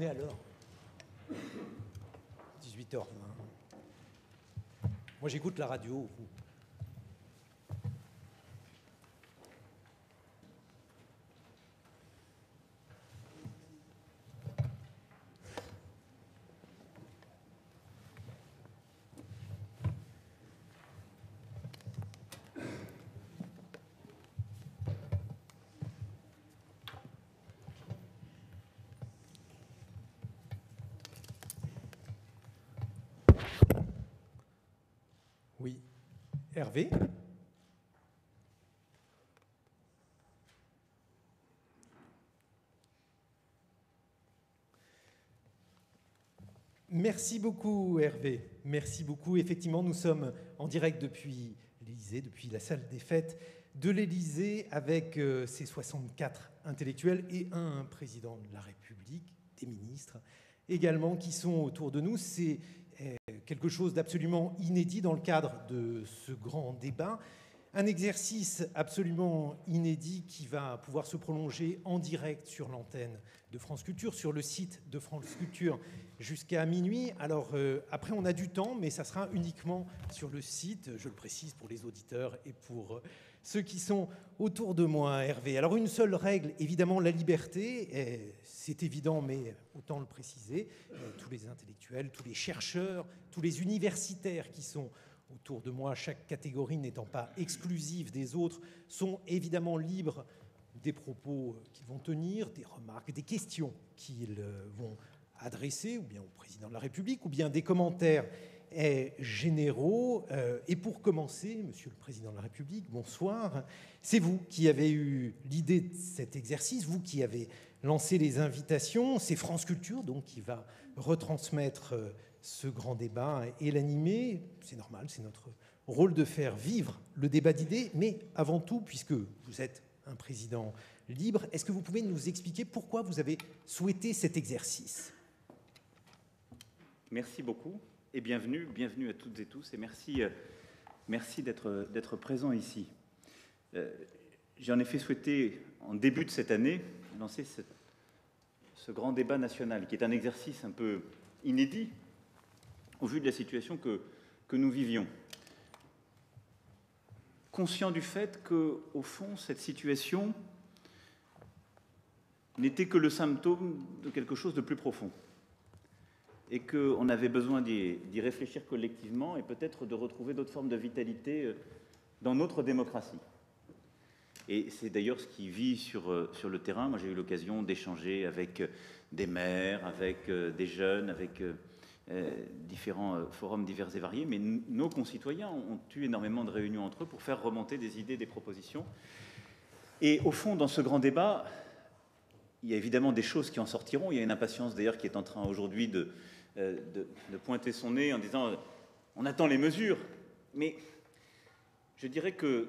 est à l'heure. 18h20. Moi, j'écoute la radio. Oui. Hervé? Merci beaucoup, Hervé. Merci beaucoup. Effectivement, nous sommes en direct depuis l'Élysée, depuis la salle des fêtes de l'Élysée, avec ces 64 intellectuels et un président de la République, des ministres également, qui sont autour de nous. C'est quelque chose d'absolument inédit dans le cadre de ce grand débat. Un exercice absolument inédit qui va pouvoir se prolonger en direct sur l'antenne de France Culture, sur le site de France Culture jusqu'à minuit. Alors après, on a du temps, mais ça sera uniquement sur le site, je le précise pour les auditeurs et pour ceux qui sont autour de moi, Hervé. Alors une seule règle, évidemment, la liberté, c'est évident, mais autant le préciser. Tous les intellectuels, tous les chercheurs, tous les universitaires qui sont autour de moi, chaque catégorie n'étant pas exclusive des autres, sont évidemment libres des propos qu'ils vont tenir, des remarques, des questions qu'ils vont adresser, ou bien au président de la République, ou bien des commentaires généraux. Et pour commencer, Monsieur le Président de la République, bonsoir. C'est vous qui avez eu l'idée de cet exercice, vous qui avez lancé les invitations. C'est France Culture donc qui va retransmettre ce grand débat et l'animer. C'est normal, c'est notre rôle de faire vivre le débat d'idées, mais avant tout, puisque vous êtes un président libre, est-ce que vous pouvez nous expliquer pourquoi vous avez souhaité cet exercice? Merci beaucoup et bienvenue à toutes et tous, et merci d'être présent ici. J'ai en effet souhaité, en début de cette année, lancer ce grand débat national, qui est un exercice un peu inédit au vu de la situation que nous vivions. Conscient du fait qu'au fond, cette situation n'était que le symptôme de quelque chose de plus profond, et qu'on avait besoin d'y réfléchir collectivement et peut-être de retrouver d'autres formes de vitalité dans notre démocratie. Et c'est d'ailleurs ce qui vit sur le terrain. Moi, j'ai eu l'occasion d'échanger avec des maires, avec des jeunes, avec différents forums divers et variés, mais nos concitoyens ont eu énormément de réunions entre eux pour faire remonter des idées, des propositions. Et au fond, dans ce grand débat, il y a évidemment des choses qui en sortiront. Il y a une impatience d'ailleurs qui est en train aujourd'hui de pointer son nez en disant on attend les mesures, mais je dirais que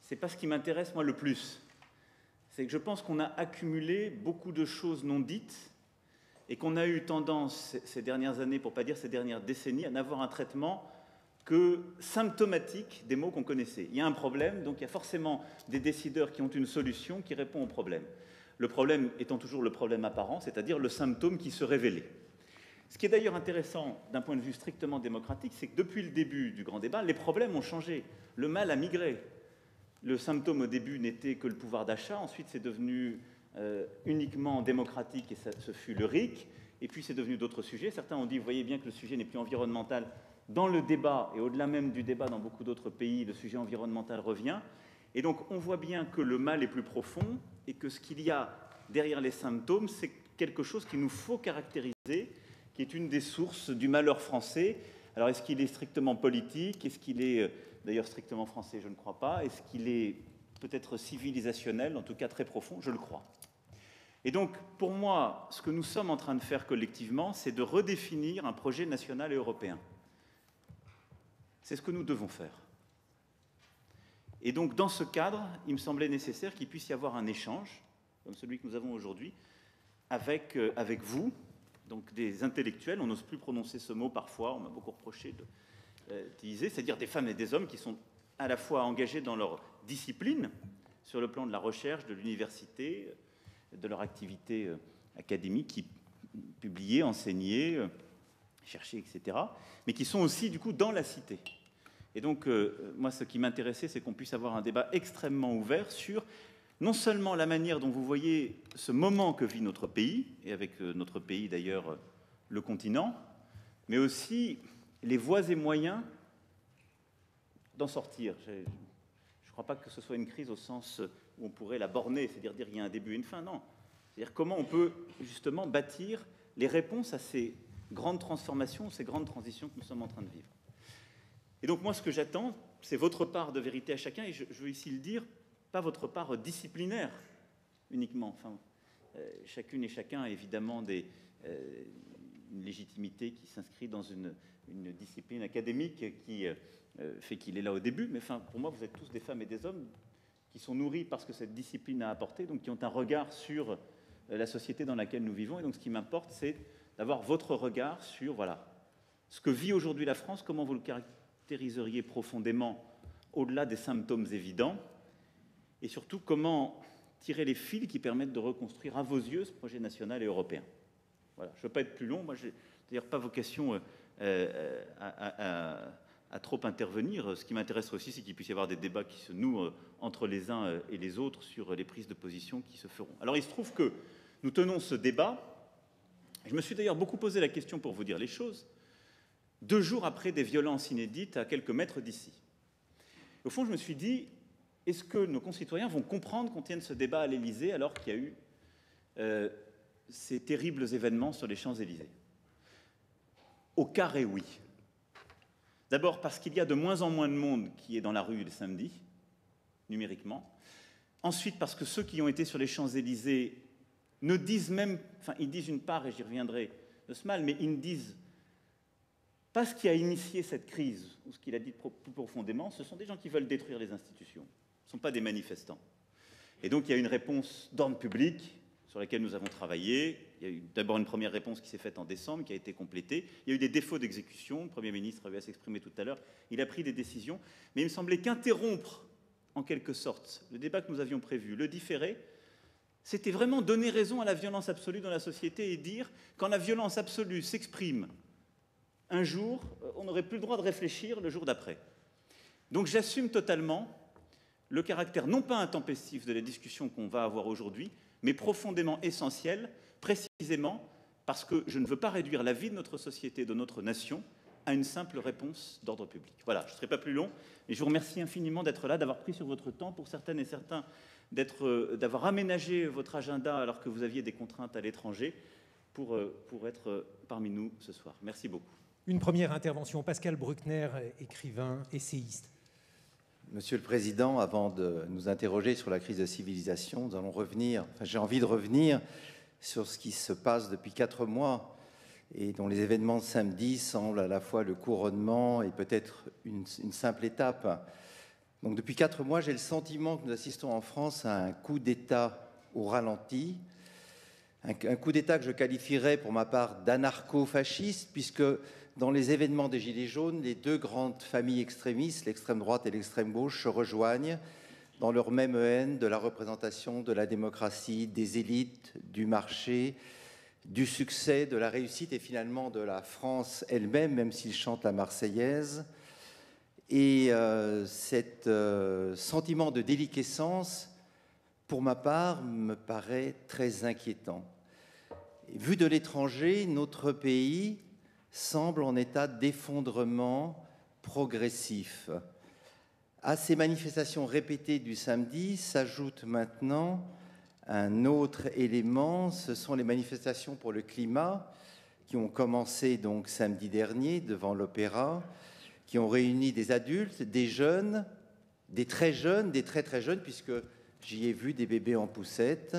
c'est pas ce qui m'intéresse moi le plus. C'est que je pense qu'on a accumulé beaucoup de choses non dites et qu'on a eu tendance ces dernières années, pour pas dire ces dernières décennies, à n'avoir un traitement que symptomatique des maux qu'on connaissait. Il y a un problème, donc il y a forcément des décideurs qui ont une solution qui répond au problème. Le problème étant toujours le problème apparent, c'est-à-dire le symptôme qui se révélait. Ce qui est d'ailleurs intéressant d'un point de vue strictement démocratique, c'est que depuis le début du grand débat, les problèmes ont changé. Le mal a migré. Le symptôme au début n'était que le pouvoir d'achat, ensuite c'est devenu uniquement démocratique et ce fut le RIC, et puis c'est devenu d'autres sujets. Certains ont dit, vous voyez bien que le sujet n'est plus environnemental. Dans le débat, et au-delà même du débat dans beaucoup d'autres pays, le sujet environnemental revient. Et donc on voit bien que le mal est plus profond et que ce qu'il y a derrière les symptômes, c'est quelque chose qu'il nous faut caractériser, qui est une des sources du malheur français. Alors est-ce qu'il est strictement politique? Est-ce qu'il est d'ailleurs strictement français? Je ne crois pas. Est-ce qu'il est peut-être civilisationnel? En tout cas très profond, je le crois. Et donc, pour moi, ce que nous sommes en train de faire collectivement, c'est de redéfinir un projet national et européen. C'est ce que nous devons faire. Et donc, dans ce cadre, il me semblait nécessaire qu'il puisse y avoir un échange, comme celui que nous avons aujourd'hui, avec vous, donc des intellectuels. On n'ose plus prononcer ce mot parfois, on m'a beaucoup reproché d'utiliser, c'est-à-dire des femmes et des hommes qui sont à la fois engagés dans leur discipline, sur le plan de la recherche, de l'université, de leur activité académique, qui publiés, enseignés, cherchés, etc., mais qui sont aussi, du coup, dans la cité. Et donc, moi, ce qui m'intéressait, c'est qu'on puisse avoir un débat extrêmement ouvert sur non seulement la manière dont vous voyez ce moment que vit notre pays, et avec notre pays, d'ailleurs, le continent, mais aussi les voies et moyens d'en sortir. Je ne crois pas que ce soit une crise au sens où on pourrait la borner, c'est-à-dire dire il y a un début et une fin, non. C'est-à-dire comment on peut justement bâtir les réponses à ces grandes transformations, ces grandes transitions que nous sommes en train de vivre. Et donc moi, ce que j'attends, c'est votre part de vérité à chacun, et je veux ici le dire, pas votre part disciplinaire uniquement. Enfin, chacune et chacun a évidemment une légitimité qui s'inscrit dans une discipline académique qui fait qu'il est là au début, mais enfin, pour moi, vous êtes tous des femmes et des hommes qui sont nourris parce que cette discipline a apporté, donc qui ont un regard sur la société dans laquelle nous vivons. Et donc ce qui m'importe, c'est d'avoir votre regard sur voilà, ce que vit aujourd'hui la France, comment vous le caractériseriez profondément au-delà des symptômes évidents, et surtout comment tirer les fils qui permettent de reconstruire à vos yeux ce projet national et européen. Voilà, je ne veux pas être plus long, moi je n'ai d'ailleurs pas vocation à trop intervenir. Ce qui m'intéresse aussi, c'est qu'il puisse y avoir des débats qui se nouent entre les uns et les autres sur les prises de position qui se feront. Alors il se trouve que nous tenons ce débat. Je me suis d'ailleurs beaucoup posé la question, pour vous dire les choses, 2 jours après des violences inédites à quelques mètres d'ici. Au fond, je me suis dit, est-ce que nos concitoyens vont comprendre qu'on tienne ce débat à l'Élysée alors qu'il y a eu ces terribles événements sur les Champs-Élysées? Au carré, oui. D'abord parce qu'il y a de moins en moins de monde qui est dans la rue le samedi, numériquement. Ensuite parce que ceux qui ont été sur les Champs-Élysées ne disent même, enfin ils disent une part, et j'y reviendrai de ce mal, mais ils ne disent pas ce qui a initié cette crise, ou ce qu'il a dit plus profondément, ce sont des gens qui veulent détruire les institutions, ce ne sont pas des manifestants. Et donc il y a une réponse d'ordre public sur laquelle nous avons travaillé. Il y a eu d'abord une première réponse qui s'est faite en décembre, qui a été complétée. Il y a eu des défauts d'exécution, le Premier ministre avait à s'exprimer tout à l'heure, il a pris des décisions, mais il me semblait qu'interrompre, en quelque sorte, le débat que nous avions prévu, le différer, c'était vraiment donner raison à la violence absolue dans la société et dire, quand la violence absolue s'exprime un jour, on n'aurait plus le droit de réfléchir le jour d'après. Donc j'assume totalement le caractère non pas intempestif de la discussion qu'on va avoir aujourd'hui, mais profondément essentiel, précisément parce que je ne veux pas réduire la vie de notre société, de notre nation, à une simple réponse d'ordre public. Voilà, je ne serai pas plus long, et je vous remercie infiniment d'être là, d'avoir pris sur votre temps, pour certaines et certains, d'avoir aménagé votre agenda alors que vous aviez des contraintes à l'étranger, pour être parmi nous ce soir. Merci beaucoup. Une première intervention, Pascal Bruckner, écrivain, essayiste. Monsieur le Président, avant de nous interroger sur la crise de civilisation, nous allons revenir, j'ai envie de revenir sur ce qui se passe depuis 4 mois et dont les événements de samedi semblent à la fois le couronnement et peut-être une simple étape. Donc depuis 4 mois, j'ai le sentiment que nous assistons en France à un coup d'État au ralenti, un coup d'État que je qualifierais pour ma part d'anarcho-fasciste, puisque dans les événements des Gilets jaunes, les 2 grandes familles extrémistes, l'extrême droite et l'extrême gauche, se rejoignent dans leur même haine de la représentation de la démocratie, des élites, du marché, du succès, de la réussite et finalement de la France elle-même, même s'ils chantent la Marseillaise. Et cet sentiment de déliquescence, pour ma part, me paraît très inquiétant. Vu de l'étranger, notre pays semble en état d'effondrement progressif. À ces manifestations répétées du samedi s'ajoute maintenant un autre élément, ce sont les manifestations pour le climat qui ont commencé donc samedi dernier devant l'Opéra, qui ont réuni des adultes, des jeunes, des très jeunes, des très très jeunes, puisque j'y ai vu des bébés en poussette,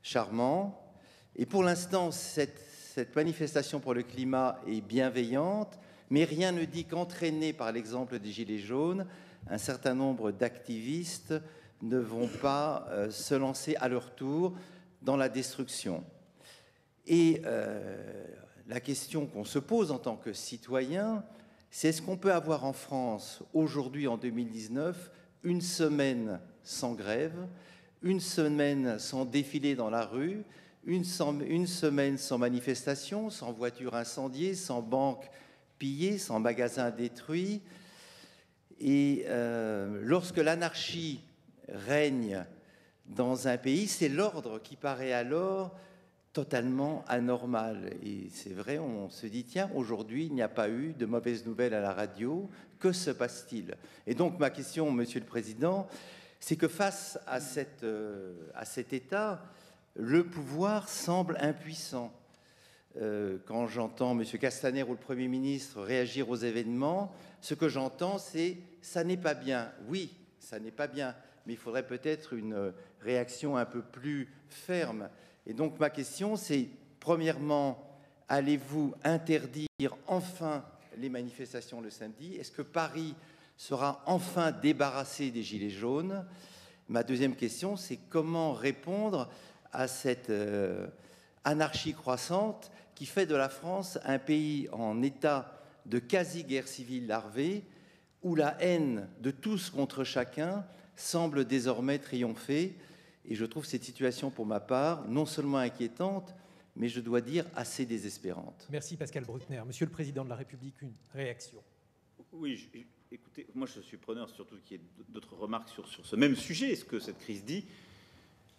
charmants. Et pour l'instant, cette manifestation pour le climat est bienveillante, mais rien ne dit qu'entraînés par l'exemple des Gilets jaunes, un certain nombre d'activistes ne vont pas se lancer à leur tour dans la destruction. Et la question qu'on se pose en tant que citoyen, c'est est-ce qu'on peut avoir en France, aujourd'hui en 2019, une semaine sans grève, une semaine sans défilé dans la rue, une semaine sans manifestation, sans voiture incendiée, sans banque pillée, sans magasin détruit. Et lorsque l'anarchie règne dans un pays, c'est l'ordre qui paraît alors totalement anormal. Et c'est vrai, on se dit, tiens, aujourd'hui, il n'y a pas eu de mauvaises nouvelles à la radio. Que se passe-t-il? Et donc, ma question, Monsieur le Président, c'est que face à cet état, le pouvoir semble impuissant. Quand j'entends M. Castaner ou le Premier ministre réagir aux événements, ce que j'entends, c'est « ça n'est pas bien ». Oui, ça n'est pas bien, mais il faudrait peut-être une réaction un peu plus ferme. Et donc ma question, c'est, premièrement, allez-vous interdire enfin les manifestations le samedi? Est-ce que Paris sera enfin débarrassé des Gilets jaunes? Ma deuxième question, c'est comment répondre à cette anarchie croissante qui fait de la France un pays en état de quasi-guerre civile larvée, où la haine de tous contre chacun semble désormais triompher. Et je trouve cette situation, pour ma part, non seulement inquiétante, mais je dois dire assez désespérante. Merci Pascal Bruckner. Monsieur le Président de la République, une réaction. Oui, écoutez, moi je suis preneur surtout qu'il y ait d'autres remarques sur ce même sujet, ce que cette crise dit.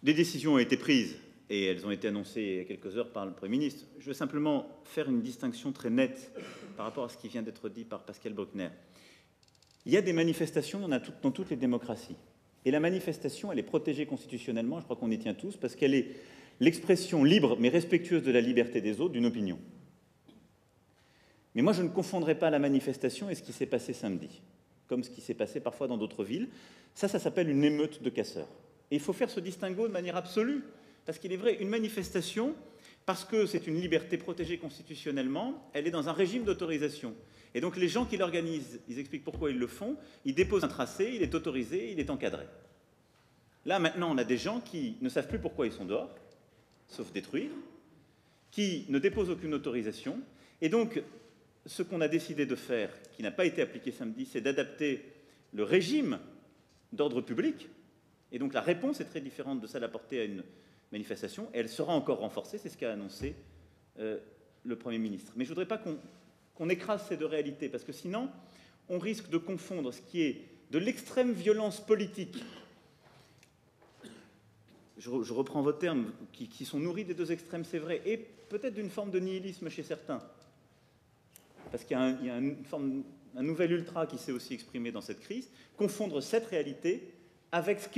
Des décisions ont été prises et elles ont été annoncées il y a quelques heures par le Premier ministre. Je veux simplement faire une distinction très nette par rapport à ce qui vient d'être dit par Pascal Bruckner. Il y a des manifestations dans toutes les démocraties. Et la manifestation, elle est protégée constitutionnellement, je crois qu'on y tient tous, parce qu'elle est l'expression libre mais respectueuse de la liberté des autres d'une opinion. Mais moi, je ne confondrais pas la manifestation et ce qui s'est passé samedi, comme ce qui s'est passé parfois dans d'autres villes. Ça s'appelle une émeute de casseurs. Et il faut faire ce distinguo de manière absolue, parce qu'il est vrai, une manifestation, parce que c'est une liberté protégée constitutionnellement, elle est dans un régime d'autorisation. Et donc les gens qui l'organisent, ils expliquent pourquoi ils le font, ils déposent un tracé, il est autorisé, il est encadré. Là, maintenant, on a des gens qui ne savent plus pourquoi ils sont dehors, sauf détruire, qui ne déposent aucune autorisation. Et donc, ce qu'on a décidé de faire, qui n'a pas été appliqué samedi, c'est d'adapter le régime d'ordre public. Et donc la réponse est très différente de celle apportée à une manifestation, et elle sera encore renforcée, c'est ce qu'a annoncé le Premier ministre. Mais je ne voudrais pas qu'on écrase ces deux réalités, parce que sinon, on risque de confondre ce qui est de l'extrême violence politique, je reprends vos termes, qui sont nourris des deux extrêmes, c'est vrai, et peut-être d'une forme de nihilisme chez certains, parce qu'il y a un nouvel ultra qui s'est aussi exprimé dans cette crise, confondre cette réalité avec ce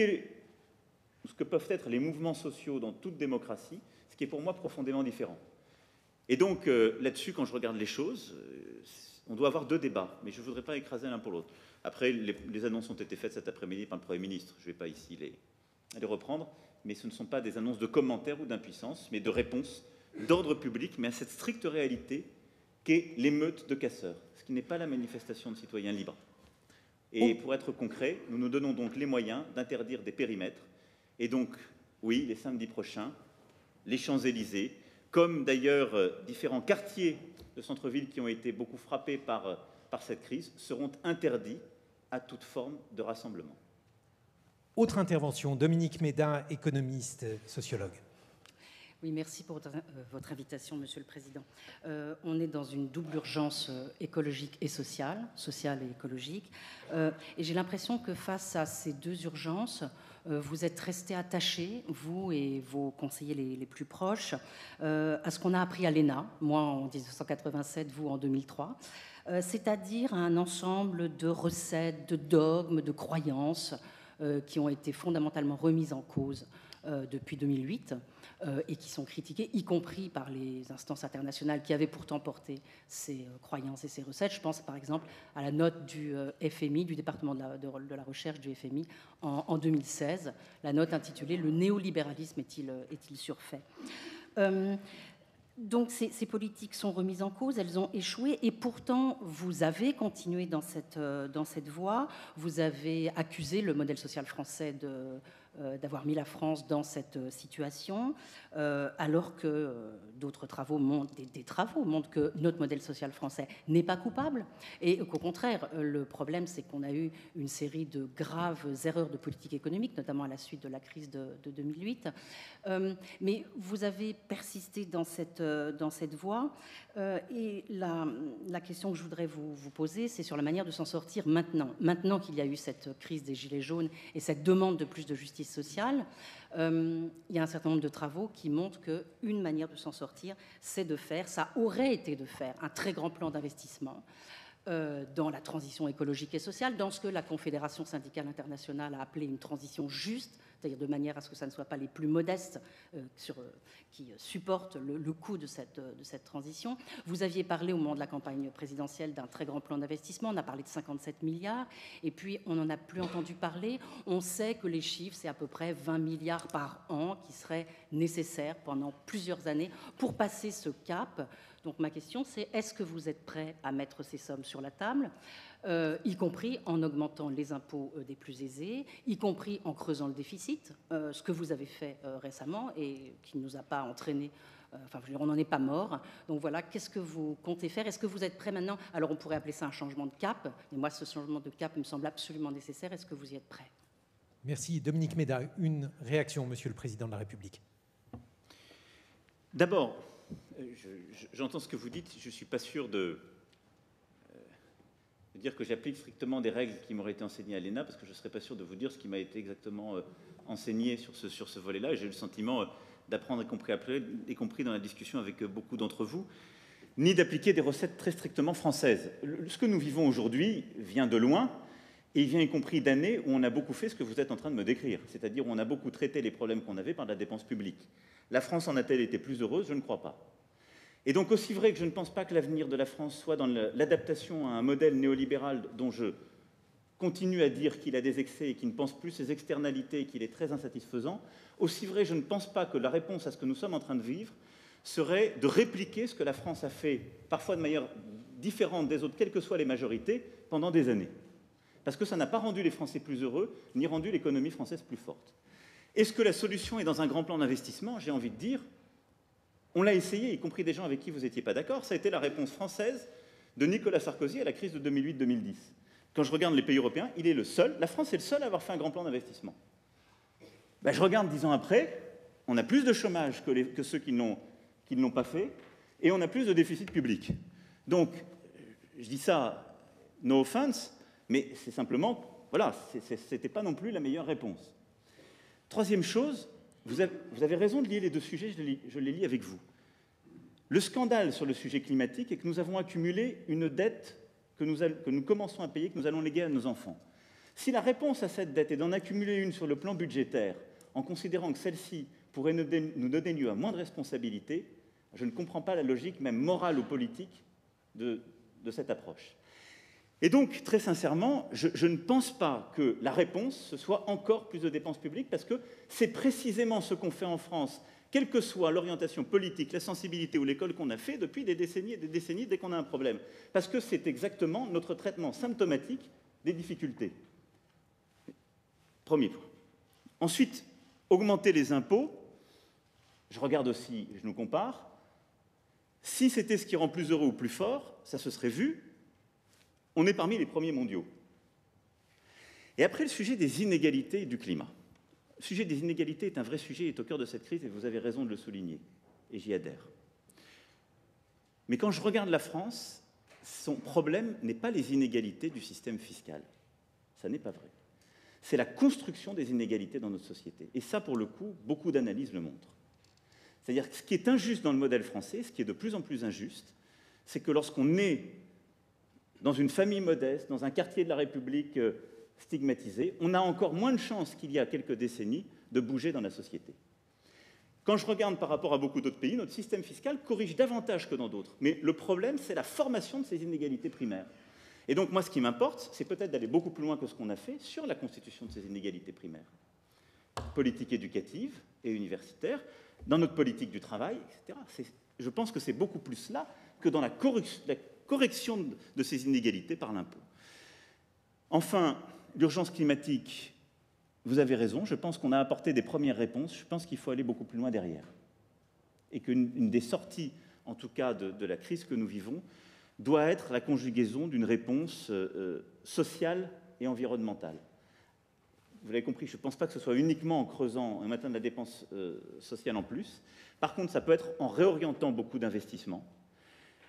que peuvent être les mouvements sociaux dans toute démocratie, ce qui est pour moi profondément différent. Et donc, là-dessus, quand je regarde les choses, on doit avoir deux débats, mais je ne voudrais pas écraser l'un pour l'autre. Après, les annonces ont été faites cet après-midi par le Premier ministre, je ne vais pas ici les reprendre, mais ce ne sont pas des annonces de commentaires ou d'impuissance, mais de réponses d'ordre public, mais à cette stricte réalité qu'est l'émeute de casseurs, ce qui n'est pas la manifestation de citoyens libres. Et pour être concret, nous nous donnons donc les moyens d'interdire des périmètres. Et donc, oui, les samedis prochains, les Champs-Élysées, comme d'ailleurs différents quartiers de centre-ville qui ont été beaucoup frappés par cette crise, seront interdits à toute forme de rassemblement. Autre intervention, Dominique Méda, économiste, sociologue. Oui, merci pour votre invitation, Monsieur le Président. On est dans une double urgence écologique et sociale et écologique. Et j'ai l'impression que face à ces deux urgences, vous êtes restés attachés, vous et vos conseillers les plus proches, à ce qu'on a appris à l'ENA, moi en 1987, vous en 2003, c'est-à-dire un ensemble de recettes, de dogmes, de croyances qui ont été fondamentalement remises en cause depuis 2008 et qui sont critiquées, y compris par les instances internationales qui avaient pourtant porté ces croyances et ces recettes. Je pense par exemple à la note du FMI, du département de la recherche du FMI en 2016, la note intitulée « Le néolibéralisme est-il surfait ?» Donc ces politiques sont remises en cause, elles ont échoué, et pourtant vous avez continué dans cette voie. Vous avez accusé le modèle social français d'avoir mis la France dans cette situation, alors que d'autres travaux montrent, des travaux montrent que notre modèle social français n'est pas coupable, et qu'au contraire, le problème, c'est qu'on a eu une série de graves erreurs de politique économique, notamment à la suite de la crise de 2008. Mais vous avez persisté dans cette voie, et la question que je voudrais vous poser, c'est sur la manière de s'en sortir maintenant qu'il y a eu cette crise des Gilets jaunes et cette demande de plus de justice sociale. Il y a un certain nombre de travaux qui montrent qu'une manière de s'en sortir, c'est de faire, ça aurait été de faire, un très grand plan d'investissement dans la transition écologique et sociale, dans ce que la Confédération syndicale internationale a appelé une transition juste, c'est-à-dire de manière à ce que ça ne soit pas les plus modestes qui supportent le coût de cette transition. Vous aviez parlé au moment de la campagne présidentielle d'un très grand plan d'investissement, on a parlé de 57 milliards, et puis on n'en a plus entendu parler. On sait que les chiffres, c'est à peu près 20 milliards par an qui seraient nécessaires pendant plusieurs années pour passer ce cap. Donc ma question, c'est est-ce que vous êtes prêt à mettre ces sommes sur la table, y compris en augmentant les impôts des plus aisés, y compris en creusant le déficit, ce que vous avez fait récemment et qui ne nous a pas entraîné, enfin on n'en est pas mort. Donc voilà, qu'est-ce que vous comptez faire? Est-ce que vous êtes prêt maintenant? Alors on pourrait appeler ça un changement de cap, mais moi ce changement de cap me semble absolument nécessaire. Est-ce que vous y êtes prêt? Merci. Dominique Méda, une réaction, Monsieur le Président de la République. D'abord, j'entends ce que vous dites, je ne suis pas sûr de dire que j'applique strictement des règles qui m'auraient été enseignées à l'ENA, parce que je ne serais pas sûr de vous dire ce qui m'a été exactement enseigné sur ce volet-là, et j'ai eu le sentiment d'apprendre, y compris dans la discussion avec beaucoup d'entre vous, ni d'appliquer des recettes très strictement françaises. Ce que nous vivons aujourd'hui vient de loin, et il vient y compris d'années où on a beaucoup fait ce que vous êtes en train de me décrire, c'est-à-dire où on a beaucoup traité les problèmes qu'on avait par la dépense publique. La France en a-t-elle été plus heureuse? Je ne crois pas. Et donc aussi vrai que je ne pense pas que l'avenir de la France soit dans l'adaptation à un modèle néolibéral dont je continue à dire qu'il a des excès et qu'il ne pense plus ses externalités et qu'il est très insatisfaisant, aussi vrai je ne pense pas que la réponse à ce que nous sommes en train de vivre serait de répliquer ce que la France a fait, parfois de manière différente des autres, quelles que soient les majorités, pendant des années. Parce que ça n'a pas rendu les Français plus heureux, ni rendu l'économie française plus forte. Est-ce que la solution est dans un grand plan d'investissement? J'ai envie de dire, on l'a essayé, y compris des gens avec qui vous n'étiez pas d'accord. Ça a été la réponse française de Nicolas Sarkozy à la crise de 2008-2010. Quand je regarde les pays européens, il est le seul, la France est le seul à avoir fait un grand plan d'investissement. Ben, je regarde 10 ans après, on a plus de chômage que ceux qui ne l'ont pas fait, et on a plus de déficit public. Donc, je dis ça, no offense, mais c'est simplement, voilà, ce n'était pas non plus la meilleure réponse. Troisième chose, vous avez raison de lier les deux sujets, je les lis avec vous. Le scandale sur le sujet climatique est que nous avons accumulé une dette que nous commençons à payer, que nous allons léguer à nos enfants. Si la réponse à cette dette est d'en accumuler une sur le plan budgétaire, en considérant que celle-ci pourrait nous donner lieu à moins de responsabilités, je ne comprends pas la logique, même morale ou politique, de cette approche. Et donc, très sincèrement, je ne pense pas que la réponse, ce soit encore plus de dépenses publiques, parce que c'est précisément ce qu'on fait en France, quelle que soit l'orientation politique, la sensibilité ou l'école qu'on a fait depuis des décennies et des décennies dès qu'on a un problème. Parce que c'est exactement notre traitement symptomatique des difficultés. Premier point. Ensuite, augmenter les impôts. Je regarde aussi, je nous compare. Si c'était ce qui rend plus heureux ou plus fort, ça se serait vu. On est parmi les premiers mondiaux. Et après, le sujet des inégalités et du climat. Le sujet des inégalités est un vrai sujet, est au cœur de cette crise, et vous avez raison de le souligner, et j'y adhère. Mais quand je regarde la France, son problème n'est pas les inégalités du système fiscal. Ça n'est pas vrai. C'est la construction des inégalités dans notre société. Et ça, pour le coup, beaucoup d'analyses le montrent. C'est-à-dire que ce qui est injuste dans le modèle français, ce qui est de plus en plus injuste, c'est que lorsqu'on est dans une famille modeste, dans un quartier de la République stigmatisé, on a encore moins de chances qu'il y a quelques décennies de bouger dans la société. Quand je regarde par rapport à beaucoup d'autres pays, notre système fiscal corrige davantage que dans d'autres. Mais le problème, c'est la formation de ces inégalités primaires. Et donc moi, ce qui m'importe, c'est peut-être d'aller beaucoup plus loin que ce qu'on a fait sur la constitution de ces inégalités primaires. Politique éducative et universitaire, dans notre politique du travail, etc. Je pense que c'est beaucoup plus là que dans la correction de ces inégalités par l'impôt. Enfin, l'urgence climatique, vous avez raison, je pense qu'on a apporté des premières réponses, je pense qu'il faut aller beaucoup plus loin derrière. Et qu'une des sorties, en tout cas de la crise que nous vivons, doit être la conjugaison d'une réponse sociale et environnementale. Vous l'avez compris, je ne pense pas que ce soit uniquement en creusant un matin de la dépense sociale en plus. Par contre, ça peut être en réorientant beaucoup d'investissements.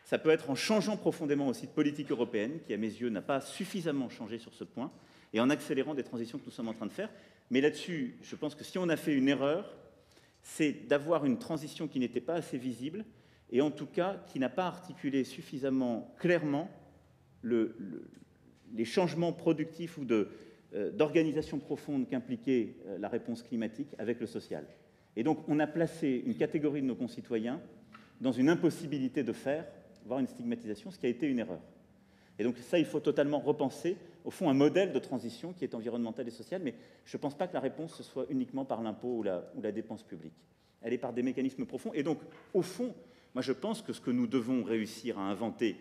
Ça peut être en changeant profondément aussi de politique européenne, qui à mes yeux n'a pas suffisamment changé sur ce point, et en accélérant des transitions que nous sommes en train de faire. Mais là-dessus, je pense que si on a fait une erreur, c'est d'avoir une transition qui n'était pas assez visible, et en tout cas qui n'a pas articulé suffisamment clairement les changements productifs ou d'organisation profonde qu'impliquait la réponse climatique avec le social. Et donc on a placé une catégorie de nos concitoyens dans une impossibilité de faire, voire une stigmatisation, ce qui a été une erreur. Et donc ça, il faut totalement repenser, au fond, un modèle de transition qui est environnemental et social, mais je ne pense pas que la réponse ce soit uniquement par l'impôt ou la dépense publique. Elle est par des mécanismes profonds. Et donc, au fond, moi je pense que ce que nous devons réussir à inventer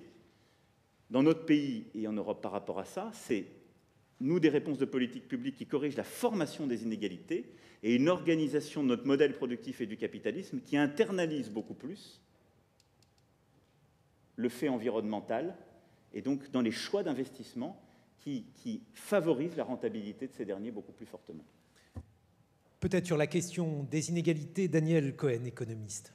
dans notre pays et en Europe par rapport à ça, c'est, nous, des réponses de politique publique qui corrigent la formation des inégalités et une organisation de notre modèle productif et du capitalisme qui internalise beaucoup plus le fait environnemental et donc dans les choix d'investissement qui favorisent la rentabilité de ces derniers beaucoup plus fortement. Peut-être sur la question des inégalités, Daniel Cohen, économiste.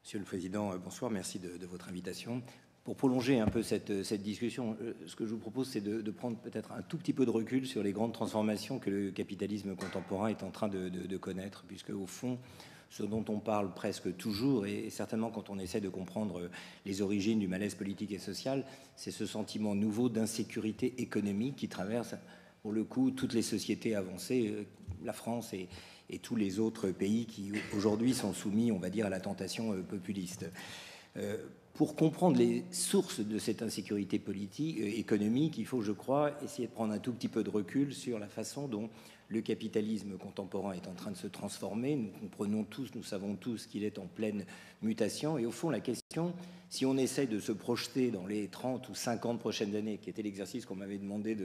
Monsieur le Président, bonsoir, merci de votre invitation. Pour prolonger un peu cette discussion, ce que je vous propose, c'est de prendre peut-être un tout petit peu de recul sur les grandes transformations que le capitalisme contemporain est en train de connaître, puisque au fond, ce dont on parle presque toujours, et certainement quand on essaie de comprendre les origines du malaise politique et social, c'est ce sentiment nouveau d'insécurité économique qui traverse, pour le coup, toutes les sociétés avancées, la France et tous les autres pays qui aujourd'hui sont soumis, on va dire, à la tentation populiste. Pour comprendre les sources de cette insécurité politique, économique, il faut, je crois, essayer de prendre un tout petit peu de recul sur la façon dont le capitalisme contemporain est en train de se transformer. Nous comprenons tous, nous savons tous qu'il est en pleine mutation. Et au fond, la question, si on essaie de se projeter dans les 30 ou 50 prochaines années, qui était l'exercice qu'on m'avait demandé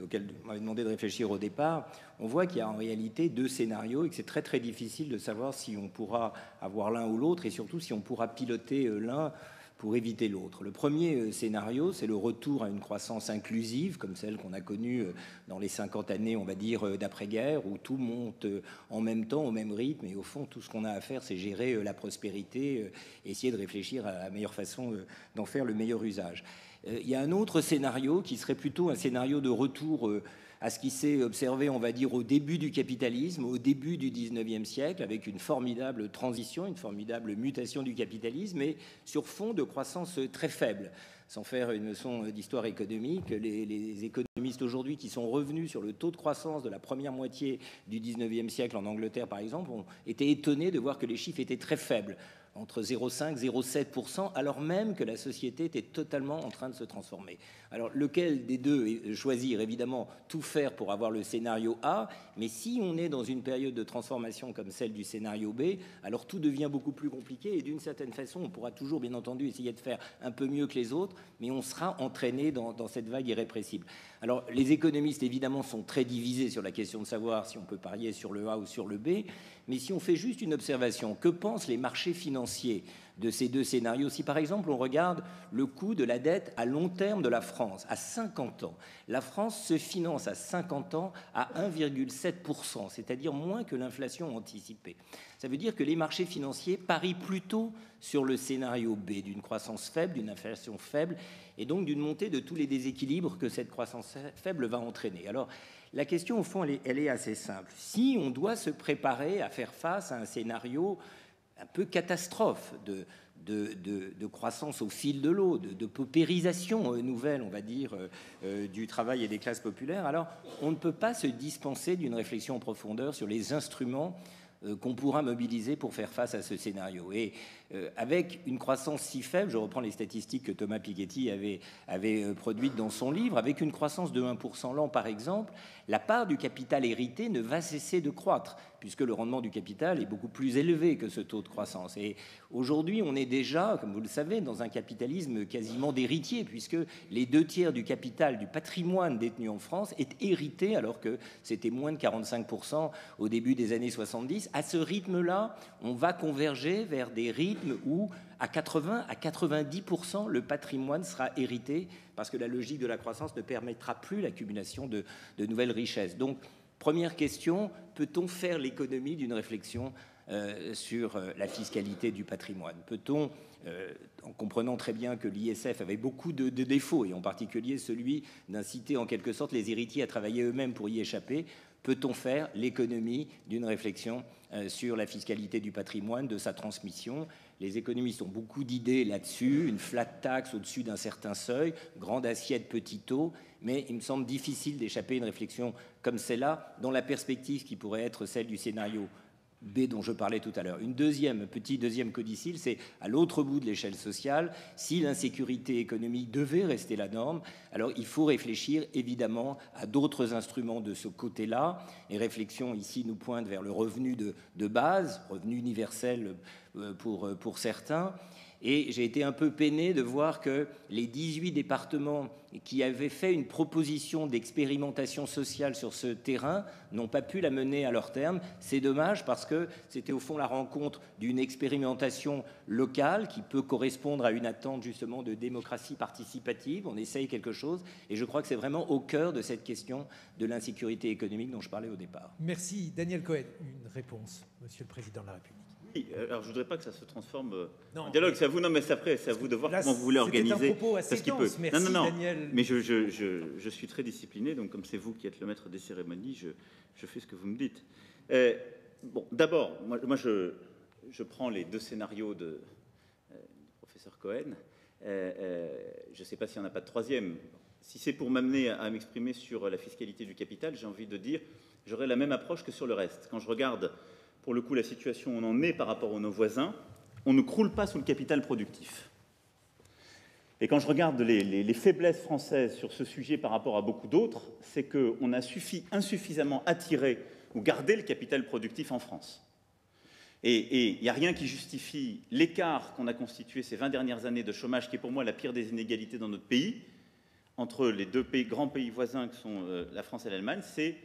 auquel on m'avait demandé de réfléchir au départ, on voit qu'il y a en réalité deux scénarios et que c'est très très difficile de savoir si on pourra avoir l'un ou l'autre et surtout si on pourra piloter l'un pour éviter l'autre. Le premier scénario, c'est le retour à une croissance inclusive, comme celle qu'on a connue dans les 50 années, on va dire, d'après-guerre, où tout monte en même temps, au même rythme, et au fond, tout ce qu'on a à faire, c'est gérer la prospérité, essayer de réfléchir à la meilleure façon d'en faire le meilleur usage. Il y a un autre scénario qui serait plutôt un scénario de retour à ce qui s'est observé, on va dire, au début du capitalisme, au début du 19e siècle, avec une formidable transition, une formidable mutation du capitalisme, et sur fond de croissance très faible. Sans faire une leçon d'histoire économique, les économistes aujourd'hui qui sont revenus sur le taux de croissance de la première moitié du 19e siècle en Angleterre, par exemple, ont été étonnés de voir que les chiffres étaient très faibles, entre 0,5 et 0,7%, alors même que la société était totalement en train de se transformer. Alors, lequel des deux choisir? Évidemment, tout faire pour avoir le scénario A, mais si on est dans une période de transformation comme celle du scénario B, alors tout devient beaucoup plus compliqué et d'une certaine façon, on pourra toujours, bien entendu, essayer de faire un peu mieux que les autres, mais on sera entraîné dans cette vague irrépressible. Alors, les économistes, évidemment, sont très divisés sur la question de savoir si on peut parier sur le A ou sur le B, mais si on fait juste une observation, que pensent les marchés financiers de ces deux scénarios? Si, par exemple, on regarde le coût de la dette à long terme de la France, à 50 ans, la France se finance à 50 ans à 1,7%, c'est-à-dire moins que l'inflation anticipée. Ça veut dire que les marchés financiers parient plutôt sur le scénario B, d'une croissance faible, d'une inflation faible, et donc d'une montée de tous les déséquilibres que cette croissance faible va entraîner. Alors, la question, au fond, elle est assez simple. Si on doit se préparer à faire face à un scénario un peu catastrophe de croissance au fil de l'eau, de paupérisation nouvelle, on va dire, du travail et des classes populaires, alors on ne peut pas se dispenser d'une réflexion en profondeur sur les instruments qu'on pourra mobiliser pour faire face à ce scénario. Et avec une croissance si faible, je reprends les statistiques que Thomas Piketty avait produites dans son livre, avec une croissance de 1% l'an par exemple, la part du capital hérité ne va cesser de croître. puisque le rendement du capital est beaucoup plus élevé que ce taux de croissance. Et aujourd'hui, on est déjà, comme vous le savez, dans un capitalisme quasiment d'héritier, puisque les 2/3 du capital, du patrimoine détenu en France est hérité, alors que c'était moins de 45% au début des années 70. À ce rythme-là, on va converger vers des rythmes où à 80 à 90% le patrimoine sera hérité, parce que la logique de la croissance ne permettra plus l'accumulation de nouvelles richesses. Donc, première question, peut-on faire l'économie d'une réflexion sur la fiscalité du patrimoine? Peut-on, en comprenant très bien que l'ISF avait beaucoup de défauts, et en particulier celui d'inciter en quelque sorte les héritiers à travailler eux-mêmes pour y échapper, peut-on faire l'économie d'une réflexion sur la fiscalité du patrimoine, de sa transmission? Les économistes ont beaucoup d'idées là-dessus, une flat tax au-dessus d'un certain seuil, grande assiette, petit taux, mais il me semble difficile d'échapper à une réflexion comme celle-là, dans la perspective qui pourrait être celle du scénario B dont je parlais tout à l'heure. Une deuxième codicile, c'est à l'autre bout de l'échelle sociale, si l'insécurité économique devait rester la norme, alors il faut réfléchir évidemment à d'autres instruments de ce côté-là. Les réflexions ici nous pointent vers le revenu de base, revenu universel pour certains. Et j'ai été un peu peiné de voir que les 18 départements qui avaient fait une proposition d'expérimentation sociale sur ce terrain n'ont pas pu la mener à leur terme. C'est dommage parce que c'était au fond la rencontre d'une expérimentation locale qui peut correspondre à une attente justement de démocratie participative. On essaye quelque chose et je crois que c'est vraiment au cœur de cette question de l'insécurité économique dont je parlais au départ. Merci. Daniel Cohen, une réponse, Monsieur le Président de la République. Oui, alors je ne voudrais pas que ça se transforme en dialogue. C'est à vous, non, mais après, c'est à vous de voir comment vous voulez organiser. C'est un propos assez dense. Merci, non, Daniel. Mais je suis très discipliné, donc comme c'est vous qui êtes le maître des cérémonies, je fais ce que vous me dites. Bon, d'abord, moi je prends les deux scénarios du professeur Cohen. Je ne sais pas s'il n'y en a pas de troisième. Si c'est pour m'amener à m'exprimer sur la fiscalité du capital, j'ai envie de dire, j'aurais la même approche que sur le reste. Quand je regarde pour le coup, la situation où on en est par rapport à nos voisins, on ne croule pas sous le capital productif. Et quand je regarde les faiblesses françaises sur ce sujet par rapport à beaucoup d'autres, c'est qu'on a insuffisamment attiré ou gardé le capital productif en France. Et il n'y a rien qui justifie l'écart qu'on a constitué ces 20 dernières années de chômage, qui est pour moi la pire des inégalités dans notre pays, entre les deux grands pays voisins que sont la France et l'Allemagne, c'est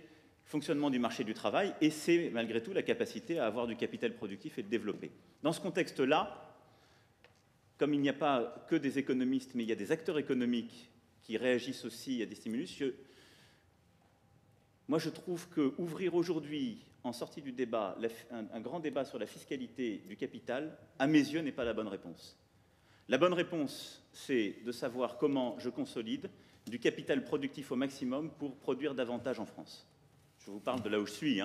fonctionnement du marché du travail, et c'est malgré tout la capacité à avoir du capital productif et de développer. Dans ce contexte-là, comme il n'y a pas que des économistes, mais il y a des acteurs économiques qui réagissent aussi à des stimulus, moi je trouve qu'ouvrir aujourd'hui, en sortie du débat, un grand débat sur la fiscalité du capital, à mes yeux, n'est pas la bonne réponse. La bonne réponse, c'est de savoir comment je consolide du capital productif au maximum pour produire davantage en France. Je vous parle de là où je suis,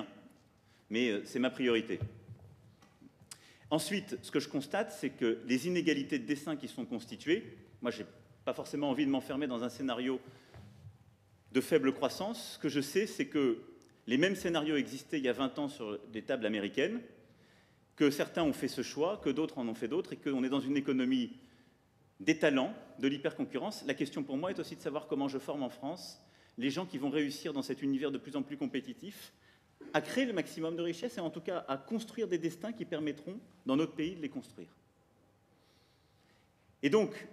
mais c'est ma priorité. Ensuite, ce que je constate, c'est que les inégalités de dessin qui sont constituées, moi, je n'ai pas forcément envie de m'enfermer dans un scénario de faible croissance. Ce que je sais, c'est que les mêmes scénarios existaient il y a 20 ans sur des tables américaines, que certains ont fait ce choix, que d'autres en ont fait d'autres, et qu'on est dans une économie des talents, de l'hyperconcurrence. La question pour moi est aussi de savoir comment je forme en France les gens qui vont réussir dans cet univers de plus en plus compétitif à créer le maximum de richesses et en tout cas à construire des destins qui permettront, dans notre pays, de les construire. Et donc,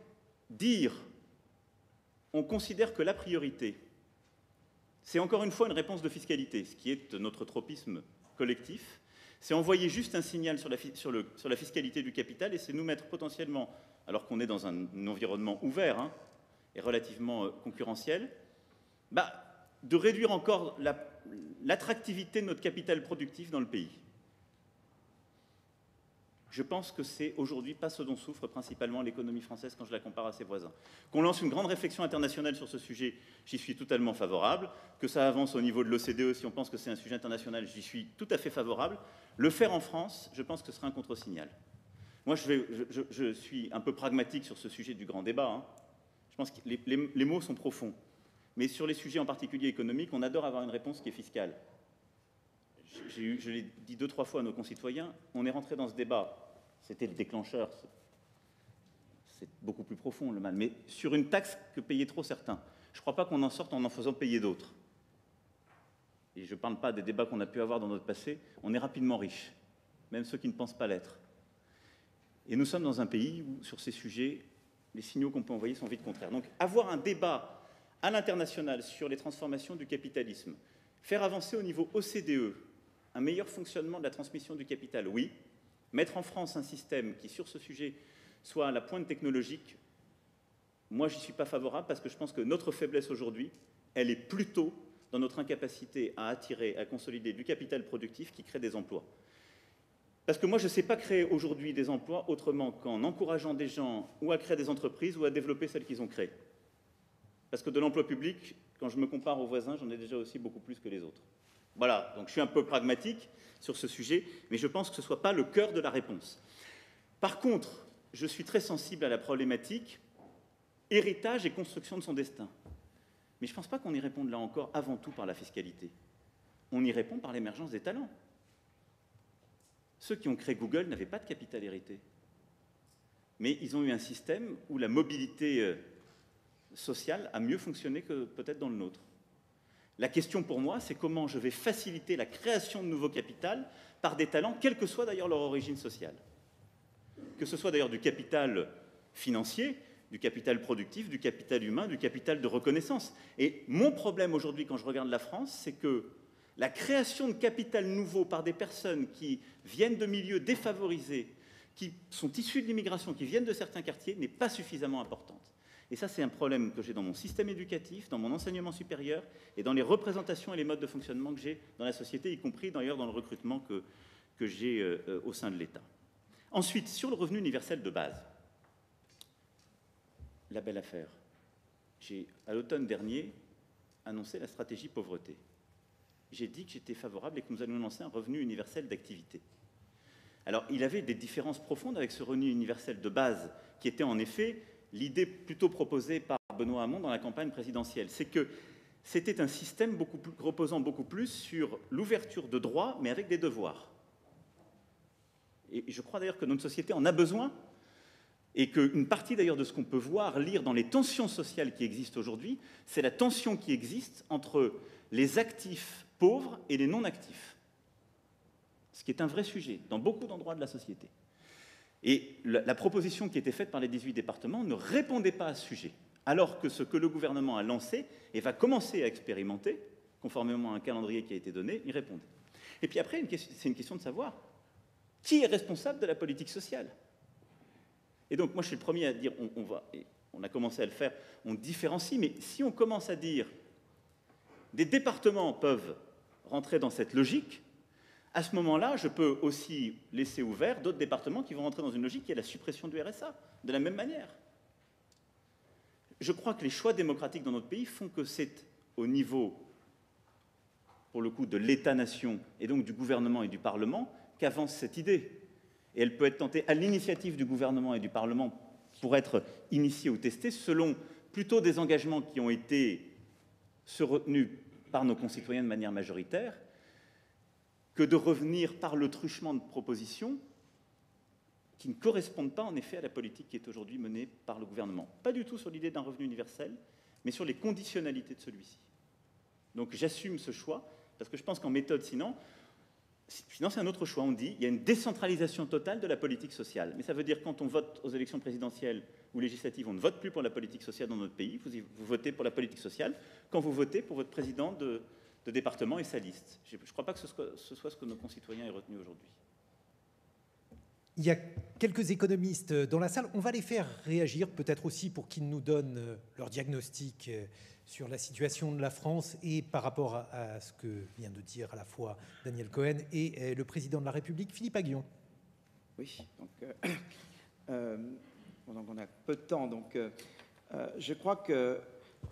dire on considère que la priorité, c'est encore une fois une réponse de fiscalité, ce qui est notre tropisme collectif, c'est envoyer juste un signal sur la fiscalité du capital et c'est nous mettre potentiellement, alors qu'on est dans un environnement ouvert et relativement concurrentiel, de réduire encore l'attractivité de notre capital productif dans le pays. Je pense que c'est aujourd'hui pas ce dont souffre principalement l'économie française quand je la compare à ses voisins. Qu'on lance une grande réflexion internationale sur ce sujet, j'y suis totalement favorable. Que ça avance au niveau de l'OCDE, si on pense que c'est un sujet international, j'y suis tout à fait favorable. Le faire en France, je pense que ce sera un contre-signal. Moi, je suis un peu pragmatique sur ce sujet du grand débat. Je pense que les mots sont profonds. Mais sur les sujets en particulier économiques, on adore avoir une réponse qui est fiscale. Je l'ai dit 2-3 fois à nos concitoyens, on est rentré dans ce débat, c'était le déclencheur, c'est beaucoup plus profond le mal, mais sur une taxe que payaient trop certains. Je ne crois pas qu'on en sorte en faisant payer d'autres. et je ne parle pas des débats qu'on a pu avoir dans notre passé, on est rapidement riche, même ceux qui ne pensent pas l'être. Et nous sommes dans un pays où, sur ces sujets, les signaux qu'on peut envoyer sont vite contraires. Donc, avoir un débat à l'international sur les transformations du capitalisme, faire avancer au niveau OCDE un meilleur fonctionnement de la transmission du capital, oui. Mettre en France un système qui, sur ce sujet, soit à la pointe technologique, moi, je n'y suis pas favorable parce que je pense que notre faiblesse aujourd'hui, elle est plutôt dans notre incapacité à attirer, à consolider du capital productif qui crée des emplois. Parce que moi, je ne sais pas créer aujourd'hui des emplois autrement qu'en encourageant des gens ou à créer des entreprises ou à développer celles qu'ils ont créées. Parce que de l'emploi public, quand je me compare aux voisins, j'en ai déjà aussi beaucoup plus que les autres. Voilà, donc je suis un peu pragmatique sur ce sujet, mais je pense que ce ne soit pas le cœur de la réponse. Par contre, je suis très sensible à la problématique héritage et construction de son destin. Mais je ne pense pas qu'on y réponde là encore avant tout par la fiscalité. On y répond par l'émergence des talents. Ceux qui ont créé Google n'avaient pas de capital hérité. Mais ils ont eu un système où la mobilité sociale a mieux fonctionné que peut-être dans le nôtre. La question pour moi, c'est comment je vais faciliter la création de nouveaux capital par des talents, quelle que soit d'ailleurs leur origine sociale. Que ce soit d'ailleurs du capital financier, du capital productif, du capital humain, du capital de reconnaissance. Et mon problème aujourd'hui, quand je regarde la France, c'est que la création de capital nouveau par des personnes qui viennent de milieux défavorisés, qui sont issus de l'immigration, qui viennent de certains quartiers, n'est pas suffisamment importante. Et ça, c'est un problème que j'ai dans mon système éducatif, dans mon enseignement supérieur et dans les représentations et les modes de fonctionnement que j'ai dans la société, y compris d'ailleurs dans le recrutement que j'ai au sein de l'État. Ensuite, sur le revenu universel de base, la belle affaire. J'ai, à l'automne dernier, annoncé la stratégie pauvreté. J'ai dit que j'étais favorable et que nous allions lancer un revenu universel d'activité. Alors, il avait des différences profondes avec ce revenu universel de base, qui était en effet l'idée plutôt proposée par Benoît Hamon dans la campagne présidentielle. C'est que c'était un système reposant beaucoup plus sur l'ouverture de droits, mais avec des devoirs. Et je crois d'ailleurs que notre société en a besoin, et qu'une partie d'ailleurs de ce qu'on peut voir, lire dans les tensions sociales qui existent aujourd'hui, c'est la tension qui existe entre les actifs pauvres et les non-actifs. Ce qui est un vrai sujet dans beaucoup d'endroits de la société. Et la proposition qui était faite par les 18 départements ne répondait pas à ce sujet, alors que ce que le gouvernement a lancé et va commencer à expérimenter, conformément à un calendrier qui a été donné, y répondait. Et puis après, c'est une question de savoir qui est responsable de la politique sociale. Et donc moi je suis le premier à dire, on a commencé à le faire, on différencie, mais si on commence à dire des départements peuvent rentrer dans cette logique, à ce moment-là, je peux aussi laisser ouvert d'autres départements qui vont rentrer dans une logique qui est la suppression du RSA, de la même manière. Je crois que les choix démocratiques dans notre pays font que c'est au niveau, pour le coup, de l'État-nation, et donc du gouvernement et du Parlement, qu'avance cette idée. Et elle peut être tentée à l'initiative du gouvernement et du Parlement pour être initiée ou testée selon plutôt des engagements qui ont été retenus par nos concitoyens de manière majoritaire, que de revenir par le truchement de propositions qui ne correspondent pas en effet à la politique qui est aujourd'hui menée par le gouvernement. Pas du tout sur l'idée d'un revenu universel, mais sur les conditionnalités de celui-ci. Donc j'assume ce choix, parce que je pense qu'en méthode, sinon c'est un autre choix. On dit qu'il y a une décentralisation totale de la politique sociale. Mais ça veut dire que quand on vote aux élections présidentielles ou législatives, on ne vote plus pour la politique sociale dans notre pays, vous votez pour la politique sociale quand vous votez pour votre président de département et sa liste. Je ne crois pas que ce soit ce que nos concitoyens aient retenu aujourd'hui. Il y a quelques économistes dans la salle. On va les faire réagir, peut-être aussi pour qu'ils nous donnent leur diagnostic sur la situation de la France et par rapport à ce que vient de dire à la fois Daniel Cohen et le président de la République, Philippe Aghion. Oui, donc on a peu de temps. Donc, je crois que,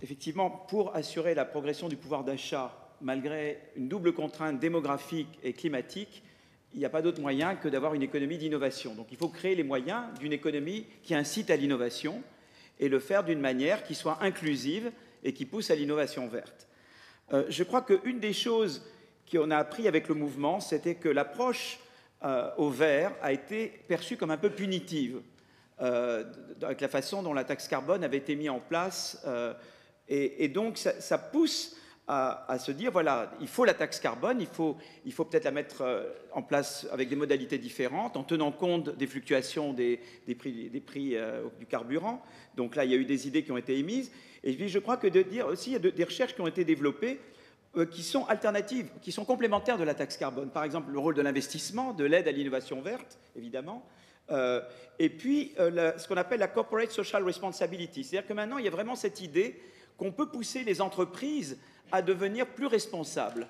effectivement, pour assurer la progression du pouvoir d'achat, malgré une double contrainte démographique et climatique, il n'y a pas d'autre moyen que d'avoir une économie d'innovation. Donc il faut créer les moyens d'une économie qui incite à l'innovation et le faire d'une manière qui soit inclusive et qui pousse à l'innovation verte. Je crois qu'une des choses qu'on a appris avec le mouvement, c'était que l'approche au vert a été perçue comme un peu punitive, avec la façon dont la taxe carbone avait été mise en place. Et donc ça pousse à se dire, voilà, il faut la taxe carbone, il faut peut-être la mettre en place avec des modalités différentes, en tenant compte des fluctuations des prix du carburant. Donc là, il y a eu des idées qui ont été émises. Et puis, je crois que de dire aussi, il y a des recherches qui ont été développées qui sont alternatives, qui sont complémentaires de la taxe carbone. Par exemple, le rôle de l'investissement, de l'aide à l'innovation verte, évidemment. Et puis, ce qu'on appelle la corporate social responsibility. C'est-à-dire que maintenant, il y a vraiment cette idée qu'on peut pousser les entreprises à devenir plus responsables.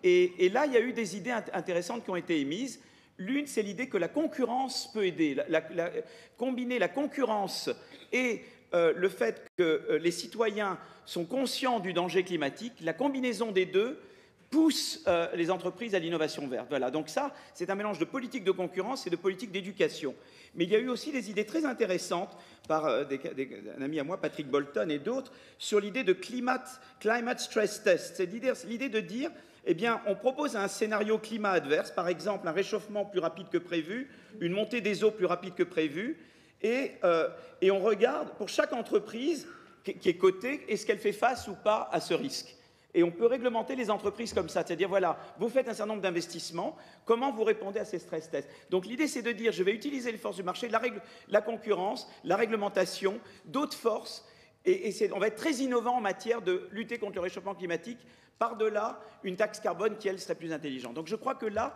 Et là, il y a eu des idées intéressantes qui ont été émises. L'une, c'est l'idée que la concurrence peut aider. Combiner la concurrence et le fait que les citoyens sont conscients du danger climatique, la combinaison des deux pousse les entreprises à l'innovation verte. Voilà, donc ça, c'est un mélange de politique de concurrence et de politique d'éducation. Mais il y a eu aussi des idées très intéressantes par un ami à moi, Patrick Bolton et d'autres, sur l'idée de climate stress test. C'est l'idée de dire, eh bien, on propose un scénario climat adverse, par exemple un réchauffement plus rapide que prévu, une montée des eaux plus rapide que prévu, et on regarde pour chaque entreprise qui est cotée, est-ce qu'elle fait face ou pas à ce risque. Et on peut réglementer les entreprises comme ça, c'est-à-dire, voilà, vous faites un certain nombre d'investissements, comment vous répondez à ces stress tests? Donc l'idée, c'est de dire, je vais utiliser les forces du marché, la concurrence, la réglementation, d'autres forces, et on va être très innovant en matière de lutter contre le réchauffement climatique, par-delà une taxe carbone qui, elle, serait plus intelligente. Donc je crois que là,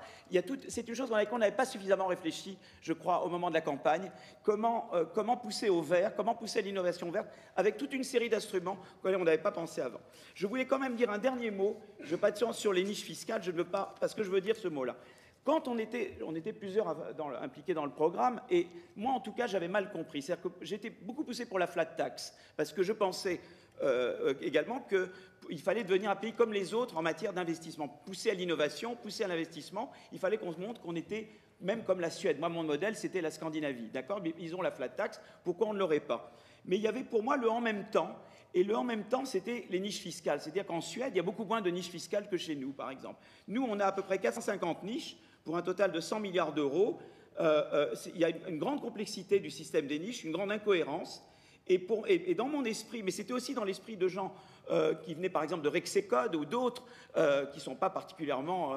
c'est une chose dans laquelle on n'avait pas suffisamment réfléchi, je crois, au moment de la campagne. Comment pousser au vert, comment pousser à l'innovation verte, avec toute une série d'instruments auxquels on n'avait pas pensé avant. Je voulais quand même dire un dernier mot, je ne veux pas être sur les niches fiscales, je ne veux pas, parce que je veux dire ce mot-là. Quand on était plusieurs impliqués dans le programme, et moi, en tout cas, j'avais mal compris. C'est-à-dire que j'étais beaucoup poussé pour la flat tax, parce que je pensais également qu'il fallait devenir un pays comme les autres en matière d'investissement. Pousser à l'innovation, pousser à l'investissement, il fallait qu'on se montre qu'on était même comme la Suède. Moi, mon modèle, c'était la Scandinavie. D'accord? Mais ils ont la flat tax, pourquoi on ne l'aurait pas? Mais il y avait pour moi le en même temps, et le en même temps, c'était les niches fiscales. C'est-à-dire qu'en Suède, il y a beaucoup moins de niches fiscales que chez nous, par exemple. Nous, on a à peu près 450 niches, pour un total de 100 milliards d'euros. Il y a une grande complexité du système des niches, une grande incohérence. Et dans mon esprit, mais c'était aussi dans l'esprit de gens qui venaient par exemple de Rexecode ou d'autres qui ne sont pas particulièrement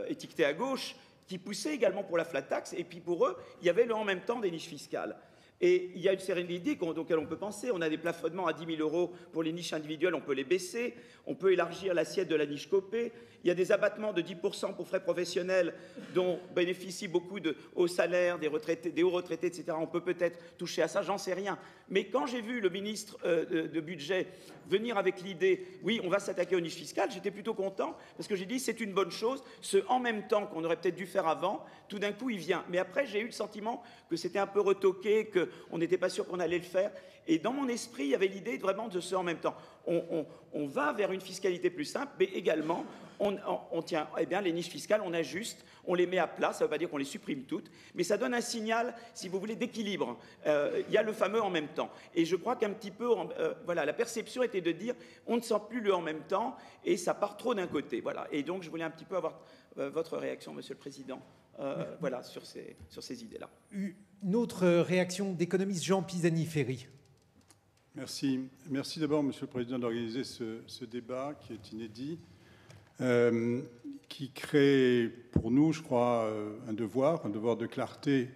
étiquetés à gauche, qui poussaient également pour la flat tax. Et puis pour eux, il y avait le en même temps des niches fiscales. Et il y a une série d'idées auxquelles on peut penser. On a des plafonnements à 10 000 € pour les niches individuelles, on peut les baisser. On peut élargir l'assiette de la niche copée. Il y a des abattements de 10% pour frais professionnels dont bénéficient beaucoup de hauts salaires, des hauts retraités, etc. On peut peut-être toucher à ça, j'en sais rien. Mais quand j'ai vu le ministre de budget venir avec l'idée, oui, on va s'attaquer aux niches fiscales, j'étais plutôt content parce que j'ai dit c'est une bonne chose. Ce en même temps qu'on aurait peut-être dû faire avant, tout d'un coup il vient. Mais après j'ai eu le sentiment que c'était un peu retoqué, qu'on n'était pas sûr qu'on allait le faire. Et dans mon esprit, il y avait l'idée vraiment de ce en même temps. On va vers une fiscalité plus simple, mais également, on tient eh bien, les niches fiscales, on ajuste, on les met à plat, ça ne veut pas dire qu'on les supprime toutes, mais ça donne un signal, si vous voulez, d'équilibre. Il y a le fameux en même temps. Et je crois qu'un petit peu, voilà, la perception était de dire, on ne sent plus le en même temps, et ça part trop d'un côté. Voilà. Et donc, je voulais un petit peu avoir votre réaction, Monsieur le Président, voilà, sur ces idées-là. Une autre réaction d'économiste Jean Pisani-Ferry. Merci. Merci d'abord, Monsieur le Président, d'organiser ce débat qui est inédit, qui crée pour nous, je crois, un devoir de clarté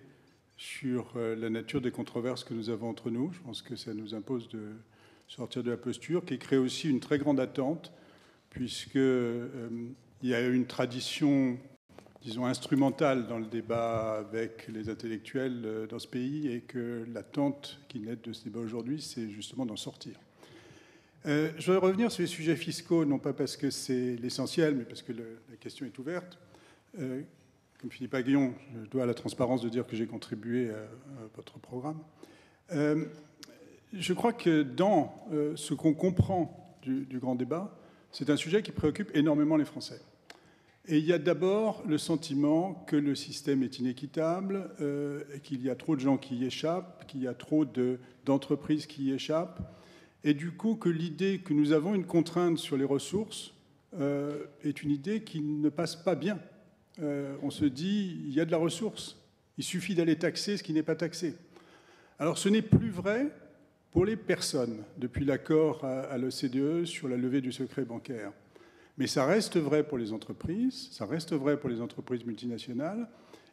sur la nature des controverses que nous avons entre nous. Je pense que ça nous impose de sortir de la posture, qui crée aussi une très grande attente, puisqu'il y a une tradition, disons, instrumentale dans le débat avec les intellectuels dans ce pays, et que l'attente qui naît de ce débat aujourd'hui, c'est justement d'en sortir. Je voudrais revenir sur les sujets fiscaux, non pas parce que c'est l'essentiel, mais parce que la question est ouverte. Comme Philippe Aghion, je dois à la transparence de dire que j'ai contribué à votre programme. Je crois que dans ce qu'on comprend du grand débat, c'est un sujet qui préoccupe énormément les Français. Et il y a d'abord le sentiment que le système est inéquitable, qu'il y a trop de gens qui y échappent, qu'il y a trop d'entreprises qui y échappent, et du coup que l'idée que nous avons une contrainte sur les ressources est une idée qui ne passe pas bien. On se dit, il y a de la ressource, il suffit d'aller taxer ce qui n'est pas taxé. Alors ce n'est plus vrai pour les personnes, depuis l'accord à l'OCDE sur la levée du secret bancaire. Mais ça reste vrai pour les entreprises, ça reste vrai pour les entreprises multinationales,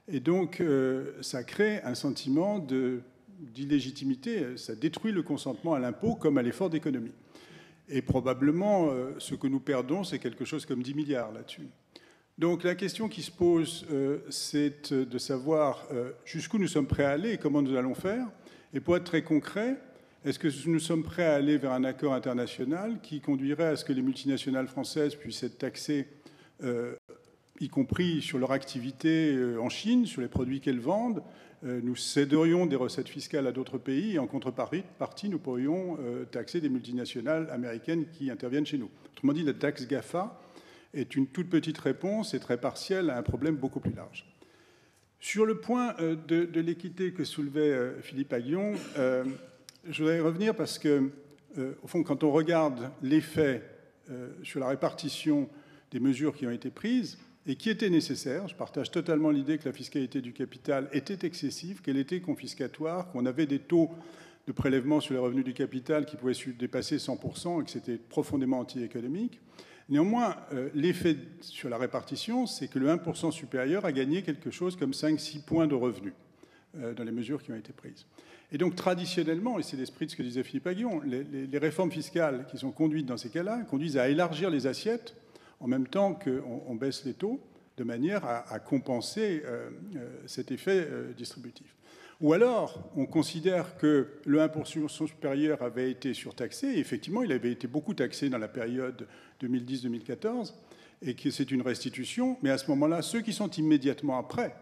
et donc ça crée un sentiment d'illégitimité, ça détruit le consentement à l'impôt comme à l'effort d'économie. Et probablement, ce que nous perdons, c'est quelque chose comme 10 milliards là-dessus. Donc la question qui se pose, c'est de savoir jusqu'où nous sommes prêts à aller et comment nous allons faire. Et pour être très concret, est-ce que nous sommes prêts à aller vers un accord international qui conduirait à ce que les multinationales françaises puissent être taxées, y compris sur leur activité en Chine, sur les produits qu'elles vendent? Nous céderions des recettes fiscales à d'autres pays et en contrepartie, nous pourrions taxer des multinationales américaines qui interviennent chez nous. Autrement dit, la taxe GAFA est une toute petite réponse et très partielle à un problème beaucoup plus large. Sur le point de l'équité que soulevait Philippe Aghion, je voudrais y revenir parce que, au fond, quand on regarde l'effet sur la répartition des mesures qui ont été prises et qui étaient nécessaires, je partage totalement l'idée que la fiscalité du capital était excessive, qu'elle était confiscatoire, qu'on avait des taux de prélèvement sur les revenus du capital qui pouvaient dépasser 100% et que c'était profondément anti-économique. Néanmoins, l'effet sur la répartition, c'est que le 1% supérieur a gagné quelque chose comme 5-6 points de revenus dans les mesures qui ont été prises. Et donc, traditionnellement, et c'est l'esprit de ce que disait Philippe Aghion, les réformes fiscales qui sont conduites dans ces cas-là conduisent à élargir les assiettes en même temps qu'on baisse les taux, de manière à compenser cet effet distributif. Ou alors, on considère que le 1% supérieur avait été surtaxé, et effectivement, il avait été beaucoup taxé dans la période 2010-2014, et que c'est une restitution, mais à ce moment-là, ceux qui sont immédiatement après,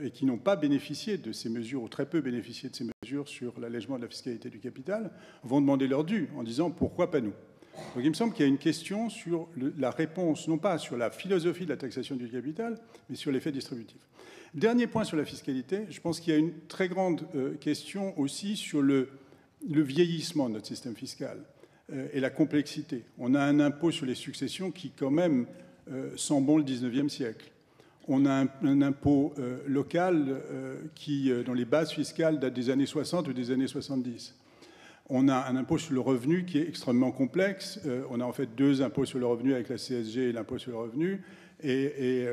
et qui n'ont pas bénéficié de ces mesures, ou très peu bénéficié de ces mesures sur l'allègement de la fiscalité du capital, vont demander leur dû, en disant « pourquoi pas nous ?» Donc il me semble qu'il y a une question sur la réponse, non pas sur la philosophie de la taxation du capital, mais sur l'effet distributif. Dernier point sur la fiscalité, je pense qu'il y a une très grande question aussi sur le vieillissement de notre système fiscal et la complexité. On a un impôt sur les successions qui, quand même, sent bon le 19e siècle. On a un impôt local dont les bases fiscales datent des années 60 ou des années 70. On a un impôt sur le revenu qui est extrêmement complexe. On a en fait deux impôts sur le revenu avec la CSG et l'impôt sur le revenu, et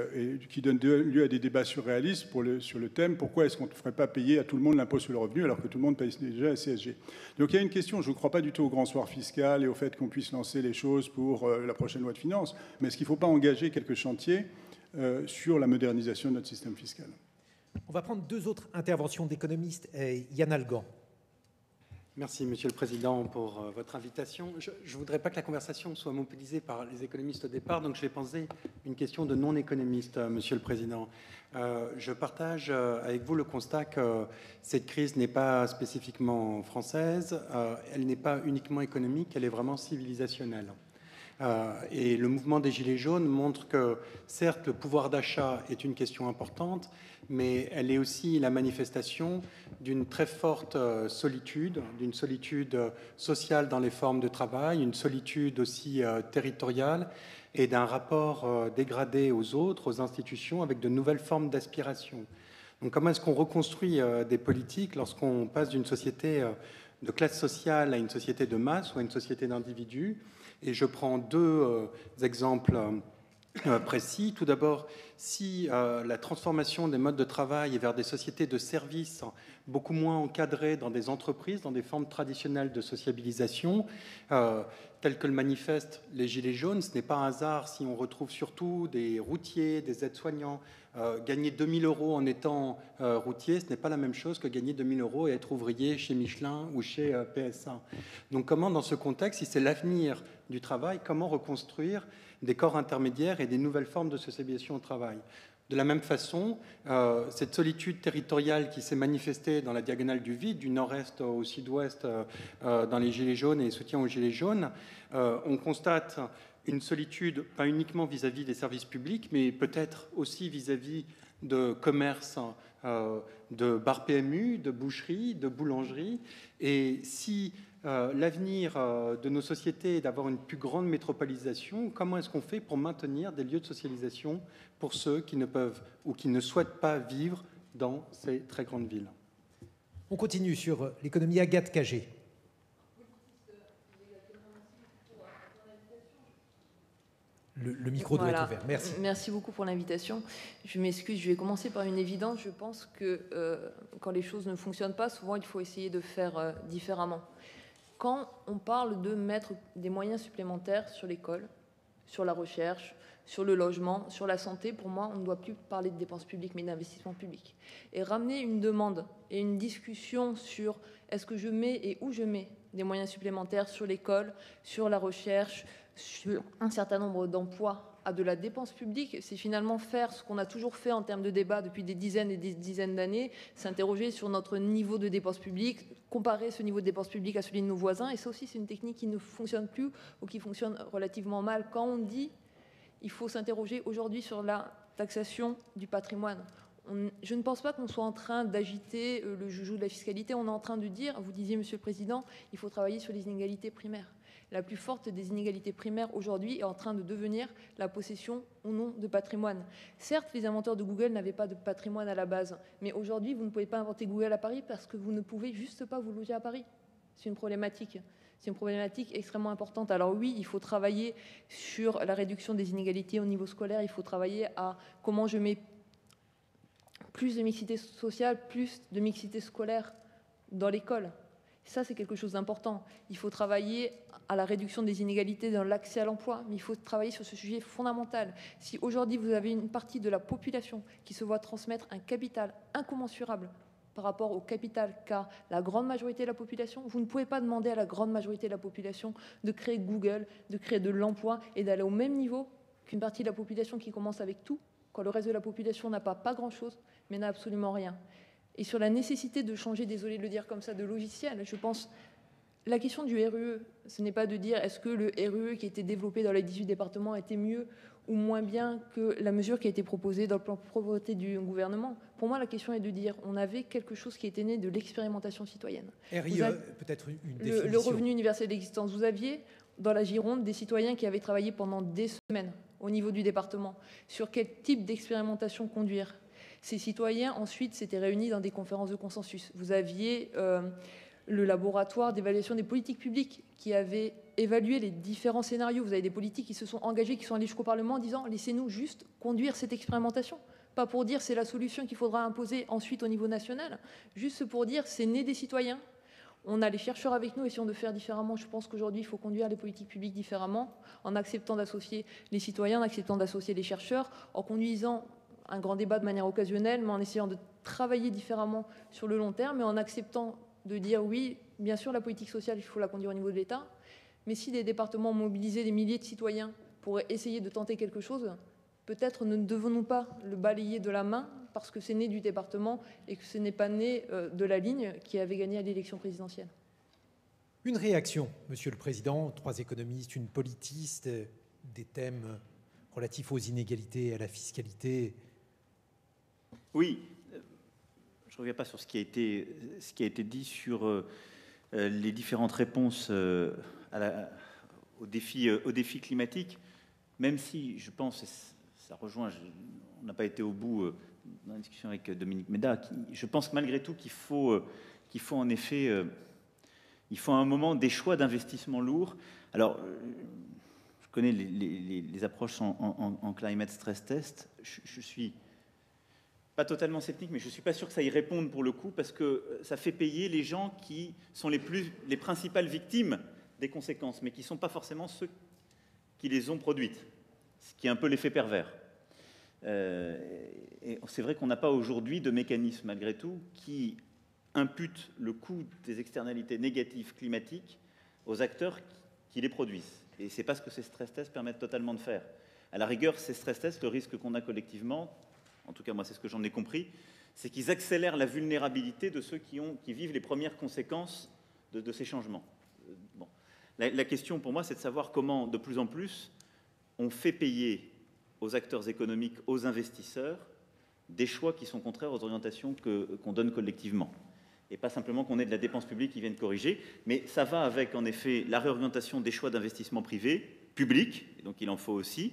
qui donnent lieu à des débats surréalistes sur le thème « Pourquoi est-ce qu'on ne ferait pas payer à tout le monde l'impôt sur le revenu alors que tout le monde paye déjà la CSG ?» Donc il y a une question, je ne crois pas du tout au grand soir fiscal et au fait qu'on puisse lancer les choses pour la prochaine loi de finances, mais est-ce qu'il ne faut pas engager quelques chantiers sur la modernisation de notre système fiscal? On va prendre deux autres interventions d'économistes. Yann Algan. Merci, Monsieur le Président, pour votre invitation. Je ne voudrais pas que la conversation soit mobilisée par les économistes au départ, donc je vais poser une question de non-économiste, Monsieur le Président. Je partage avec vous le constat que cette crise n'est pas spécifiquement française, elle n'est pas uniquement économique, elle est vraiment civilisationnelle. Et le mouvement des Gilets jaunes montre que, certes, le pouvoir d'achat est une question importante, mais elle est aussi la manifestation d'une très forte solitude, d'une solitude sociale dans les formes de travail, une solitude aussi territoriale et d'un rapport dégradé aux autres, aux institutions, avec de nouvelles formes d'aspiration. Donc comment est-ce qu'on reconstruit des politiques lorsqu'on passe d'une société de classe sociale à une société de masse ou à une société d'individus? Et je prends deux exemples précis. Tout d'abord, si la transformation des modes de travail est vers des sociétés de services beaucoup moins encadrées dans des entreprises, dans des formes traditionnelles de sociabilisation, telles que le manifestent les Gilets jaunes, ce n'est pas un hasard si on retrouve surtout des routiers, des aides-soignants. Gagner 2 000 € en étant routier, ce n'est pas la même chose que gagner 2 000 € et être ouvrier chez Michelin ou chez PSA. Donc comment, dans ce contexte, si c'est l'avenir du travail, comment reconstruire des corps intermédiaires et des nouvelles formes de socialisation au travail? De la même façon, cette solitude territoriale qui s'est manifestée dans la diagonale du vide, du nord-est au sud-ouest, dans les Gilets jaunes et soutien aux Gilets jaunes, on constate une solitude, pas uniquement vis-à-vis des services publics, mais peut-être aussi vis-à-vis de commerces, de bars PMU, de boucheries, de boulangeries. Et si l'avenir de nos sociétés est d'avoir une plus grande métropolisation, comment est-ce qu'on fait pour maintenir des lieux de socialisation pour ceux qui ne peuvent ou qui ne souhaitent pas vivre dans ces très grandes villes? On continue sur l'économie. Agathe Cagé. Le micro doit être ouvert. Merci. Merci beaucoup pour l'invitation. Je m'excuse, je vais commencer par une évidence. Je pense que quand les choses ne fonctionnent pas, souvent il faut essayer de faire différemment. Quand on parle de mettre des moyens supplémentaires sur l'école, sur la recherche, sur le logement, sur la santé, pour moi, on ne doit plus parler de dépenses publiques, mais d'investissement public. Et ramener une demande et une discussion sur est-ce que je mets et où je mets des moyens supplémentaires sur l'école, sur la recherche, sur un certain nombre d'emplois à de la dépense publique, c'est finalement faire ce qu'on a toujours fait en termes de débat depuis des dizaines et des dizaines d'années, s'interroger sur notre niveau de dépenses publiques, comparer ce niveau de dépenses publiques à celui de nos voisins. Et ça aussi, c'est une technique qui ne fonctionne plus ou qui fonctionne relativement mal. Quand on dit il faut s'interroger aujourd'hui sur la taxation du patrimoine. Je ne pense pas qu'on soit en train d'agiter le joujou de la fiscalité. On est en train de dire, vous disiez, Monsieur le Président, il faut travailler sur les inégalités primaires. La plus forte des inégalités primaires aujourd'hui est en train de devenir la possession ou non de patrimoine. Certes, les inventeurs de Google n'avaient pas de patrimoine à la base, mais aujourd'hui, vous ne pouvez pas inventer Google à Paris parce que vous ne pouvez juste pas vous loger à Paris. C'est une problématique. C'est une problématique extrêmement importante. Alors oui, il faut travailler sur la réduction des inégalités au niveau scolaire. Il faut travailler à comment je mets plus de mixité sociale, plus de mixité scolaire dans l'école. Ça, c'est quelque chose d'important. Il faut travailler à la réduction des inégalités dans l'accès à l'emploi, mais il faut travailler sur ce sujet fondamental. Si aujourd'hui, vous avez une partie de la population qui se voit transmettre un capital incommensurable par rapport au capital qu'a la grande majorité de la population, vous ne pouvez pas demander à la grande majorité de la population de créer Google, de créer de l'emploi et d'aller au même niveau qu'une partie de la population qui commence avec tout, quand le reste de la population n'a pas grand-chose, mais n'a absolument rien. Et sur la nécessité de changer, désolé de le dire comme ça, de logiciel, je pense, la question du RUE, ce n'est pas de dire est-ce que le RUE qui a été développé dans les 18 départements était mieux ou moins bien que la mesure qui a été proposée dans le plan pauvreté du gouvernement. Pour moi, la question est de dire on avait quelque chose qui était né de l'expérimentation citoyenne. RIE, peut-être une définition. Le revenu universel d'existence. Vous aviez dans la Gironde des citoyens qui avaient travaillé pendant des semaines au niveau du département sur quel type d'expérimentation conduire. Ces citoyens, ensuite, s'étaient réunis dans des conférences de consensus. Vous aviez le laboratoire d'évaluation des politiques publiques qui avait évalué les différents scénarios. Vous avez des politiques qui se sont engagés, qui sont allés jusqu'au Parlement en disant « laissez-nous juste conduire cette expérimentation ». Pas pour dire c'est la solution qu'il faudra imposer ensuite au niveau national, juste pour dire c'est né des citoyens. On a les chercheurs avec nous, essayons de faire différemment. Je pense qu'aujourd'hui, il faut conduire les politiques publiques différemment, en acceptant d'associer les citoyens, en acceptant d'associer les chercheurs, en conduisant un grand débat de manière occasionnelle, mais en essayant de travailler différemment sur le long terme et en acceptant de dire oui, bien sûr, la politique sociale, il faut la conduire au niveau de l'État, mais si des départements mobilisaient des milliers de citoyens pour essayer de tenter quelque chose, peut-être ne devons-nous pas le balayer de la main parce que c'est né du département et que ce n'est pas né de la ligne qui avait gagné à l'élection présidentielle. Une réaction, Monsieur le Président, 3 économistes, une politiste, des thèmes relatifs aux inégalités, à la fiscalité. Oui, je ne reviens pas sur ce qui a été dit sur les différentes réponses aux défis climatiques, même si je pense, et ça rejoint, on n'a pas été au bout dans la discussion avec Dominique Méda, je pense malgré tout qu'il faut en effet, il faut à un moment des choix d'investissement lourds. Alors, je connais les approches en climate stress test, je suis pas totalement sceptique, mais je ne suis pas sûr que ça y réponde pour le coup, parce que ça fait payer les gens qui sont les principales victimes des conséquences, mais qui ne sont pas forcément ceux qui les ont produites, ce qui est un peu l'effet pervers. Et c'est vrai qu'on n'a pas aujourd'hui de mécanisme, malgré tout, qui impute le coût des externalités négatives climatiques aux acteurs qui les produisent. Et ce n'est pas ce que ces stress tests permettent totalement de faire. À la rigueur, ces stress tests, le risque qu'on a collectivement, en tout cas moi c'est ce que j'en ai compris, c'est qu'ils accélèrent la vulnérabilité de ceux qui vivent les premières conséquences de ces changements. Bon. La question pour moi c'est de savoir comment de plus en plus on fait payer aux acteurs économiques, aux investisseurs, des choix qui sont contraires aux orientations qu'on donne collectivement. Et pas simplement qu'on ait de la dépense publique qui vienne corriger, mais ça va avec en effet la réorientation des choix d'investissement privé, public, et donc il en faut aussi,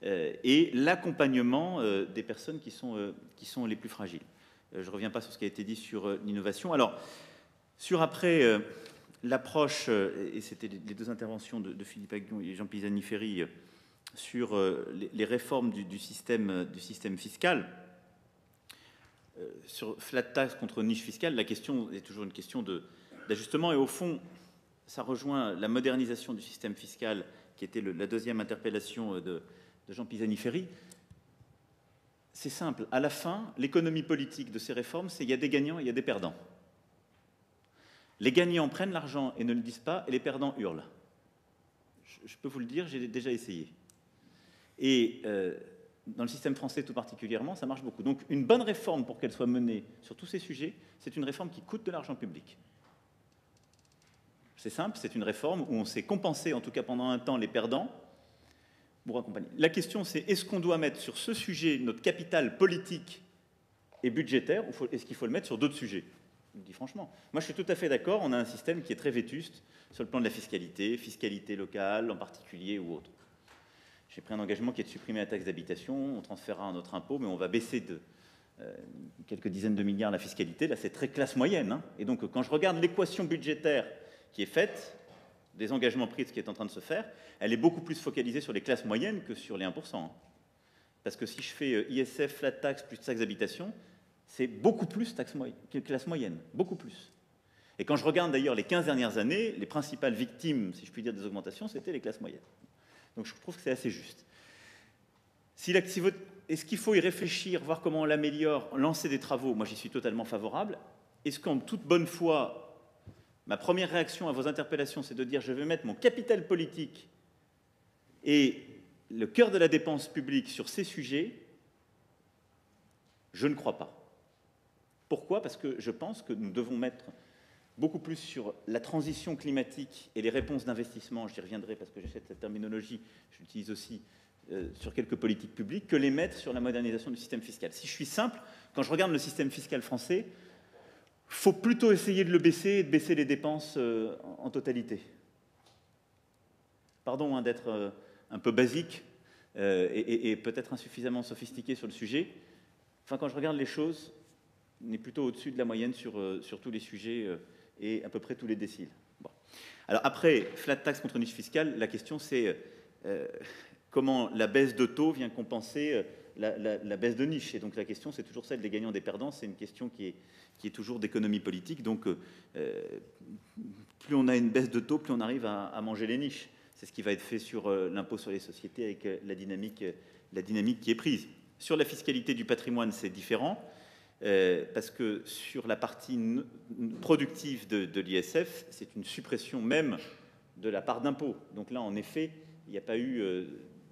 et l'accompagnement des personnes qui sont les plus fragiles. Je ne reviens pas sur ce qui a été dit sur l'innovation. Alors, sur après l'approche, et c'était les 2 interventions de Philippe Aghion et Jean Pisani-Ferry sur les réformes du système fiscal. Sur flat tax contre niche fiscale, la question est toujours une question d'ajustement. Et au fond, ça rejoint la modernisation du système fiscal, qui était la deuxième interpellation de Jean Pisani-Ferry. C'est simple. À la fin, l'économie politique de ces réformes, c'est il y a des gagnants et il y a des perdants. Les gagnants prennent l'argent et ne le disent pas, et les perdants hurlent. Je peux vous le dire, j'ai déjà essayé. Et dans le système français tout particulièrement, ça marche beaucoup. Donc une bonne réforme, pour qu'elle soit menée sur tous ces sujets, c'est une réforme qui coûte de l'argent public. C'est simple, c'est une réforme où on sait compenser, en tout cas pendant un temps, les perdants pour accompagner. La question, c'est est-ce qu'on doit mettre sur ce sujet notre capital politique et budgétaire, ou est-ce qu'il faut le mettre sur d'autres sujets? Je le dis franchement. Moi, je suis tout à fait d'accord, on a un système qui est très vétuste sur le plan de la fiscalité locale en particulier ou autre. J'ai pris un engagement qui est de supprimer la taxe d'habitation, on transférera un autre impôt, mais on va baisser de quelques dizaines de milliards la fiscalité. Là, c'est très classe moyenne. Hein. Et donc, quand je regarde l'équation budgétaire qui est faite, des engagements pris de ce qui est en train de se faire, elle est beaucoup plus focalisée sur les classes moyennes que sur les 1%. Parce que si je fais ISF, flat tax, plus taxe d'habitation, c'est beaucoup plus classe moyenne, beaucoup plus. Et quand je regarde d'ailleurs les 15 dernières années, les principales victimes, si je puis dire, des augmentations, c'était les classes moyennes. Donc je trouve que c'est assez juste. Est-ce qu'il faut y réfléchir, voir comment on l'améliore, lancer des travaux? Moi, j'y suis totalement favorable. Est-ce qu'en toute bonne foi, ma première réaction à vos interpellations, c'est de dire je vais mettre mon capital politique et le cœur de la dépense publique sur ces sujets? Je ne crois pas. Pourquoi? Parce que je pense que nous devons mettre beaucoup plus sur la transition climatique et les réponses d'investissement, j'y reviendrai parce que j'essaie de cette terminologie, je l'utilise aussi sur quelques politiques publiques, que les mettre sur la modernisation du système fiscal. Si je suis simple, quand je regarde le système fiscal français, il faut plutôt essayer de le baisser et de baisser les dépenses en totalité. Pardon d'être un peu basique et peut-être insuffisamment sophistiqué sur le sujet. Enfin, quand je regarde les choses, on est plutôt au-dessus de la moyenne sur tous les sujets et à peu près tous les déciles. Bon. Alors après, flat tax contre niche fiscale, la question c'est comment la baisse de taux vient compenser la baisse de niche. Et donc la question c'est toujours celle des gagnants des perdants, c'est une question qui est toujours d'économie politique. Donc plus on a une baisse de taux, plus on arrive à manger les niches. C'est ce qui va être fait sur l'impôt sur les sociétés avec la dynamique qui est prise. Sur la fiscalité du patrimoine, c'est différent. Parce que sur la partie productive de l'ISF, c'est une suppression même de la part d'impôt. Donc là, en effet, il n'y a pas eu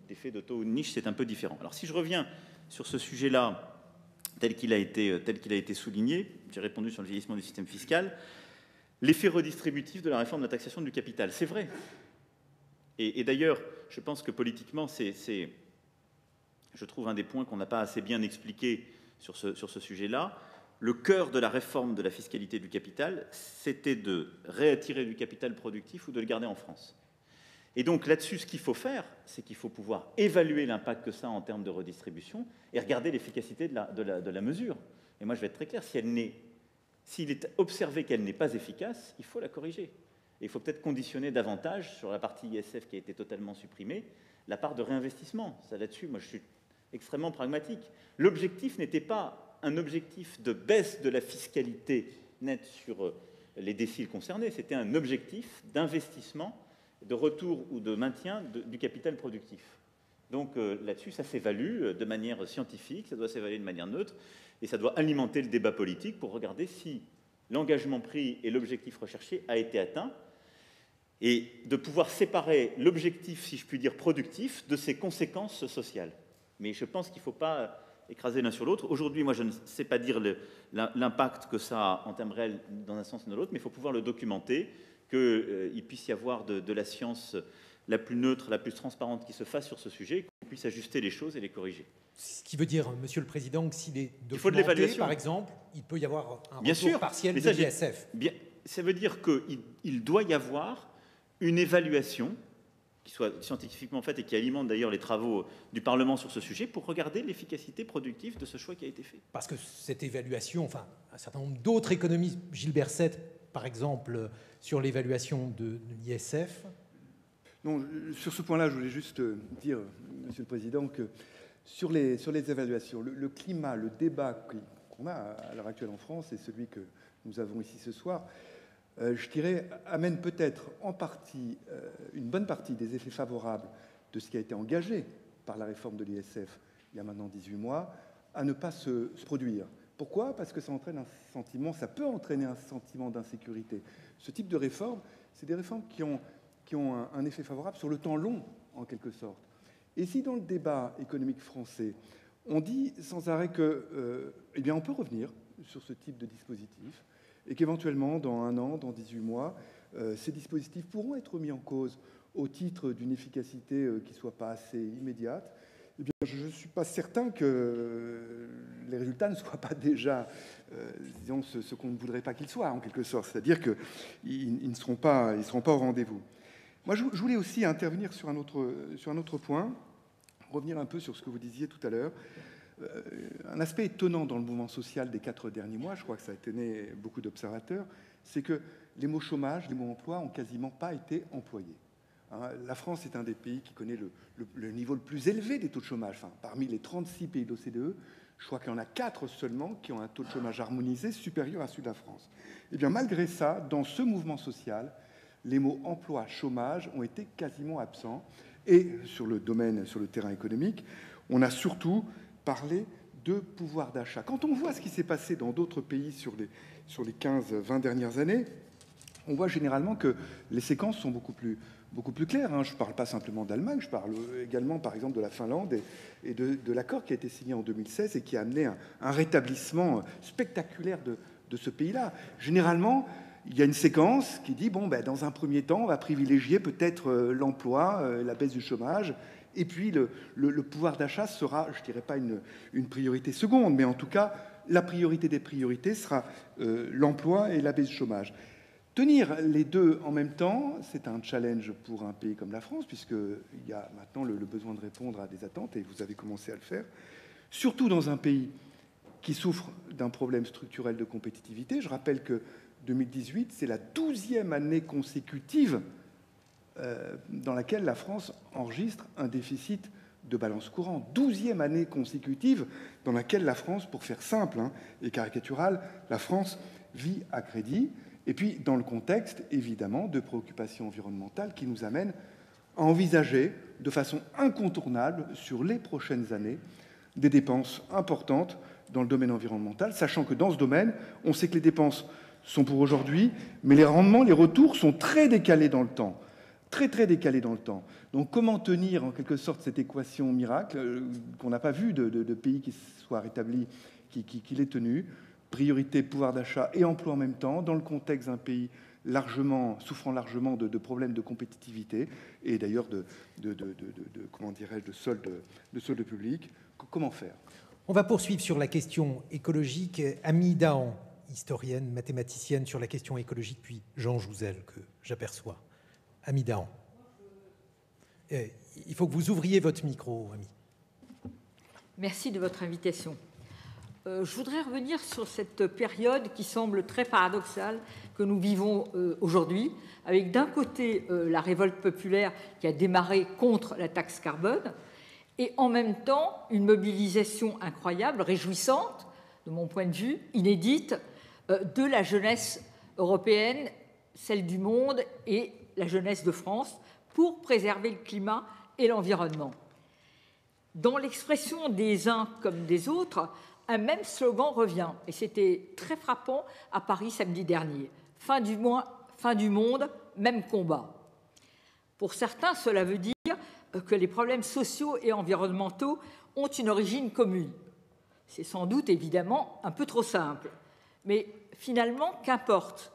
d'effet de taux ou de niche, c'est un peu différent. Alors si je reviens sur ce sujet-là, tel qu'il a été souligné, j'ai répondu sur le vieillissement du système fiscal, l'effet redistributif de la réforme de la taxation du capital, c'est vrai. Et d'ailleurs, je pense que politiquement, c'est, je trouve, un des points qu'on n'a pas assez bien expliqué sur ce sujet-là. Le cœur de la réforme de la fiscalité du capital, c'était de réattirer du capital productif ou de le garder en France. Et donc là-dessus, ce qu'il faut faire, c'est qu'il faut pouvoir évaluer l'impact que ça a en termes de redistribution et regarder l'efficacité de la mesure. Et moi, je vais être très clair, s'il est observé qu'elle n'est pas efficace, il faut la corriger. Et il faut peut-être conditionner davantage, sur la partie ISF qui a été totalement supprimée, la part de réinvestissement. Ça, là-dessus, moi, je suis extrêmement pragmatique. L'objectif n'était pas un objectif de baisse de la fiscalité nette sur les déciles concernés, c'était un objectif d'investissement, de retour ou de maintien du capital productif. Donc là-dessus, ça s'évalue de manière scientifique, ça doit s'évaluer de manière neutre, et ça doit alimenter le débat politique pour regarder si l'engagement pris et l'objectif recherché a été atteint, et de pouvoir séparer l'objectif, si je puis dire, productif de ses conséquences sociales. Mais je pense qu'il ne faut pas écraser l'un sur l'autre. Aujourd'hui, moi, je ne sais pas dire l'impact que ça a en termes réels dans un sens ou dans l'autre, mais il faut pouvoir le documenter, qu'il puisse y avoir de la science la plus neutre, la plus transparente qui se fasse sur ce sujet, qu'on puisse ajuster les choses et les corriger. Ce qui veut dire, Monsieur le Président, que s'il est documenté, par exemple, il peut y avoir un retour partiel de l'ISF. Ça veut dire qu'il doit y avoir une évaluation qui soit scientifiquement faite et qui alimente d'ailleurs les travaux du Parlement sur ce sujet pour regarder l'efficacité productive de ce choix qui a été fait. Parce que cette évaluation, enfin, un certain nombre d'autres économistes, Gilles Berset, par exemple, sur l'évaluation de l'ISF. Non, sur ce point-là, je voulais juste dire, Monsieur le Président, que sur les évaluations, le climat, le débat qu'on a à l'heure actuelle en France et celui que nous avons ici ce soir, je dirais, amène peut-être en partie, une bonne partie des effets favorables de ce qui a été engagé par la réforme de l'ISF il y a maintenant 18 mois, à ne pas se produire. Pourquoi? Parce que ça entraîne un sentiment, ça peut entraîner un sentiment d'insécurité. Ce type de réforme, c'est des réformes qui ont un effet favorable sur le temps long, en quelque sorte. Et si dans le débat économique français, on dit sans arrêt que, eh bien, on peut revenir sur ce type de dispositif, et qu'éventuellement, dans 1 an, dans 18 mois, ces dispositifs pourront être mis en cause au titre d'une efficacité qui ne soit pas assez immédiate, eh bien, je ne suis pas certain que les résultats ne soient pas déjà, disons, ce qu'on ne voudrait pas qu'ils soient, en quelque sorte. C'est-à-dire qu'ils ne seront pas au rendez-vous. Moi, je voulais aussi intervenir sur un autre point, revenir un peu sur ce que vous disiez tout à l'heure. Un aspect étonnant dans le mouvement social des 4 derniers mois, je crois que ça a étonné beaucoup d'observateurs, c'est que les mots chômage, les mots emploi ont quasiment pas été employés. La France est un des pays qui connaît le niveau le plus élevé des taux de chômage. Enfin, parmi les 36 pays d'OCDE, je crois qu'il y en a 4 seulement qui ont un taux de chômage harmonisé supérieur à celui de la France. Et bien, malgré ça, dans ce mouvement social, les mots emploi, chômage ont été quasiment absents. Et sur le terrain économique, on a surtout parlé de pouvoir d'achat. Quand on voit ce qui s'est passé dans d'autres pays sur les 15-20 dernières années, on voit généralement que les séquences sont beaucoup plus claires. Je ne parle pas simplement d'Allemagne, je parle également, par exemple, de la Finlande et de l'accord qui a été signé en 2016 et qui a amené un rétablissement spectaculaire de ce pays-là. Généralement, il y a une séquence qui dit, bon, ben, dans un premier temps, on va privilégier peut-être l'emploi, la baisse du chômage, et puis le pouvoir d'achat sera, je ne dirais pas une priorité seconde, mais en tout cas, la priorité des priorités sera l'emploi et la baisse du chômage. Tenir les deux en même temps, c'est un challenge pour un pays comme la France, puisqu'il y a maintenant le besoin de répondre à des attentes, et vous avez commencé à le faire, surtout dans un pays qui souffre d'un problème structurel de compétitivité. Je rappelle que 2018, c'est la 12e année consécutive dans laquelle la France enregistre un déficit de balance courante. 12e année consécutive dans laquelle la France, pour faire simple et caricatural, la France vit à crédit. Et puis, dans le contexte, évidemment, de préoccupations environnementales qui nous amènent à envisager de façon incontournable, sur les prochaines années, des dépenses importantes dans le domaine environnemental, sachant que dans ce domaine, on sait que les dépenses sont pour aujourd'hui, mais les rendements, les retours sont très décalés dans le temps. Très, très décalés dans le temps. Donc, comment tenir, en quelque sorte, cette équation miracle qu'on n'a pas vu de pays qui soit rétabli, qui l'ait tenue? Priorité, pouvoir d'achat et emploi en même temps, dans le contexte d'un pays souffrant largement de problèmes de compétitivité et d'ailleurs comment dirais-je, de solde public. Comment faire? On va poursuivre sur la question écologique. Ami Dahan, historienne, mathématicienne sur la question écologique, puis Jean Jouzel, que j'aperçois. Ami Dahan. Il faut que vous ouvriez votre micro, ami. Merci de votre invitation. Je voudrais revenir sur cette période qui semble très paradoxale que nous vivons aujourd'hui, avec d'un côté la révolte populaire qui a démarré contre la taxe carbone, et en même temps une mobilisation incroyable, réjouissante, de mon point de vue, inédite, de la jeunesse européenne, celle du monde et la jeunesse de France, pour préserver le climat et l'environnement. Dans l'expression des uns comme des autres, un même slogan revient, et c'était très frappant à Paris samedi dernier. Fin du monde, même combat. Pour certains, cela veut dire que les problèmes sociaux et environnementaux ont une origine commune. C'est sans doute, évidemment, un peu trop simple. Mais finalement, qu'importe.